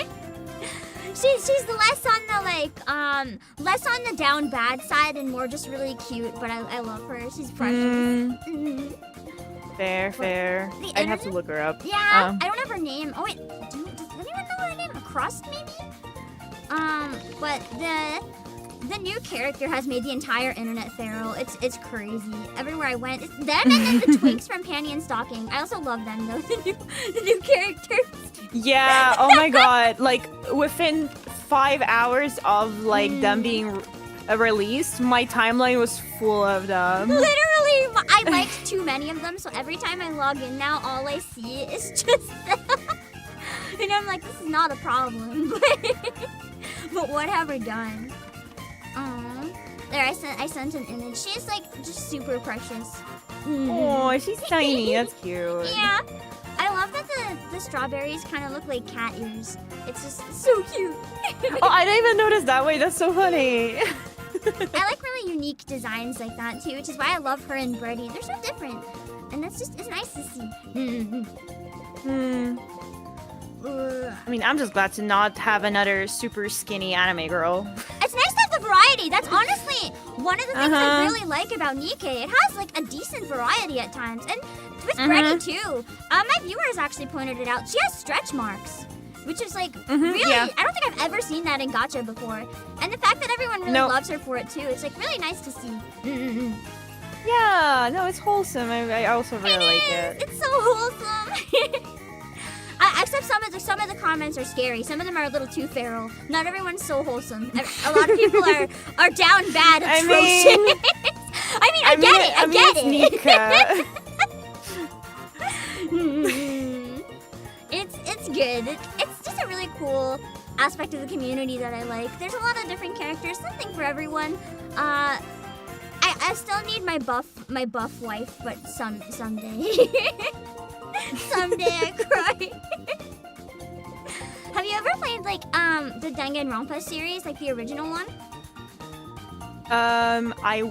She's less on the less on the down bad side and more just really cute. But I love her. She's precious. Fair. I'd have to look her up. Yeah, I don't have her name. Oh wait, does anyone know her name? A Crust maybe? But the new character has made the entire internet feral. It's crazy. Everywhere I went, it's them and then the twinks from Panty and Stocking. I also love them though. The new characters. Yeah. Oh my god. Like within 5 hours of like them being released, my timeline was full of them. Literally, I liked too many of them, so every time I log in now, all I see is just them. And I'm like, this is not a problem. But what have I done? There, I sent an image. She's like just super precious. Oh, she's tiny. That's cute. Yeah. I love that the strawberries kind of look like cat ears. It's just so cute. Oh, I didn't even notice that way. That's so funny. I like really unique designs like that too, which is why I love her and Brady. They're so different, and it's nice to see. I mean, I'm just glad to not have another super skinny anime girl. It's nice to have the variety. That's honestly one of the things I really like about Nikkei. It has like a decent variety at times, and with Brady too. My viewers actually pointed it out. She has stretch marks. Which is like really, I don't think I've ever seen that in gacha before. And the fact that everyone really loves her for it too, it's like really nice to see. Yeah, no, it's wholesome. I also really like it. It's so wholesome. Except some of the comments are scary. Some of them are a little too feral. Not everyone's so wholesome. A lot of people are down bad, atrocious. I get it. It's good. It's just a really cool aspect of the community that I like. There's a lot of different characters, something for everyone. I still need my buff wife, but someday. Someday I cry. Have you ever played like the Danganronpa series, like the original one? I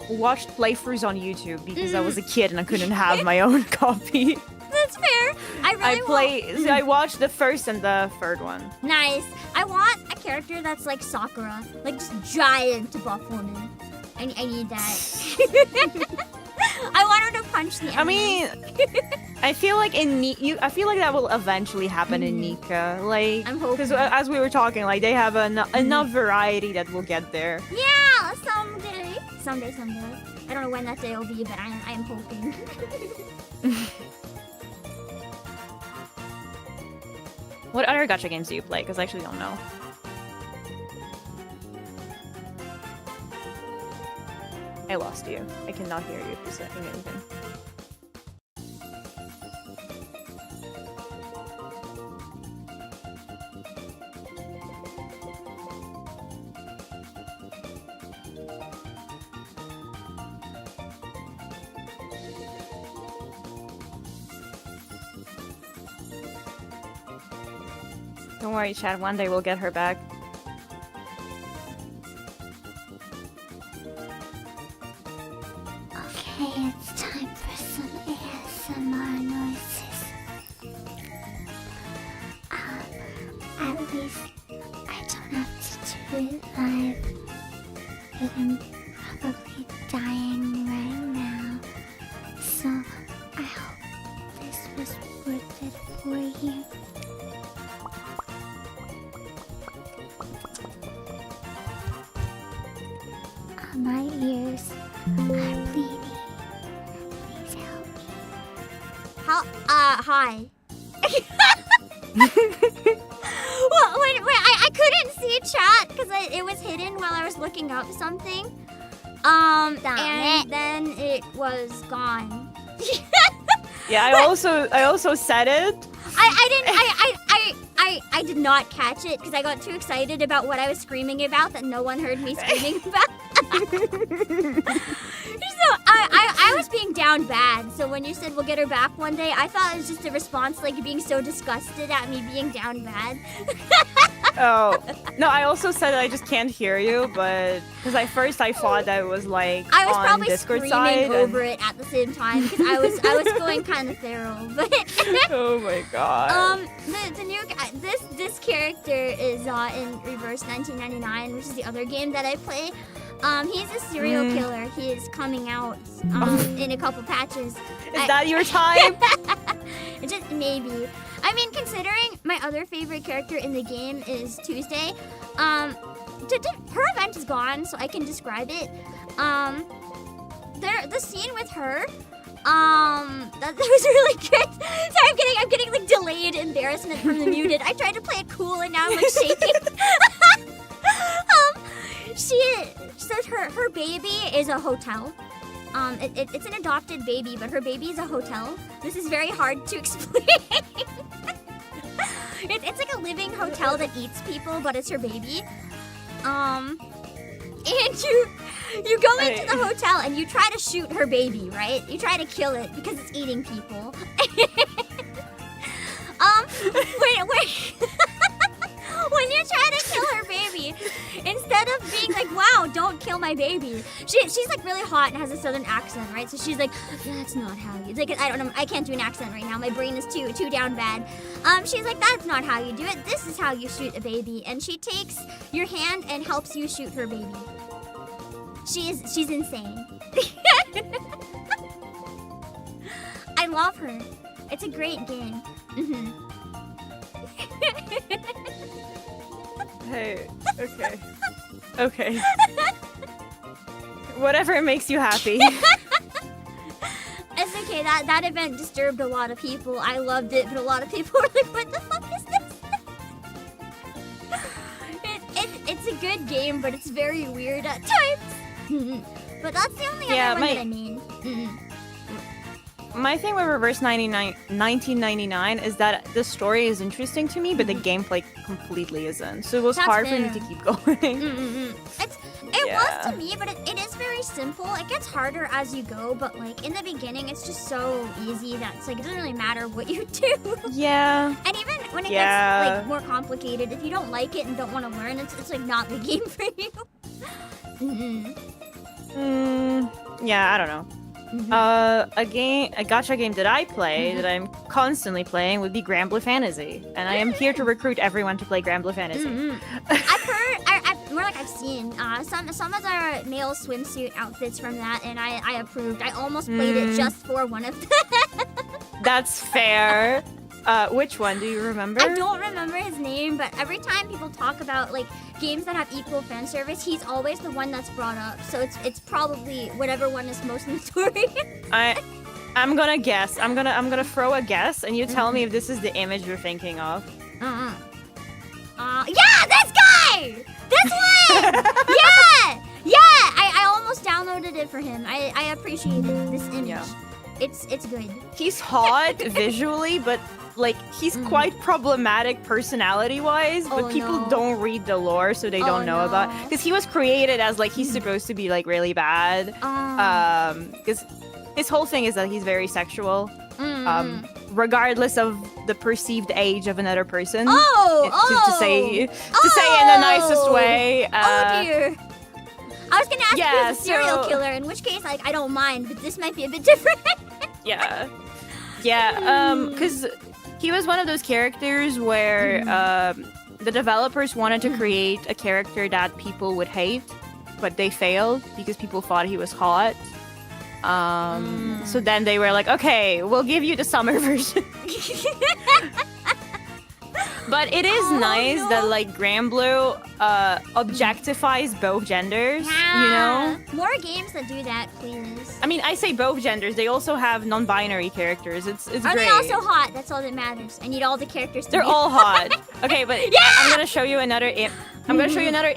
watched playthroughs on YouTube because I was a kid and I couldn't have my own copy. That's fair. I watched the first and the third one. Nice. I want a character that's like Sakura, like just giant buff woman. I need that. I want her to punch the enemy. I mean, I feel like I feel like that will eventually happen in Nika. Like, I'm hoping. Because as we were talking, like they have enough variety that we'll get there. Yeah, someday. I don't know when that day will be, but I am hoping. What other gacha games do you play? Because I actually don't know. I lost you. I cannot hear you if you're saying anything. Don't worry, Chad. One day we'll get her back. Okay, it's time for some ASMR noises. At least I don't have to do it. I'm bleeding. Please help me. Hi. Well, wait, I couldn't see chat because it was hidden while I was looking up something. And then it was gone. Yeah, I also said it. I did not catch it because I got too excited about what I was screaming about that no one heard me screaming about. So I was being down bad. So when you said we'll get her back one day, I thought it was just a response like being so disgusted at me being down bad. Oh no! I also said that I just can't hear you, but because at first I thought that it was like I was on probably Discord screaming side over it at the same time because I was going kind of feral. But oh my god! the new this character is in Reverse 1999, which is the other game that I play. He's a serial killer. He is coming out in a couple patches. Is that your type? Just maybe. I mean, considering my other favorite character in the game is Tuesday, her event is gone, so I can describe it. The scene with her, that was really good. Sorry, I'm getting like delayed embarrassment from the muted. I tried to play it cool and now I'm like shaking. Her baby is a hotel. It's an adopted baby, but her baby is a hotel. This is very hard to explain. It's like a living hotel that eats people, but it's her baby. And you go into the hotel and you try to shoot her baby, right? You try to kill it because it's eating people. Wait. When you try to kill her baby, instead of being like, wow, don't kill my baby, she's like really hot and has a southern accent, right? So she's like, that's not how you, like, I don't know, I can't do an accent right now, my brain is too down bad. She's like, that's not how you do it, this is how you shoot a baby. And she takes your hand and helps you shoot her baby. She's insane. I love her. It's a great game. Hey, okay. Whatever makes you happy. It's okay, that event disturbed a lot of people. I loved it, but a lot of people were like, what the fuck is this? It's a good game, but it's very weird at times. But that's the only other one that I mean. My thing with Reverse 1999 is that the story is interesting to me, but the gameplay completely isn't. So it was hard for me to keep going. It was to me, but it is very simple. It gets harder as you go, but like in the beginning, it's just so easy that it's like it doesn't really matter what you do. Yeah. And even when it gets like more complicated, if you don't like it and don't want to learn, it's like not the game for you. Yeah, I don't know. A gacha game that I play, that I'm constantly playing, would be Granblue Fantasy, and I am here to recruit everyone to play Granblue Fantasy. I've heard, more like I've seen some of the male swimsuit outfits from that, and I approved. I almost played it just for one of them. That's fair. Which one do you remember? I don't remember his name, but every time people talk about like games that have equal fan service, he's always the one that's brought up. So it's probably whatever one is most notorious. I'm gonna guess. I'm gonna throw a guess, and you tell me if this is the image you're thinking of. Yeah, this guy! This one! Yeah! I almost downloaded it for him. I appreciated this image. Yeah. It's good. He's hot visually, but like he's quite problematic personality-wise. But people don't read the lore, so they don't know about. Because he was created as like he's supposed to be like really bad. Because his whole thing is that he's very sexual. Regardless of the perceived age of another person. To say it in the nicest way. Oh dear. I was gonna ask if he was a serial killer, in which case like I don't mind, but this might be a bit different. Yeah, because he was one of those characters where the developers wanted to create a character that people would hate, but they failed because people thought he was hot. So then they were like, okay, we'll give you the summer version. But it is nice that like Granblue objectifies both genders, you know? More games that do that, please. I mean, I say both genders. They also have non-binary characters. It's Are great. they also hot? That's all that matters. I need all the characters to They're be all hot. Okay, but I'm gonna show you another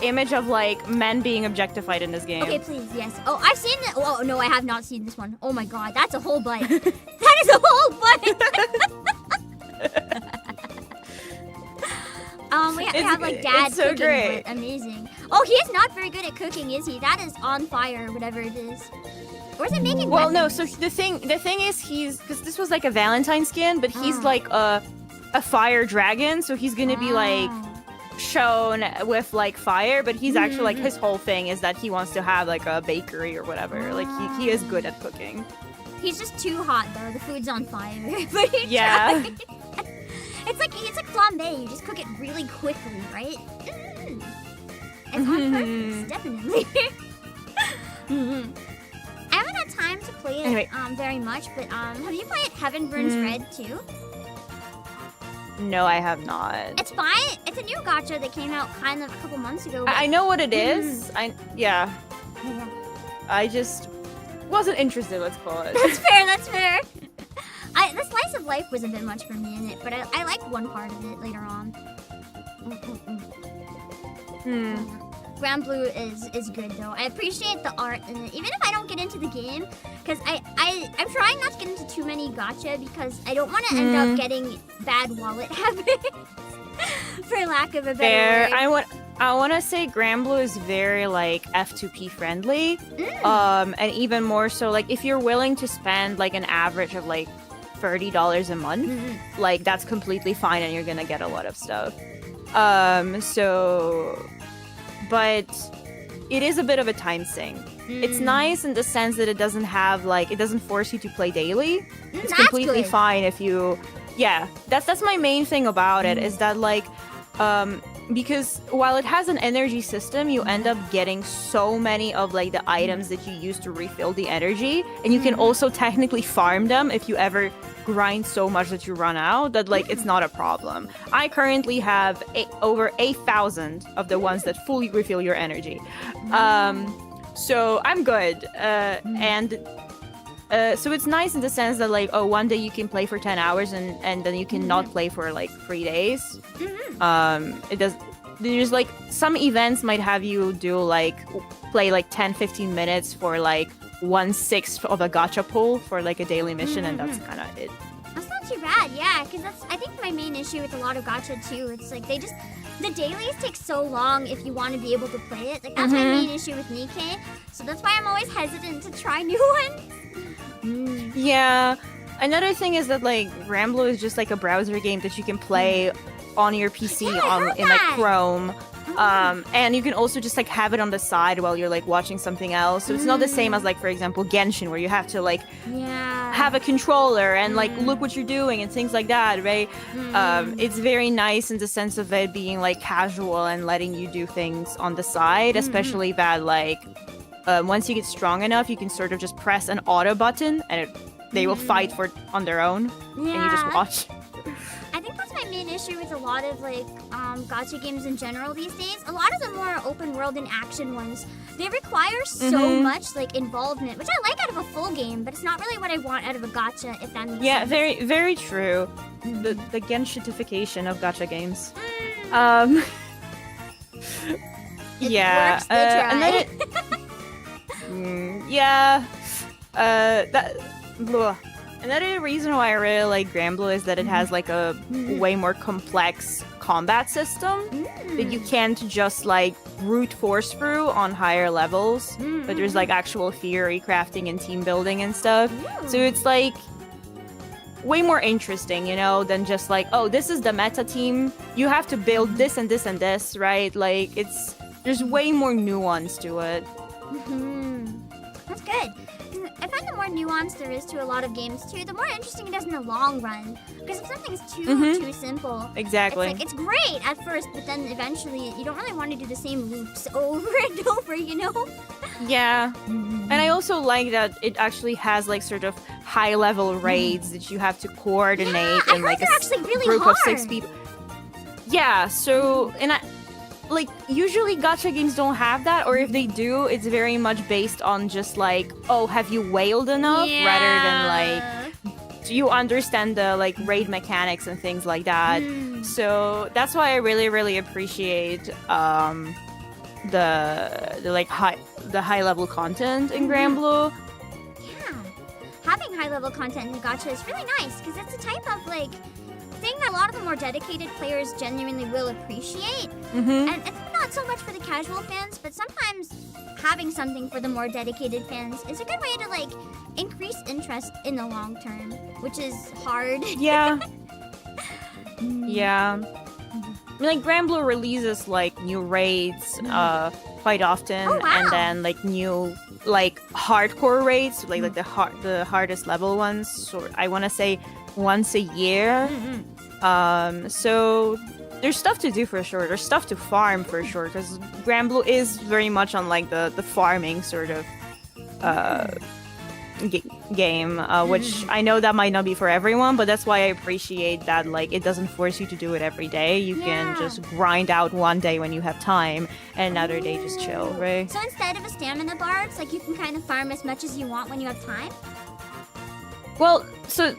image of like men being objectified in this game. Okay, please, yes. Oh, I've seen it. Oh, no, I have not seen this one. Oh my god, that's a whole butt. That is a whole butt. We have like dad it's so cooking, great. but amazing. Oh, he is not very good at cooking, is he? That is on fire, or whatever it is. Or is it making Well, no. weapons? So the thing is, because this was like a Valentine skin, but he's like a fire dragon, so he's gonna be like shown with like fire, but he's actually like his whole thing is that he wants to have like a bakery or whatever. Like he is good at cooking. He's just too hot though. The food's on fire. But he Yeah. tried. It's like flambe. You just cook it really quickly, right? It's on purpose, definitely. I haven't had time to play it Anyway. very much, but have you played Heaven Burns Red too? No, I have not. It's fine. It's a new gacha that came out kind of a couple months ago. I know what it is. Yeah. I just wasn't interested. Let's call it. That's fair. That's fair. The slice of life was a bit much for me in it, but I liked one part of it later on. Granblue is good though. I appreciate the art in it, even if I don't get into the game, because I'm trying not to get into too many gacha because I don't want to end up getting bad wallet habits, for lack of a better word. I want to say Granblue is very like F2P friendly, and even more so like if you're willing to spend like an average of like $30 a month, like that's completely fine and you're gonna get a lot of stuff. But it is a bit of a time sink. It's nice in the sense that it doesn't force you to play daily. It's That's completely good. fine if you, that's my main thing about it is that like, because while it has an energy system, you end up getting so many of like the items that you use to refill the energy, and you can also technically farm them if you ever grind so much that you run out, that like it's not a problem. I currently have over 8,000 of the ones that fully refill your energy, so I'm good, and so it's nice in the sense that like, oh, one day you can play for 10 hours and then you can not play for like 3 days. There's like some events might have you play like 10-15 minutes for like 1/6 of a gacha pull for like a daily mission, and that's kind of it. That's not too bad, yeah, because that's I think my main issue with a lot of gacha too. It's like the dailies take so long if you want to be able to play it. Like that's my main issue with Nikkei, so that's why I'm always hesitant to try new ones. Yeah. Another thing is that like Granblue is just like a browser game that you can play on your PC in like Chrome. And you can also just like have it on the side while you're like watching something else. So it's not the same as like, for example, Genshin, where you have to like have a controller and like look what you're doing and things like that, right? It's very nice in the sense of it being like casual and letting you do things on the side, especially that like once you get strong enough, you can sort of just press an auto button and they will fight on their own, and you just watch. I think that's my main issue with a lot of like gacha games in general these days. A lot of the more open world and action ones, they require so much like involvement, which I like out of a full game, but it's not really what I want out of a gacha, if that makes sense. Yeah, very, very true. The Genshitification of gacha games. It works, they try. Another reason why I really like Granblue is that it has like a way more complex combat system that you can't just like brute force through on higher levels, but there's like actual theory crafting and team building and stuff. So it's like way more interesting, you know, than just like, oh, this is the meta team, you have to build this and this and this, right? Like there's way more nuance to it. That's good. I find the more nuance there is to a lot of games too, the more interesting it is in the long run. Because if something's too simple, exactly, it's great at first, but then eventually you don't really want to do the same loops over and over, you know? Yeah. And I also like that it actually has like sort of high level raids that you have to coordinate in like a actually really group hard. of 6 people. Yeah, so like usually gacha games don't have that, or if they do, it's very much based on just like, oh, have you whaled enough, rather than like, do you understand the like raid mechanics and things like that. So that's why I really appreciate the high level content in Granblue. Yeah, having high level content in the gacha is really nice because it's a type of like thing that a lot of the more dedicated players genuinely will appreciate. And it's not so much for the casual fans, but sometimes having something for the more dedicated fans is a good way to like increase interest in the long term, which is hard. Yeah. Yeah. Like Granblue releases like new raids quite often, and then like new like hardcore raids, like the hardest level ones. So I want to say once a year. So there's stuff to do for sure. There's stuff to farm for sure, because Granblue is very much on like the farming sort of game, which I know that might not be for everyone, but that's why I appreciate that like it doesn't force you to do it every day. You can just grind out one day when you have time, and another day just chill, right? So instead of a stamina bar, it's like you can kind of farm as much as you want when you have time? Well, so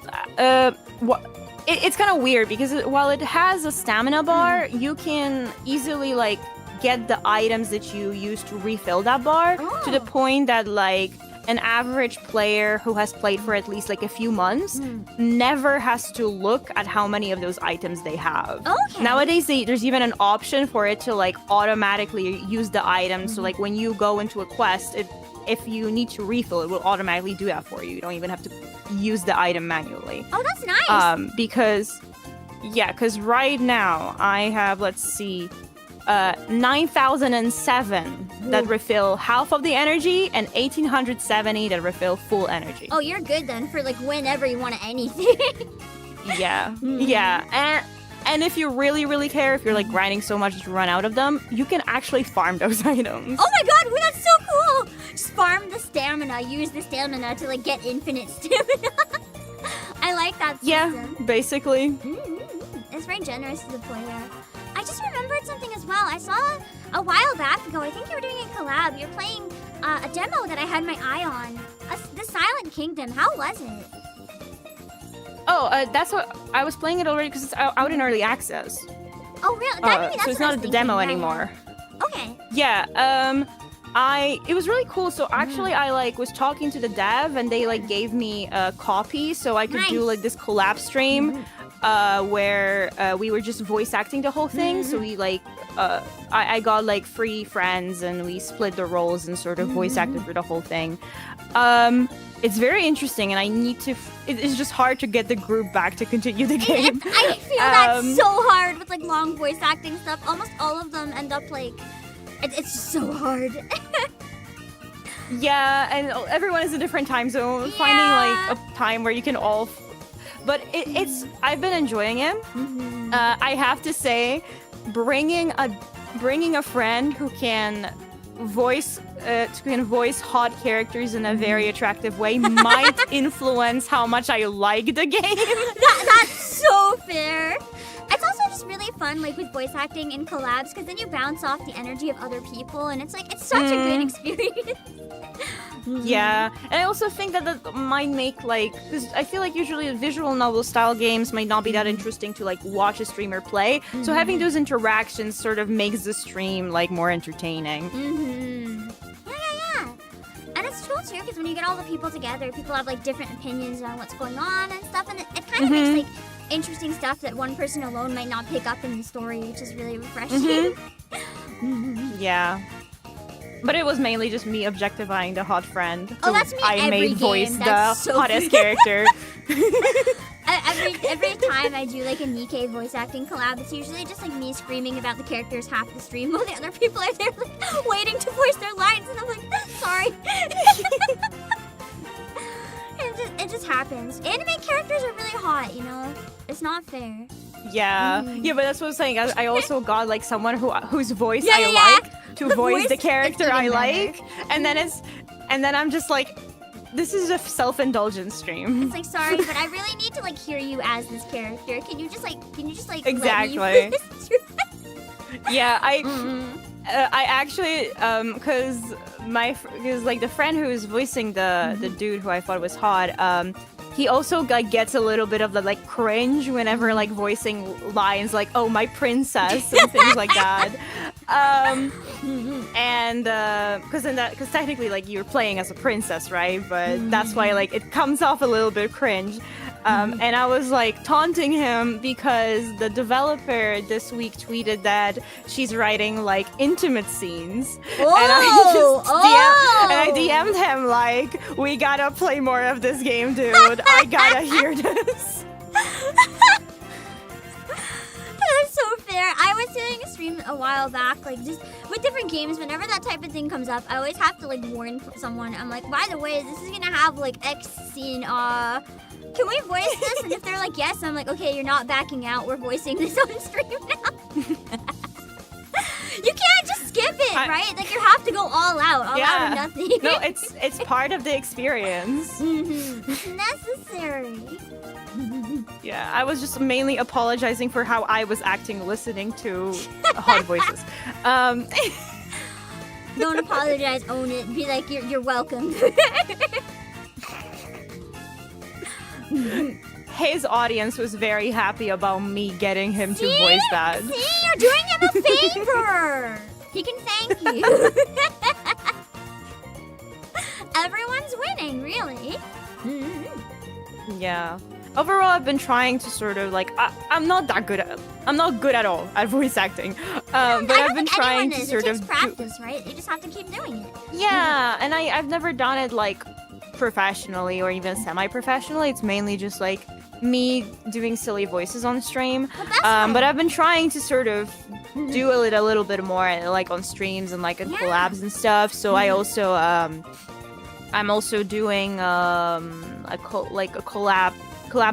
it's kind of weird because while it has a stamina bar, you can easily like get the items that you use to refill that bar to the point that like an average player who has played for at least like a few months never has to look at how many of those items they have. Nowadays, there's even an option for it to like automatically use the items. So like when you go into a quest, if you need to refill, it will automatically do that for you. You don't even have to use the item manually. Oh, that's nice. Because right now I have, let's see, 9,007 that refill half of the energy, and 1,870 that refill full energy. Oh, you're good then for like whenever you want anything. Yeah. And if you really care, if you're like grinding so much to run out of them, you can actually farm those items. Oh my god, that's so cool! Just farm the stamina, use the stamina to like get infinite stamina. I like that system. Yeah, basically. It's very generous to the player. I just remembered something as well. I saw a while back ago, I think you were doing a collab. You're playing a demo that I had my eye on. The Silent Kingdom. How was it? Oh, that's what I was playing it already because it's out in early access. Oh, really? That's so it's not a demo anymore. Okay. Yeah. It was really cool. So actually, I like was talking to the dev, and they like gave me a copy so I could do like this collab stream. Where we were just voice acting the whole thing. So we like, I got like 3 friends, and we split the roles and sort of voice acted for the whole thing. It's very interesting, and I need to. It's just hard to get the group back to continue the game. I feel that's so hard with like long voice acting stuff. Almost all of them end up like, it's so hard. Yeah, and everyone is a different time zone. Yeah. Finding like a time where you can all. But it's I've been enjoying it. I have to say, bringing a friend who can voice hot characters in a very attractive way might influence how much I like the game. That's so fair. It's also just really fun, like with voice acting in collabs, because then you bounce off the energy of other people, and it's like it's such a good experience. Yeah, and I also think that might make like, because I feel like usually visual novel style games might not be that interesting to like watch a streamer play. So having those interactions sort of makes the stream like more entertaining. Yeah. And it's cool too, because when you get all the people together, people have like different opinions on what's going on and stuff, and it kind of makes like interesting stuff that one person alone might not pick up in the story, which is really refreshing. Yeah. But it was mainly just me objectifying the hot friend. Oh, that's me I every made game. voice That's the so hottest character. Every time I do like a Nikkei voice acting collab, it's usually just like me screaming about the characters half the stream while the other people are there like waiting to voice their lines, and I'm like, sorry. It just happens. Anime characters are really hot, you know? It's not fair. Yeah. Yeah, but that's what I'm saying. I also got like someone whose voice I like to voice the character I like. And then I'm just like, this is a self-indulgent stream. It's like, sorry, but I really need to like hear you as this character. Can you just like Exactly. let me Yeah, I actually because like the friend who was voicing the dude who I thought was hot, he also like gets a little bit of the like cringe whenever like voicing lines like "oh my princess" and things like that. And because technically like you're playing as a princess, right? But that's why like it comes off a little bit cringe. And I was like taunting him because the developer this week tweeted that she's writing like intimate scenes. And I DM'd him like, we gotta play more of this game, dude. I gotta hear this. That's so fair. I was doing a stream a while back, like just with different games. Whenever that type of thing comes up, I always have to like warn someone. I'm like, by the way, this is gonna have like X scene. Can we voice this? And if they're like yes, I'm like, okay, you're not backing out. We're voicing this on stream now. You can't just skip it, right? Like you have to go all out or nothing. No, it's part of the experience. It's necessary. Yeah, I was just mainly apologizing for how I was acting listening to hot voices. Don't apologize, own it. Be like, you're welcome. His audience was very happy about me getting him to voice that. See, you're doing him a favor. He can thank you. Everyone's winning, really. Yeah. Overall, I've been trying to sort of like I'm not good at all at voice acting. But I've been trying to sort of practice, right? You just have to keep doing it. Yeah, and I've never done it like professionally or even semi-professionally. It's mainly just like me doing silly voices on stream. But I've been trying to sort of do it a little bit more like on streams and like on collabs and stuff. So I also I'm also doing a collab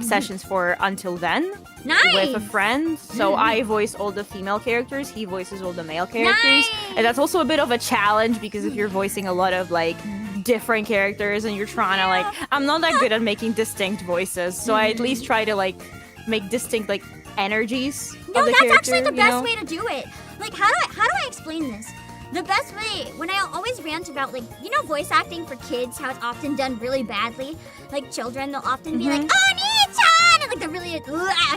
sessions for Until Then with a friend. So I voice all the female characters, he voices all the male characters. And that's also a bit of a challenge because if you're voicing a lot of like different characters and you're trying to like, I'm not that good at making distinct voices, so I at least try to like make distinct like energies of the that's character, actually the best way to do it. Like how do I explain this? The best way, when I always rant about, like, you know, voice acting for kids, how it's often done really badly. Like, children, they'll often be like, oh, Nii-chan! And, like, the really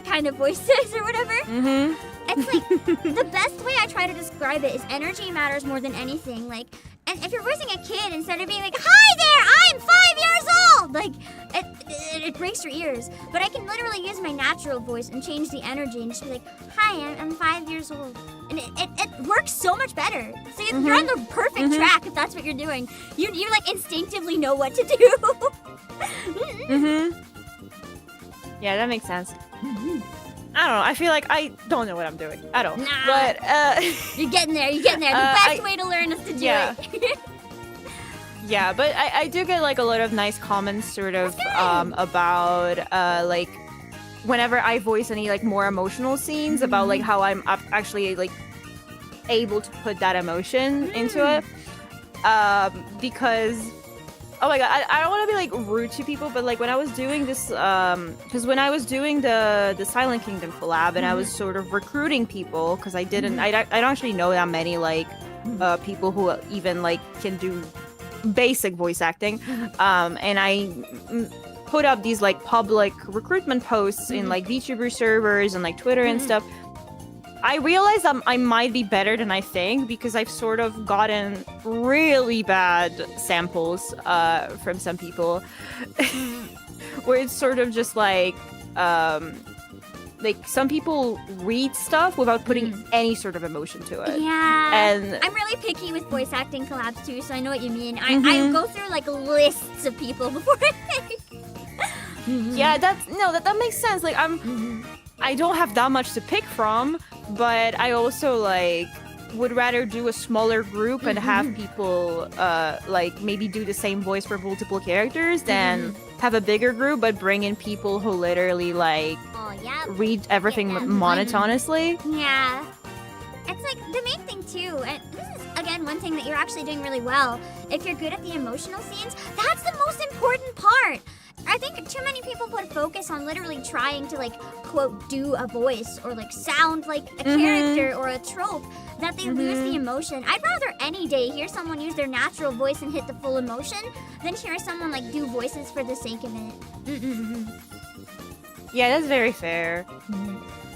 kind of voices or whatever. It's like, the best way I try to describe it is energy matters more than anything. Like, and if you're voicing a kid, instead of being like, hi there, I'm 5 years old! Like, it breaks your ears. But I can literally use my natural voice and change the energy and just be like, hi, I'm 5 years old. And it works so much better. So you're on the perfect track if that's what you're doing. You like instinctively know what to do. Yeah, that makes sense. I don't know. I feel like I don't know what I'm doing at all. Nah. But you're getting there. The best way to learn is to do it. Yeah, but I do get like a lot of nice comments sort of about like whenever I voice any like more emotional scenes about like how I'm actually like able to put that emotion into it. Because oh my god, I don't want to be like rude to people, but like when I was doing this, because when I was doing the Silent Kingdom collab and I was sort of recruiting people, because I don't actually know that many like people who even like can do basic voice acting, and I put up these like public recruitment posts in like VTuber servers and like Twitter and stuff. I realized that I might be better than I think because I've sort of gotten really bad samples from some people where it's sort of just like some people read stuff without putting any sort of emotion to it. Yeah. And I'm really picky with voice acting collabs too, so I know what you mean. I go through like lists of people before I pick. Yeah, that makes sense. Like I don't have that much to pick from, but I also like would rather do a smaller group and have people like maybe do the same voice for multiple characters than have a bigger group but bring in people who literally like read everything monotonously. Yeah. It's like the main thing too, and this is again one thing that you're actually doing really well, if you're good at the emotional scenes, that's the most important part. I think too many people put focus on literally trying to like quote do a voice or like sound like a character or a trope that they lose the emotion. I'd rather any day hear someone use their natural voice and hit the full emotion than hear someone like do voices for the sake of it. Yeah, that's very fair.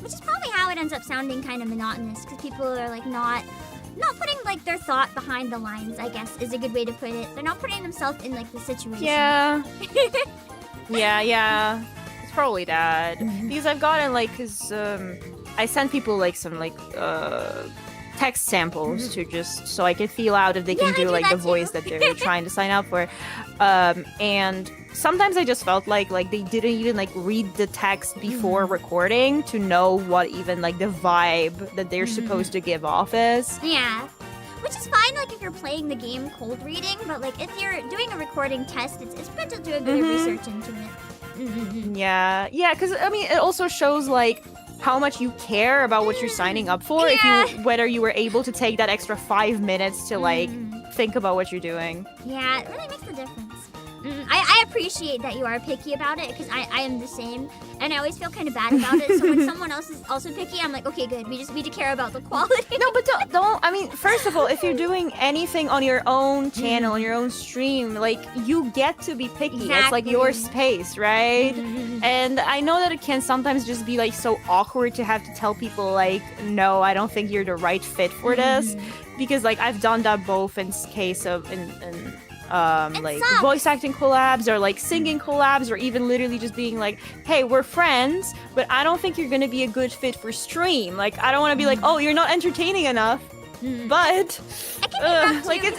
Which is probably how it ends up sounding kind of monotonous because people are like not putting like their thought behind the lines, I guess is a good way to put it. They're not putting themselves in like the situation. Yeah. yeah. It's probably that. Because I've gotten like, I sent people like some like text samples to just so I can feel out if they can do like the voice that they're trying to sign up for. And sometimes I just felt like they didn't even like read the text before recording to know what even like the vibe that they're supposed to give off is. Yeah. Which is fine, like, if you're playing the game cold reading, but, like, if you're doing a recording test, it's good to do a bit of research into it. Yeah, because, I mean, it also shows, like, how much you care about what you're signing up for, whether you were able to take that extra 5 minutes to, like, think about what you're doing. Yeah, it really makes a difference. I appreciate that you are picky about it, because I am the same, and I always feel kind of bad about it, so when someone else is also picky, I'm like, okay, good, we just need to care about the quality. No, but don't, I mean, first of all, if you're doing anything on your own channel, on your own stream, like, you get to be picky. Exactly. It's like your space, right? And I know that it can sometimes just be, like, so awkward to have to tell people, like, no, I don't think you're the right fit for this, because, like, I've done that both in case of, like sucks. voice acting collabs or like singing collabs or even literally just being like, hey, we're friends, but I don't think you're gonna be a good fit for stream. Like, I don't want to be like, oh, you're not entertaining enough. But it can be rough, too, like it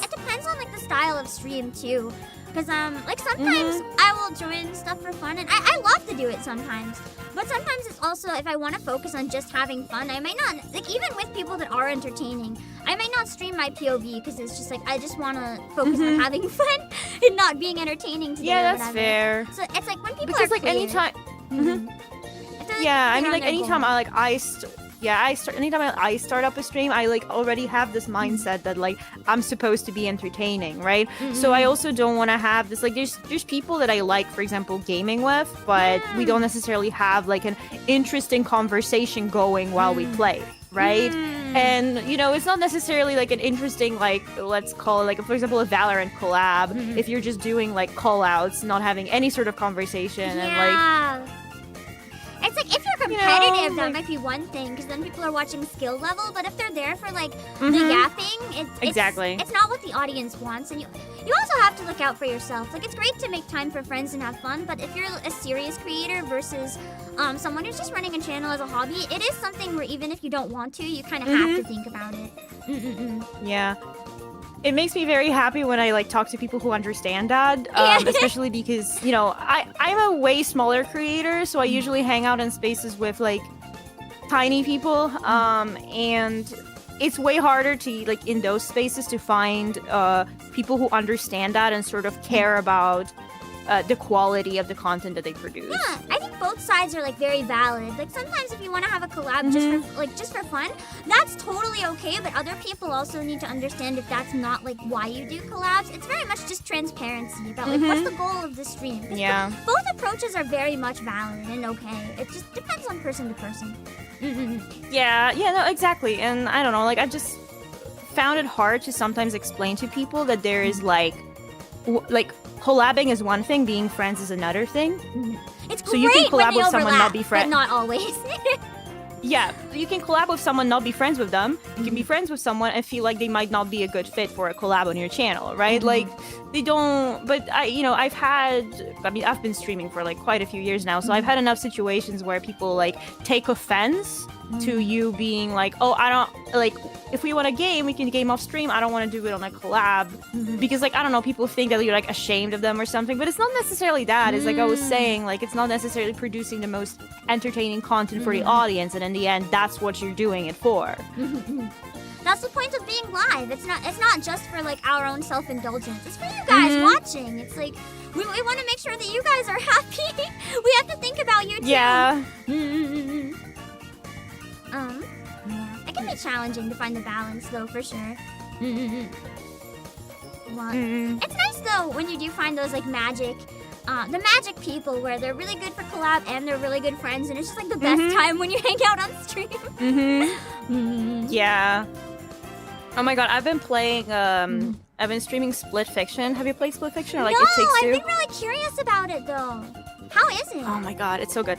depends on like the style of stream too. Because, like, sometimes I will join stuff for fun, and I love to do it sometimes. But sometimes it's also, if I want to focus on just having fun, I might not, like, even with people that are entertaining, I might not stream my POV, because it's just, like, I just want to focus on having fun and not being entertaining today. Yeah, or that's whatever. fair. So it's like, when people Because, are like, clear, anytime... yeah, I mean, like, anytime anytime I start up a stream, I like already have this mindset that like I'm supposed to be entertaining, right? So I also don't want to have this like there's people that I like, for example, gaming with, but we don't necessarily have like an interesting conversation going while we play, right? And you know, it's not necessarily like an interesting like, let's call it like, for example, a Valorant collab if you're just doing like call outs, not having any sort of conversation and like it's like, if you're competitive, that might be one thing, because then people are watching skill level, but if they're there for, like, the yapping, it's not what the audience wants, and you also have to look out for yourself. Like, it's great to make time for friends and have fun, but if you're a serious creator versus someone who's just running a channel as a hobby, it is something where even if you don't want to, you kind of have to think about it. Yeah. It makes me very happy when I like talk to people who understand that, especially because, you know, I'm a way smaller creator, so I usually hang out in spaces with like tiny people, and it's way harder to like in those spaces to find people who understand that and sort of care about the quality of the content that they produce. Yeah, I think both sides are like very valid. Like sometimes if you want to have a collab just for fun, that's totally okay, but other people also need to understand if that's not like why you do collabs. It's very much just transparency about like what's the goal of the stream. Yeah. Both approaches are very much valid and okay. It just depends on person to person. Yeah, no, exactly. And I don't know, like I've just found it hard to sometimes explain to people that there is like collabing is one thing, being friends is another thing. It's so you can collab with someone, not be friends. But not always. Yeah, you can collab with someone, not be friends with them. You can be friends with someone and feel like they might not be a good fit for a collab on your channel, right? Like, they don't... But, I've been streaming for, like, quite a few years now, so I've had enough situations where people, like, take offense to you being like, oh, I don't... Like, if we want a game, we can game off stream. I don't want to do it on a collab. Because, like, I don't know, people think that you're, like, ashamed of them or something, but it's not necessarily that. It's like I was saying, like, it's not necessarily producing the most entertaining content for the audience, and in the end, that's what you're doing it for. That's the point of being live. It's not just for like our own self-indulgence. It's for you guys watching. It's like we want to make sure that you guys are happy. We have to think about you too. Yeah. It can be challenging to find the balance though, for sure. Well, it's nice though when you do find those like magic people where they're really good for collab and they're really good friends, and it's just like the best time when you hang out on stream. Yeah. Oh my god, I've been playing. I've been streaming Split Fiction. Have you played Split Fiction? Or, like, no, It Takes Two? I've been really curious about it though. How is it? Oh my god, it's so good.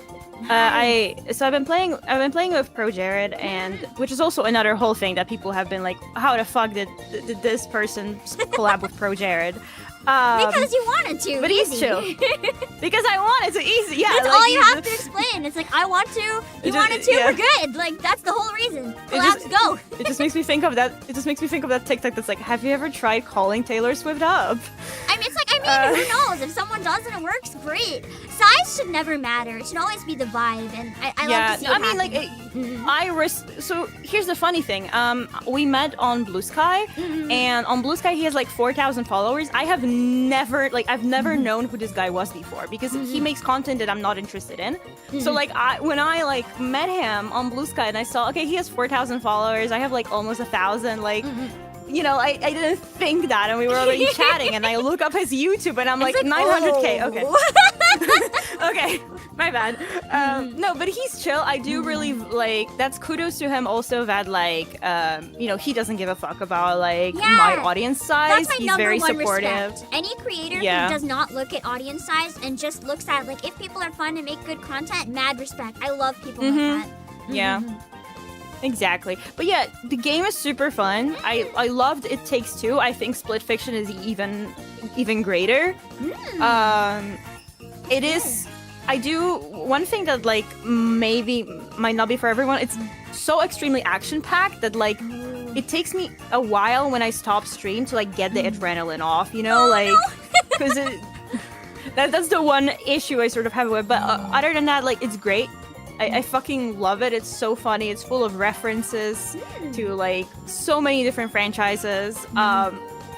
I've been playing with Pro Jared, and which is also another whole thing that people have been like, how the fuck did this person collab with Pro Jared? Because you wanted to. But easy. he's chill. Because I wanted to, easy. Yeah, that's like, all you have to explain. It's like I want to, you wanted to, yeah. we're good. Like that's the whole reason. Collabs go. It just makes me think of that. It just makes me think of that TikTok that's like, have you ever tried calling Taylor Swift up? I mean, who knows? If someone does and it works, great. Size should never matter. It should always be the vibe, and I love to see it happen. So here's the funny thing. We met on Blue Sky, and on Blue Sky he has like 4,000 followers. I've never known who this guy was before because he makes content that I'm not interested in. So like when I like met him on Blue Sky and I saw, okay, he has 4,000 followers. I have like almost 1,000. Like. You know, I didn't think that, and we were already chatting, and I look up his YouTube, and I'm like 900K. Okay. Okay, my bad. No, but he's chill. I do really like. That's kudos to him. Also, that like, you know, he doesn't give a fuck about like my audience size. That's my He's number very one supportive. Respect. Any creator who does not look at audience size and just looks at like if people are fun and make good content, mad respect. I love people like that. Yeah. Exactly. But yeah, the game is super fun. I loved It Takes Two. I think Split Fiction is even greater. It is. I do one thing that like maybe might not be for everyone. It's so extremely action packed that like it takes me a while when I stop stream to like get the adrenaline off. You know, because that's the one issue I sort of have with. But other than that, like it's great. I fucking love it. It's so funny. It's full of references to like so many different franchises.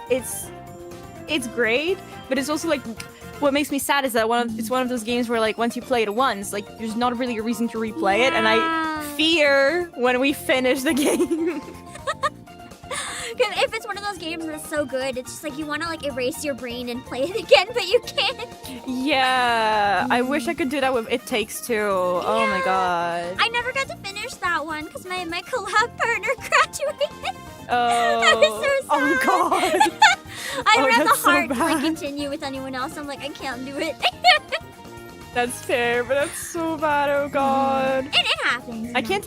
It's great, but it's also like what makes me sad is that it's one of those games where like once you play it once, like there's not really a reason to replay it, and I fear when we finish the game. If it's one of those games that's so good, it's just like you want to like erase your brain and play it again, but you can't. Yeah, I wish I could do that with It Takes Two. Oh my god. I never got to finish that one because my collab partner graduated. Oh. I was so sad. Oh god. I don't have the that's so heart to like bad. continue with anyone else. I'm like, I can't do it. That's fair, but that's so bad. Oh god. And it happens. I can't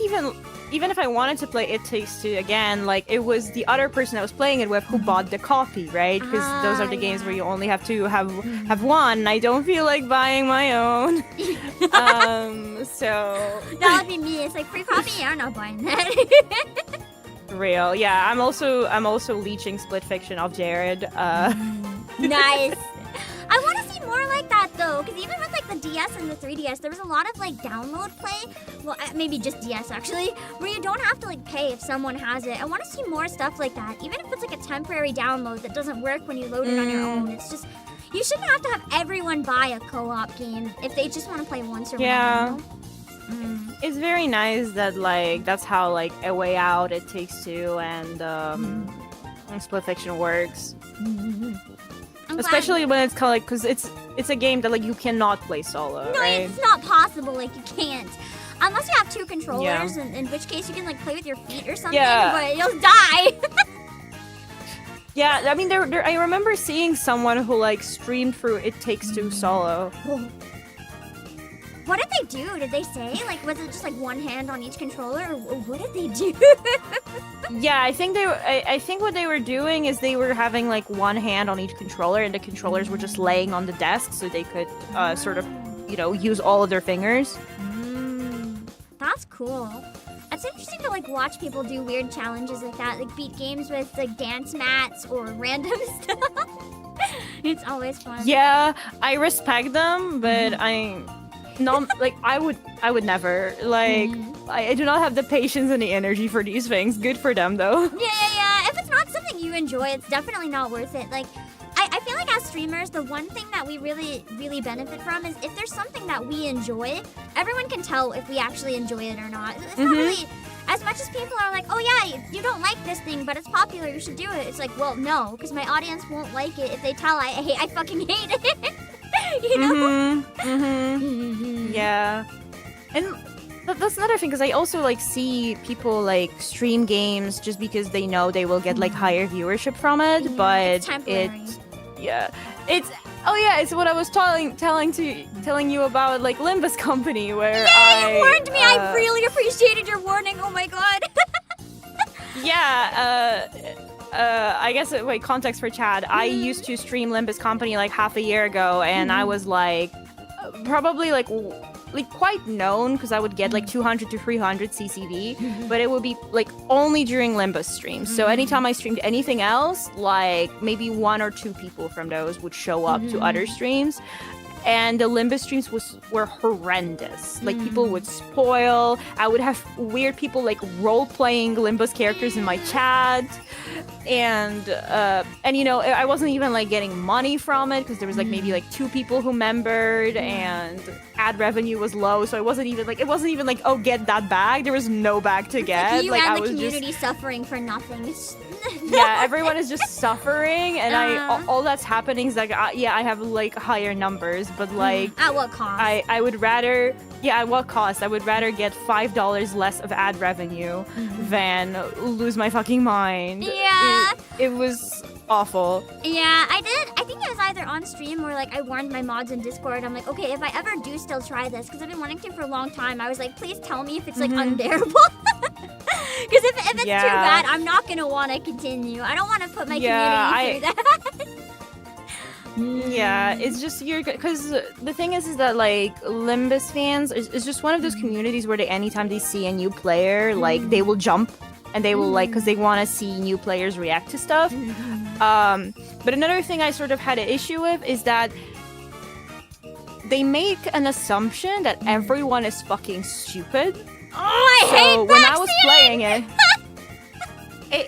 even if I wanted to play It Takes Two again, like it was the other person I was playing it with who bought the copy, right? Because those are the games where you only have to have one. And I don't feel like buying my own. So that would be me. It's like free copy. Yeah, I'm not buying that. real, yeah. I'm also leeching Split Fiction off Jared. Nice. I want to see more like that though, because even with like the DS and the 3DS, there was a lot of like download play. Well, maybe just DS actually, where you don't have to like pay if someone has it. I want to see more stuff like that, even if it's like a temporary download that doesn't work when you load it on your own. It's just you shouldn't have to have everyone buy a co-op game if they just want to play once or whatever. It's very nice that like that's how like A Way Out, It Takes Two, and Split Fiction works. Especially when it's kind of like, because it's a game that like you cannot play solo, no, right? It's not possible. Like you can't, unless you have two controllers, in which case you can like play with your feet or something. But you'll die. Yeah, I mean, I remember seeing someone who like streamed through It Takes Two solo. What did they do? Did they say? Like, was it just like one hand on each controller, or what did they do? Yeah, I think I think what they were doing is they were having like one hand on each controller, and the controllers were just laying on the desk, so they could sort of, you know, use all of their fingers. That's cool. It's interesting to like watch people do weird challenges like that, like beat games with like dance mats or random stuff. It's always fun. Yeah, I respect them, but I would never like. I do not have the patience and the energy for these things. Good for them though. Yeah. If it's not something you enjoy, it's definitely not worth it. Like, I feel like as streamers, the one thing that we really, really benefit from is if there's something that we enjoy, everyone can tell if we actually enjoy it or not. It's not really, as much as people are like, oh yeah, you don't like this thing, but it's popular, you should do it. It's like, well, no, because my audience won't like it if they tell I fucking hate it. You know? Yeah. And that's another thing, because I also like see people like stream games just because they know they will get like higher viewership from it, Yeah, but it's temporary. it's what I was telling you about like Limbus Company, where You warned me. I really appreciated your warning. Oh my god. I guess wait, context for Chad. I used to stream Limbus Company like half a year ago, and I was like probably like quite known because I would get like 200 to 300 CCV, but it would be like only during Limbus streams. So anytime I streamed anything else, like maybe 1 or 2 people from those would show up to other streams. And the Limbus streams were horrendous. Like, people would spoil. I would have weird people, like, role-playing Limbus characters in my chat. And you know, I wasn't even, like, getting money from it, because there was, like, maybe, like, 2 people who membered, and ad revenue was low, so it wasn't even, like, oh, get that bag. There was no bag to get. You like, and I the was community suffering for nothing. Yeah, everyone is just suffering, and all that's happening is like, I have like higher numbers, but like at what cost? I would rather, at what cost? I would rather get $5 less of ad revenue than lose my fucking mind. Yeah, it was awful. Yeah, I think it was either on stream or like I warned my mods in Discord. I'm like, okay, if I ever do still try this, because I've been wanting to for a long time, I was like, please tell me if it's like unbearable. Because if it's too bad, I'm not gonna want to continue. I don't want to put my community through that. Yeah, it's just because the thing is that like Limbus fans is just one of those communities where anytime they see a new player, like they will jump and they will like, because they want to see new players react to stuff. But another thing I sort of had an issue with is that they make an assumption that everyone is fucking stupid. Oh, I hate when I was playing it,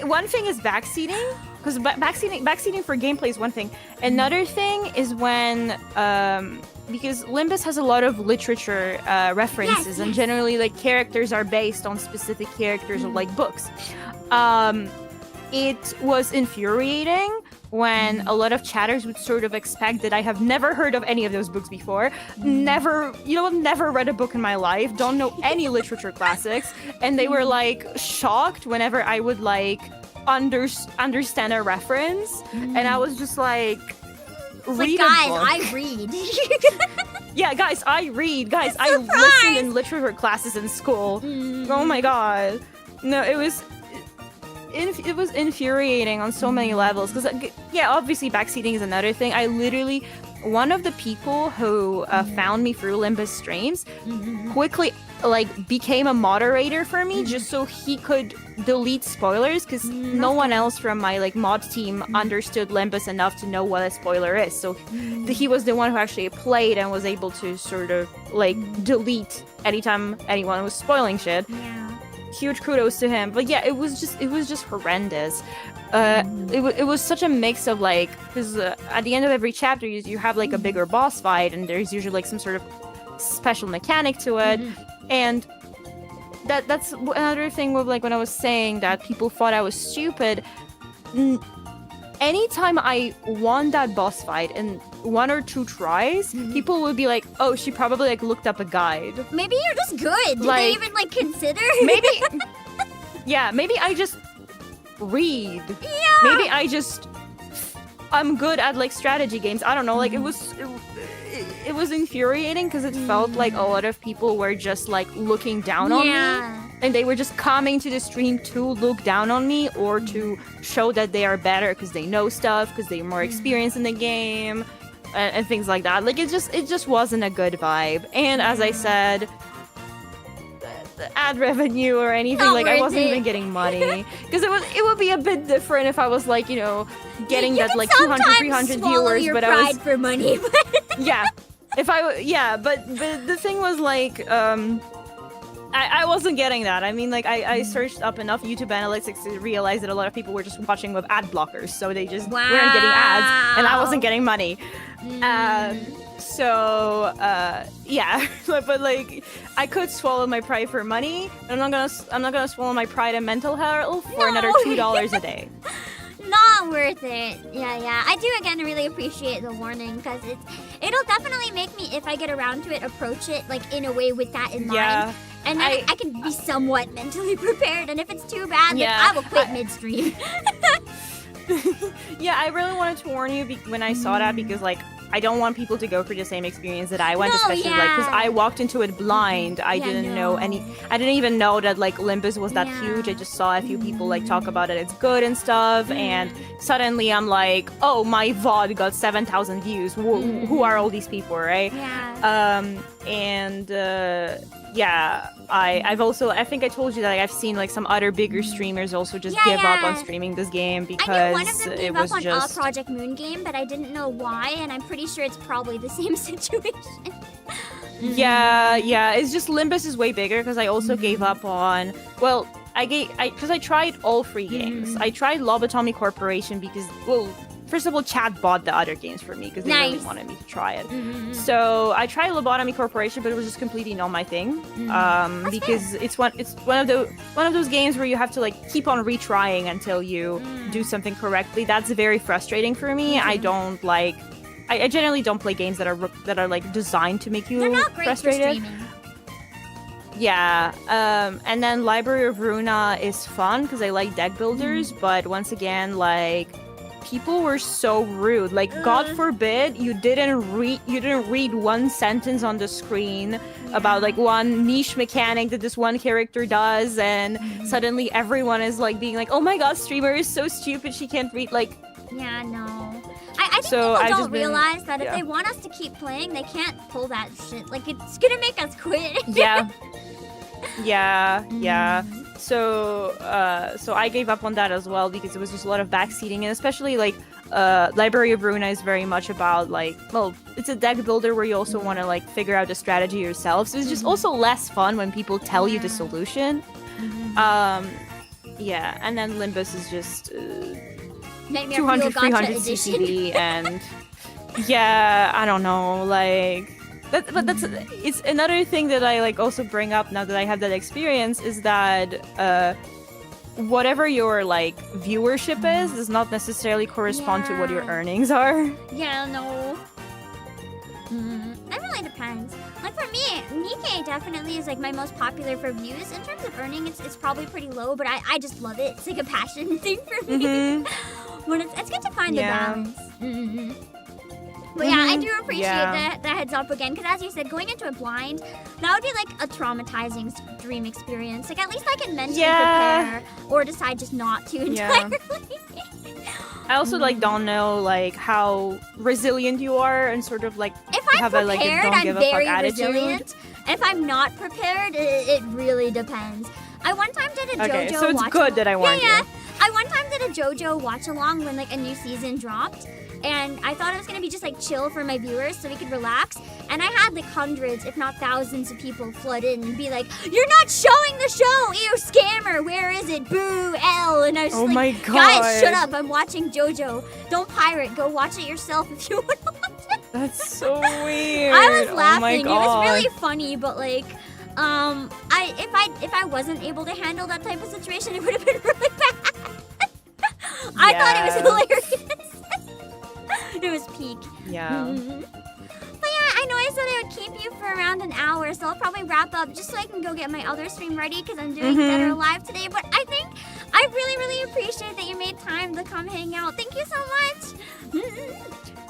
one thing is backseating, because backseating for gameplay is one thing. Another thing is when because Limbus has a lot of literature references, and generally like characters are based on specific characters or like books. It was infuriating when a lot of chatters would sort of expect that I have never heard of any of those books before, never read a book in my life, don't know any literature classics, and they were like shocked whenever I would like understand a reference, and I was just like, read guys, a book. I read. Yeah, guys, I read. Guys, I listened in literature classes in school. Oh my god. No, it was infuriating on so many levels, because obviously backseating is another thing. I literally, one of the people who found me through Limbus streams quickly like became a moderator for me just so he could delete spoilers, because no one else from my like mod team understood Limbus enough to know what a spoiler is. So he was the one who actually played and was able to sort of like delete anytime anyone was spoiling shit. Huge kudos to him. But yeah, it was just horrendous. It was such a mix of like, because at the end of every chapter you have like a bigger boss fight, and there's usually like some sort of special mechanic to it, and that's another thing with like when I was saying that people thought I was stupid. Anytime I won that boss fight in 1 or 2 tries, people would be like, oh, she probably like looked up a guide. Maybe you're just good. Did they even like consider? Maybe I just read. Yeah. Maybe I'm good at like strategy games. I don't know, like it was infuriating because it felt like a lot of people were just like looking down on me. And they were just coming to the stream to look down on me or to show that they are better because they know stuff, because they're more experienced in the game, and things like that. Like it just wasn't a good vibe. And as I said, the ad revenue or anything, like I wasn't even getting money, because it would be a bit different if I was like, you know, getting that like 200, 300 viewers, your but pride I was for money. But the thing was like I wasn't getting that. I mean, like, I searched up enough YouTube analytics to realize that a lot of people were just watching with ad blockers, so they just weren't getting ads, and I wasn't getting money. So, yeah, but like, I could swallow my pride for money, and I'm not gonna swallow my pride and mental health for another $2 a day. Not worth it. Yeah. I do again really appreciate the warning because it'll definitely make me, if I get around to it, approach it like in a way with that in mind. And then I can be somewhat mentally prepared. And if it's too bad, then I will quit midstream. Yeah, I really wanted to warn you when I saw that because like I don't want people to go through the same experience that I went, especially like because I walked into it blind. I didn't know I didn't even know that like Olympus was that huge. I just saw a few people like talk about it. It's good and stuff, and suddenly I'm like, oh, my VOD got 7,000 views. Who are all these people, right? Yeah. I've also, I think I told you that like, I've seen like some other bigger streamers also just give up on streaming this game because I knew one of them gave was up on just Project Moon game, but I didn't know why, and I'm pretty sure it's probably the same situation. Yeah, it's just Limbus is way bigger because I also gave up on, well, because I tried all 3 games. I tried Lobotomy Corporation because, well, first of all, chat bought the other games for me because they really wanted me to try it. So I tried Lobotomy Corporation, but it was just completely not my thing. Because it's one of those games where you have to like keep on retrying until you do something correctly. That's very frustrating for me. I don't like. I generally don't play games that are like designed to make you They're not great frustrated. for streaming. Yeah, and then Library of Runa is fun because I like deck builders, but once again, like, people were so rude. Like, God forbid you didn't read one sentence on the screen about like one niche mechanic that this one character does, and suddenly everyone is like being like, "Oh my God, streamer is so stupid. She can't read." Like, yeah, no. I think So people I don't just been- realize that if yeah. they want us to keep playing, they can't pull that shit. Like, it's gonna make us quit. Yeah. So I gave up on that as well because it was just a lot of backseating, and especially like Library of Runa is very much about like, well, it's a deck builder where you also want to like figure out the strategy yourself. So it's just also less fun when people tell you the solution. Yeah, and then Limbus is just Nightmare 200, Fuel Gotcha 300 edition. CCD, and yeah, I don't know, like. That's it's another thing that I like also bring up now that I have that experience is that whatever your like viewership is does not necessarily correspond to what your earnings are. Yeah, no. That really depends. Like for me, Nikkei definitely is like my most popular for views. In terms of earning, it's probably pretty low, but I just love it. It's like a passion thing for me. When it's good to find the balance. But yeah, I do appreciate the heads up again, because as you said, going into it blind, that would be like a traumatizing stream experience. Like at least I can mentally prepare or decide just not to entirely. I also like don't know like how resilient you are and sort of like if I'm have prepared, a don't I'm give a very fuck attitude. resilient. If I'm not prepared, it really depends. I one time did a JoJo so it's watch good that I warned you. I one time did a JoJo watch along when like a new season dropped, and I thought it was gonna be just like chill for my viewers so we could relax. And I had like hundreds, if not thousands, of people flood in and be like, "You're not showing the show, ew, scammer! Where is it? Boo, L!" And I was just like, "Guys, shut up! I'm watching JoJo. Don't pirate. Go watch it yourself if you want to watch it." That's so weird. I was laughing. Oh my God. It was really funny, but like, if I wasn't able to handle that type of situation, it would have been really bad. I thought it was hilarious. It was peak. Yeah. But yeah, I know I said I would keep you for around an hour, so I'll probably wrap up just so I can go get my other stream ready because I'm doing Dead or Alive today. But I think I really, really appreciate that you made time to come hang out. Thank you so much.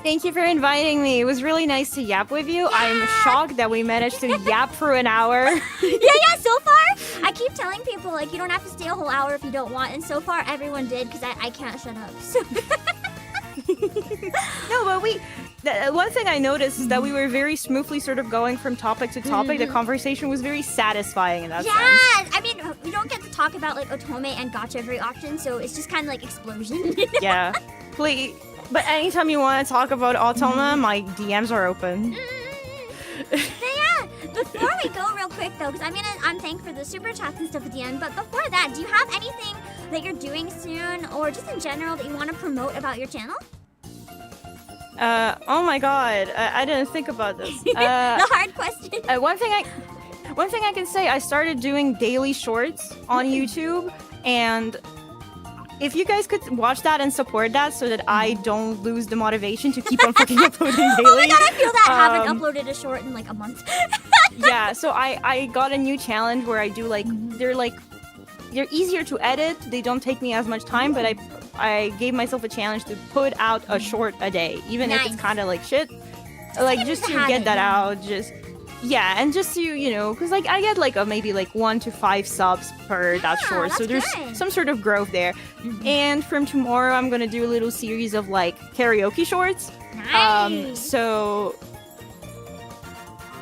Thank you for inviting me. It was really nice to yap with you. I'm shocked that we managed to yap for an hour. Yeah, so far, I keep telling people, like, you don't have to stay a whole hour if you don't want, and so far, everyone did, because I can't shut up, so... No, but one thing I noticed is that we were very smoothly sort of going from topic to topic. The conversation was very satisfying in that sense. Yeah, I mean, we don't get to talk about, like, Otome and Gacha very often, so it's just kind of like explosion. Yeah. Please. But anytime you want to talk about Automa, my DMs are open. But yeah, before we go real quick though, because I'm thankful for the super chats and stuff at the end, but before that, do you have anything that you're doing soon, or just in general, that you want to promote about your channel? Oh my god, I didn't think about this. The hard question. One thing I can say, I started doing daily shorts on YouTube, and if you guys could watch that and support that so that I don't lose the motivation to keep on fucking uploading daily. Oh my god, I feel that. I haven't uploaded a short in like a month. Yeah, so I got a new challenge where I do like, they're easier to edit, they don't take me as much time, but I gave myself a challenge to put out a short a day, even if it's kind of like shit. Like, just to get that out, and just to, you know, because like I get like maybe like 1 to 5 subs per that short, so there's some sort of growth there. And from tomorrow, I'm gonna do a little series of like karaoke shorts. Nice. So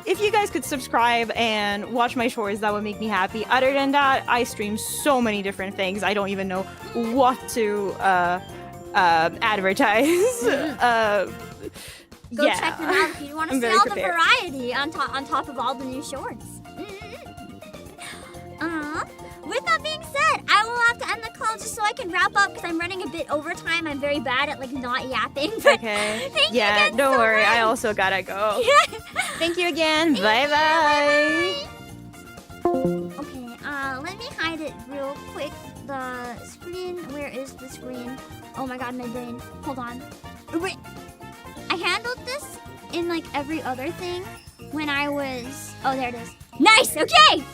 if you guys could subscribe and watch my shorts, that would make me happy. Other than that, I stream so many different things. I don't even know what to advertise. Go check them out if you want to see all the variety on top of all the new shorts. With that being said, I will have to end the call just so I can wrap up because I'm running a bit overtime. I'm very bad at like not yapping. Okay. Thank you don't so worry. much. I also gotta go. Thank you again. Bye. Okay. Let me hide it real quick. The screen. Where is the screen? Oh my god, my brain. Hold on. Wait. I handled this in like every other thing when I was. Oh, there it is. Nice. Okay.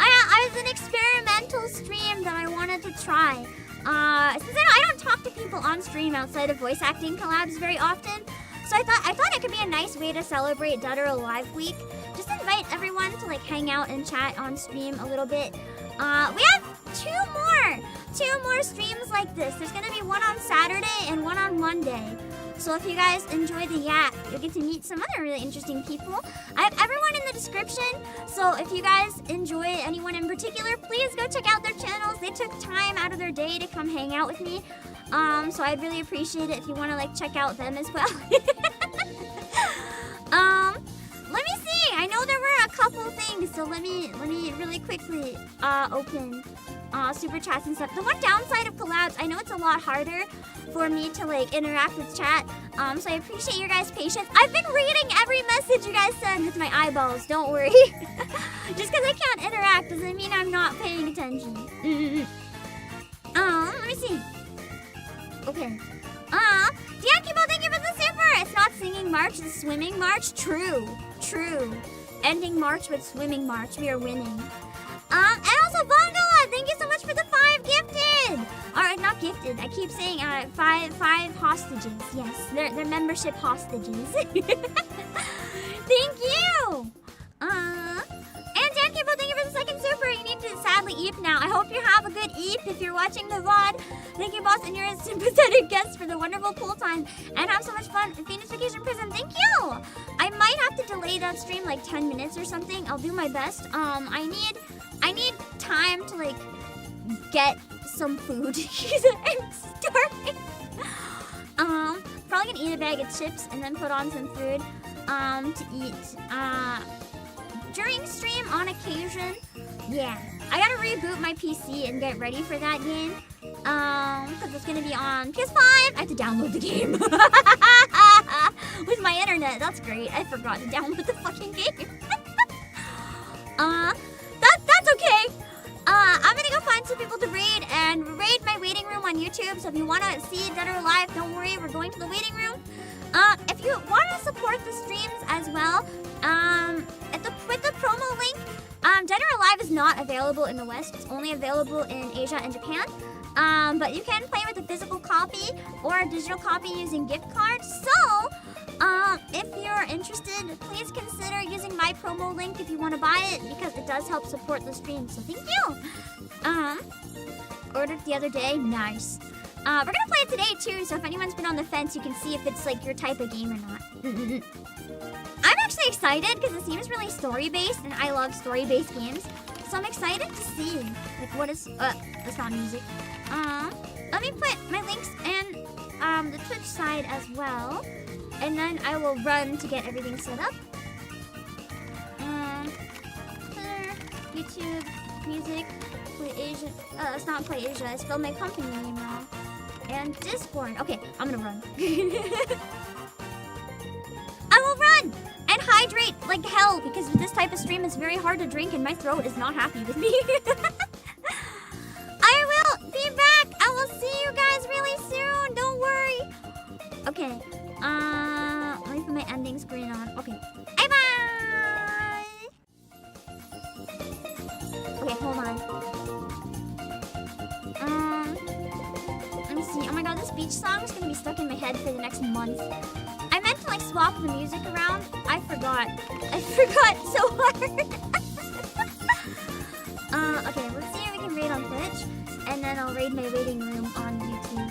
I was an experimental stream that I wanted to try. Since I don't talk to people on stream outside of voice acting collabs very often, so I thought it could be a nice way to celebrate Dead or Alive Week. Just invite everyone to like hang out and chat on stream a little bit. We have two more streams like this. There's gonna be one on Saturday and one on Monday. So if you guys enjoy the yap, you'll get to meet some other really interesting people. I have everyone in the description, so if you guys enjoy anyone in particular, please go check out their channels. They took time out of their day to come hang out with me. So I'd really appreciate it if you want to like check out them as well. Let me see. I know there were a couple things, so let me really quickly open super chats and stuff. The one downside of collabs, I know it's a lot harder for me to like interact with chat. So I appreciate your guys' patience. I've been reading every message you guys send with my eyeballs. Don't worry. Just because I can't interact doesn't mean I'm not paying attention. Let me see. Okay. Diakibo, thank you for the super. It's not singing march, it's swimming march. True. Ending March with swimming march. We are winning. And also Bongola, thank you so much for the 5 gifted. Alright, not gifted. I keep saying 5 hostages. Yes, they're membership hostages. Thank you. And Diakibo, thank you for the 2nd super. You need to sadly eep now. I hope you have a good eep if you're watching the VOD. Thank you, boss, and you're a sympathetic guest for the wonderful pool time. And have so much fun in Phoenix Vacation Prism. Thank you. I might have to delay that stream like 10 minutes or something. I'll do my best. I need time to like get some food. I'm starving. Probably gonna eat a bag of chips and then put on some food to eat during stream on occasion. Yeah, I gotta reboot my PC and get ready for that game. Because it's gonna be on PS5. I have to download the game with my internet. That's great. I forgot to download the fucking game. That's okay. I'm gonna go find some people to raid and raid my waiting room on YouTube. So if you wanna see Dead or Alive, don't worry, we're going to the waiting room. If you wanna support the streams as well, with the promo link, Dead or Alive is not available in the West. It's only available in Asia and Japan. But you can play with a physical copy or a digital copy using gift cards. So, if you're interested, please consider using my promo link if you want to buy it because it does help support the stream. So thank you. Ordered the other day. Nice. We're gonna play it today too. So if anyone's been on the fence, you can see if it's like your type of game or not. I'm actually excited because it seems really story-based, and I love story-based games. So I'm excited to see like what is. That's not music. Let me put my links and the Twitch side as well, and then I will run to get everything set up. Twitter, YouTube, music, Play Asia. It's not Play Asia. I spelled my company name wrong. and Discord. Okay, I'm gonna run. I will run and hydrate like hell because with this type of stream it's very hard to drink and my throat is not happy with me. I will be back. I will see you guys really soon. Don't worry. Okay. Let me put my ending screen on. Okay. Bye bye. Okay, hold on. Let me see. Oh my god, this beach song is gonna be stuck in my head for the next month. I meant to like swap the music around. I forgot. I forgot so hard. Okay, let's see if we can raid on Twitch, and then I'll raid my waiting room on YouTube.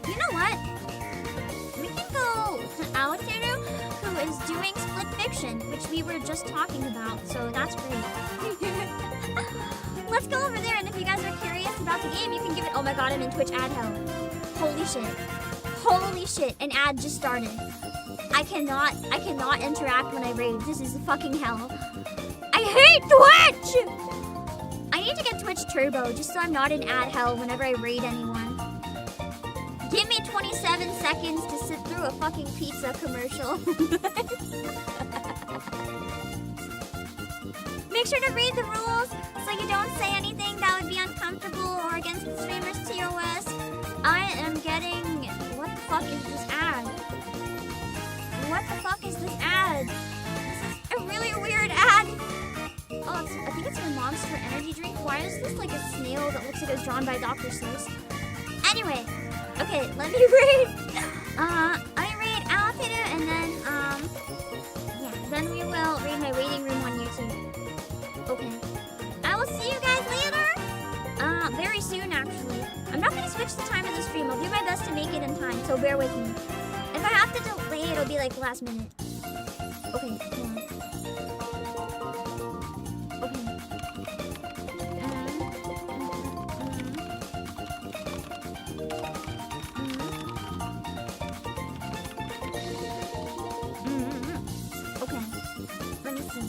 You know what? We can go to Alligator, who is doing Split Fiction, which we were just talking about, so that's great. Let's go over there, and if you guys are curious about the game, you can give it. Oh my god, I'm in Twitch ad hell. Holy shit. Holy shit, an ad just started. I cannot interact when I raid. This is fucking hell. I hate Twitch! I need to get Twitch Turbo just so I'm not in ad hell whenever I raid anyone. Give me 27 seconds to sit through a fucking pizza commercial. Make sure to read the rules so you don't say anything that would be uncomfortable or against the streamer's TOS. I am getting... What the fuck is this ad? What the fuck is this ad? This is a really weird ad. Oh, I think it's a Monster Energy drink. Why is this like a snail that looks like it was drawn by Dr. Seuss? Anyway, okay, let me read. I read Alligator and then, yeah, then we will read my waiting room on YouTube. Okay. I will see you guys later. Very soon, actually. I'm not gonna switch the time of the stream. I'll do my best to make it in time, so bear with me. If I have to delay, it'll be like last minute. Okay, hold on. Okay. Okay. Let me see.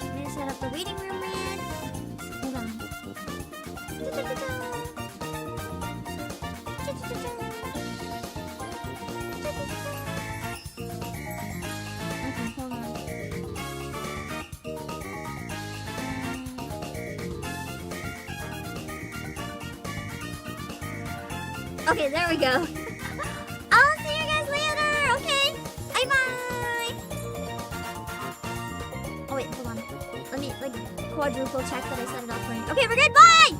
Let me set up the waiting room man. Hold on. Okay, hold on. Okay, there we go. I'll see you guys later, okay? Bye-bye! Oh wait, hold on. Let me, like, quadruple check that I set it up right. Okay, we're good, bye!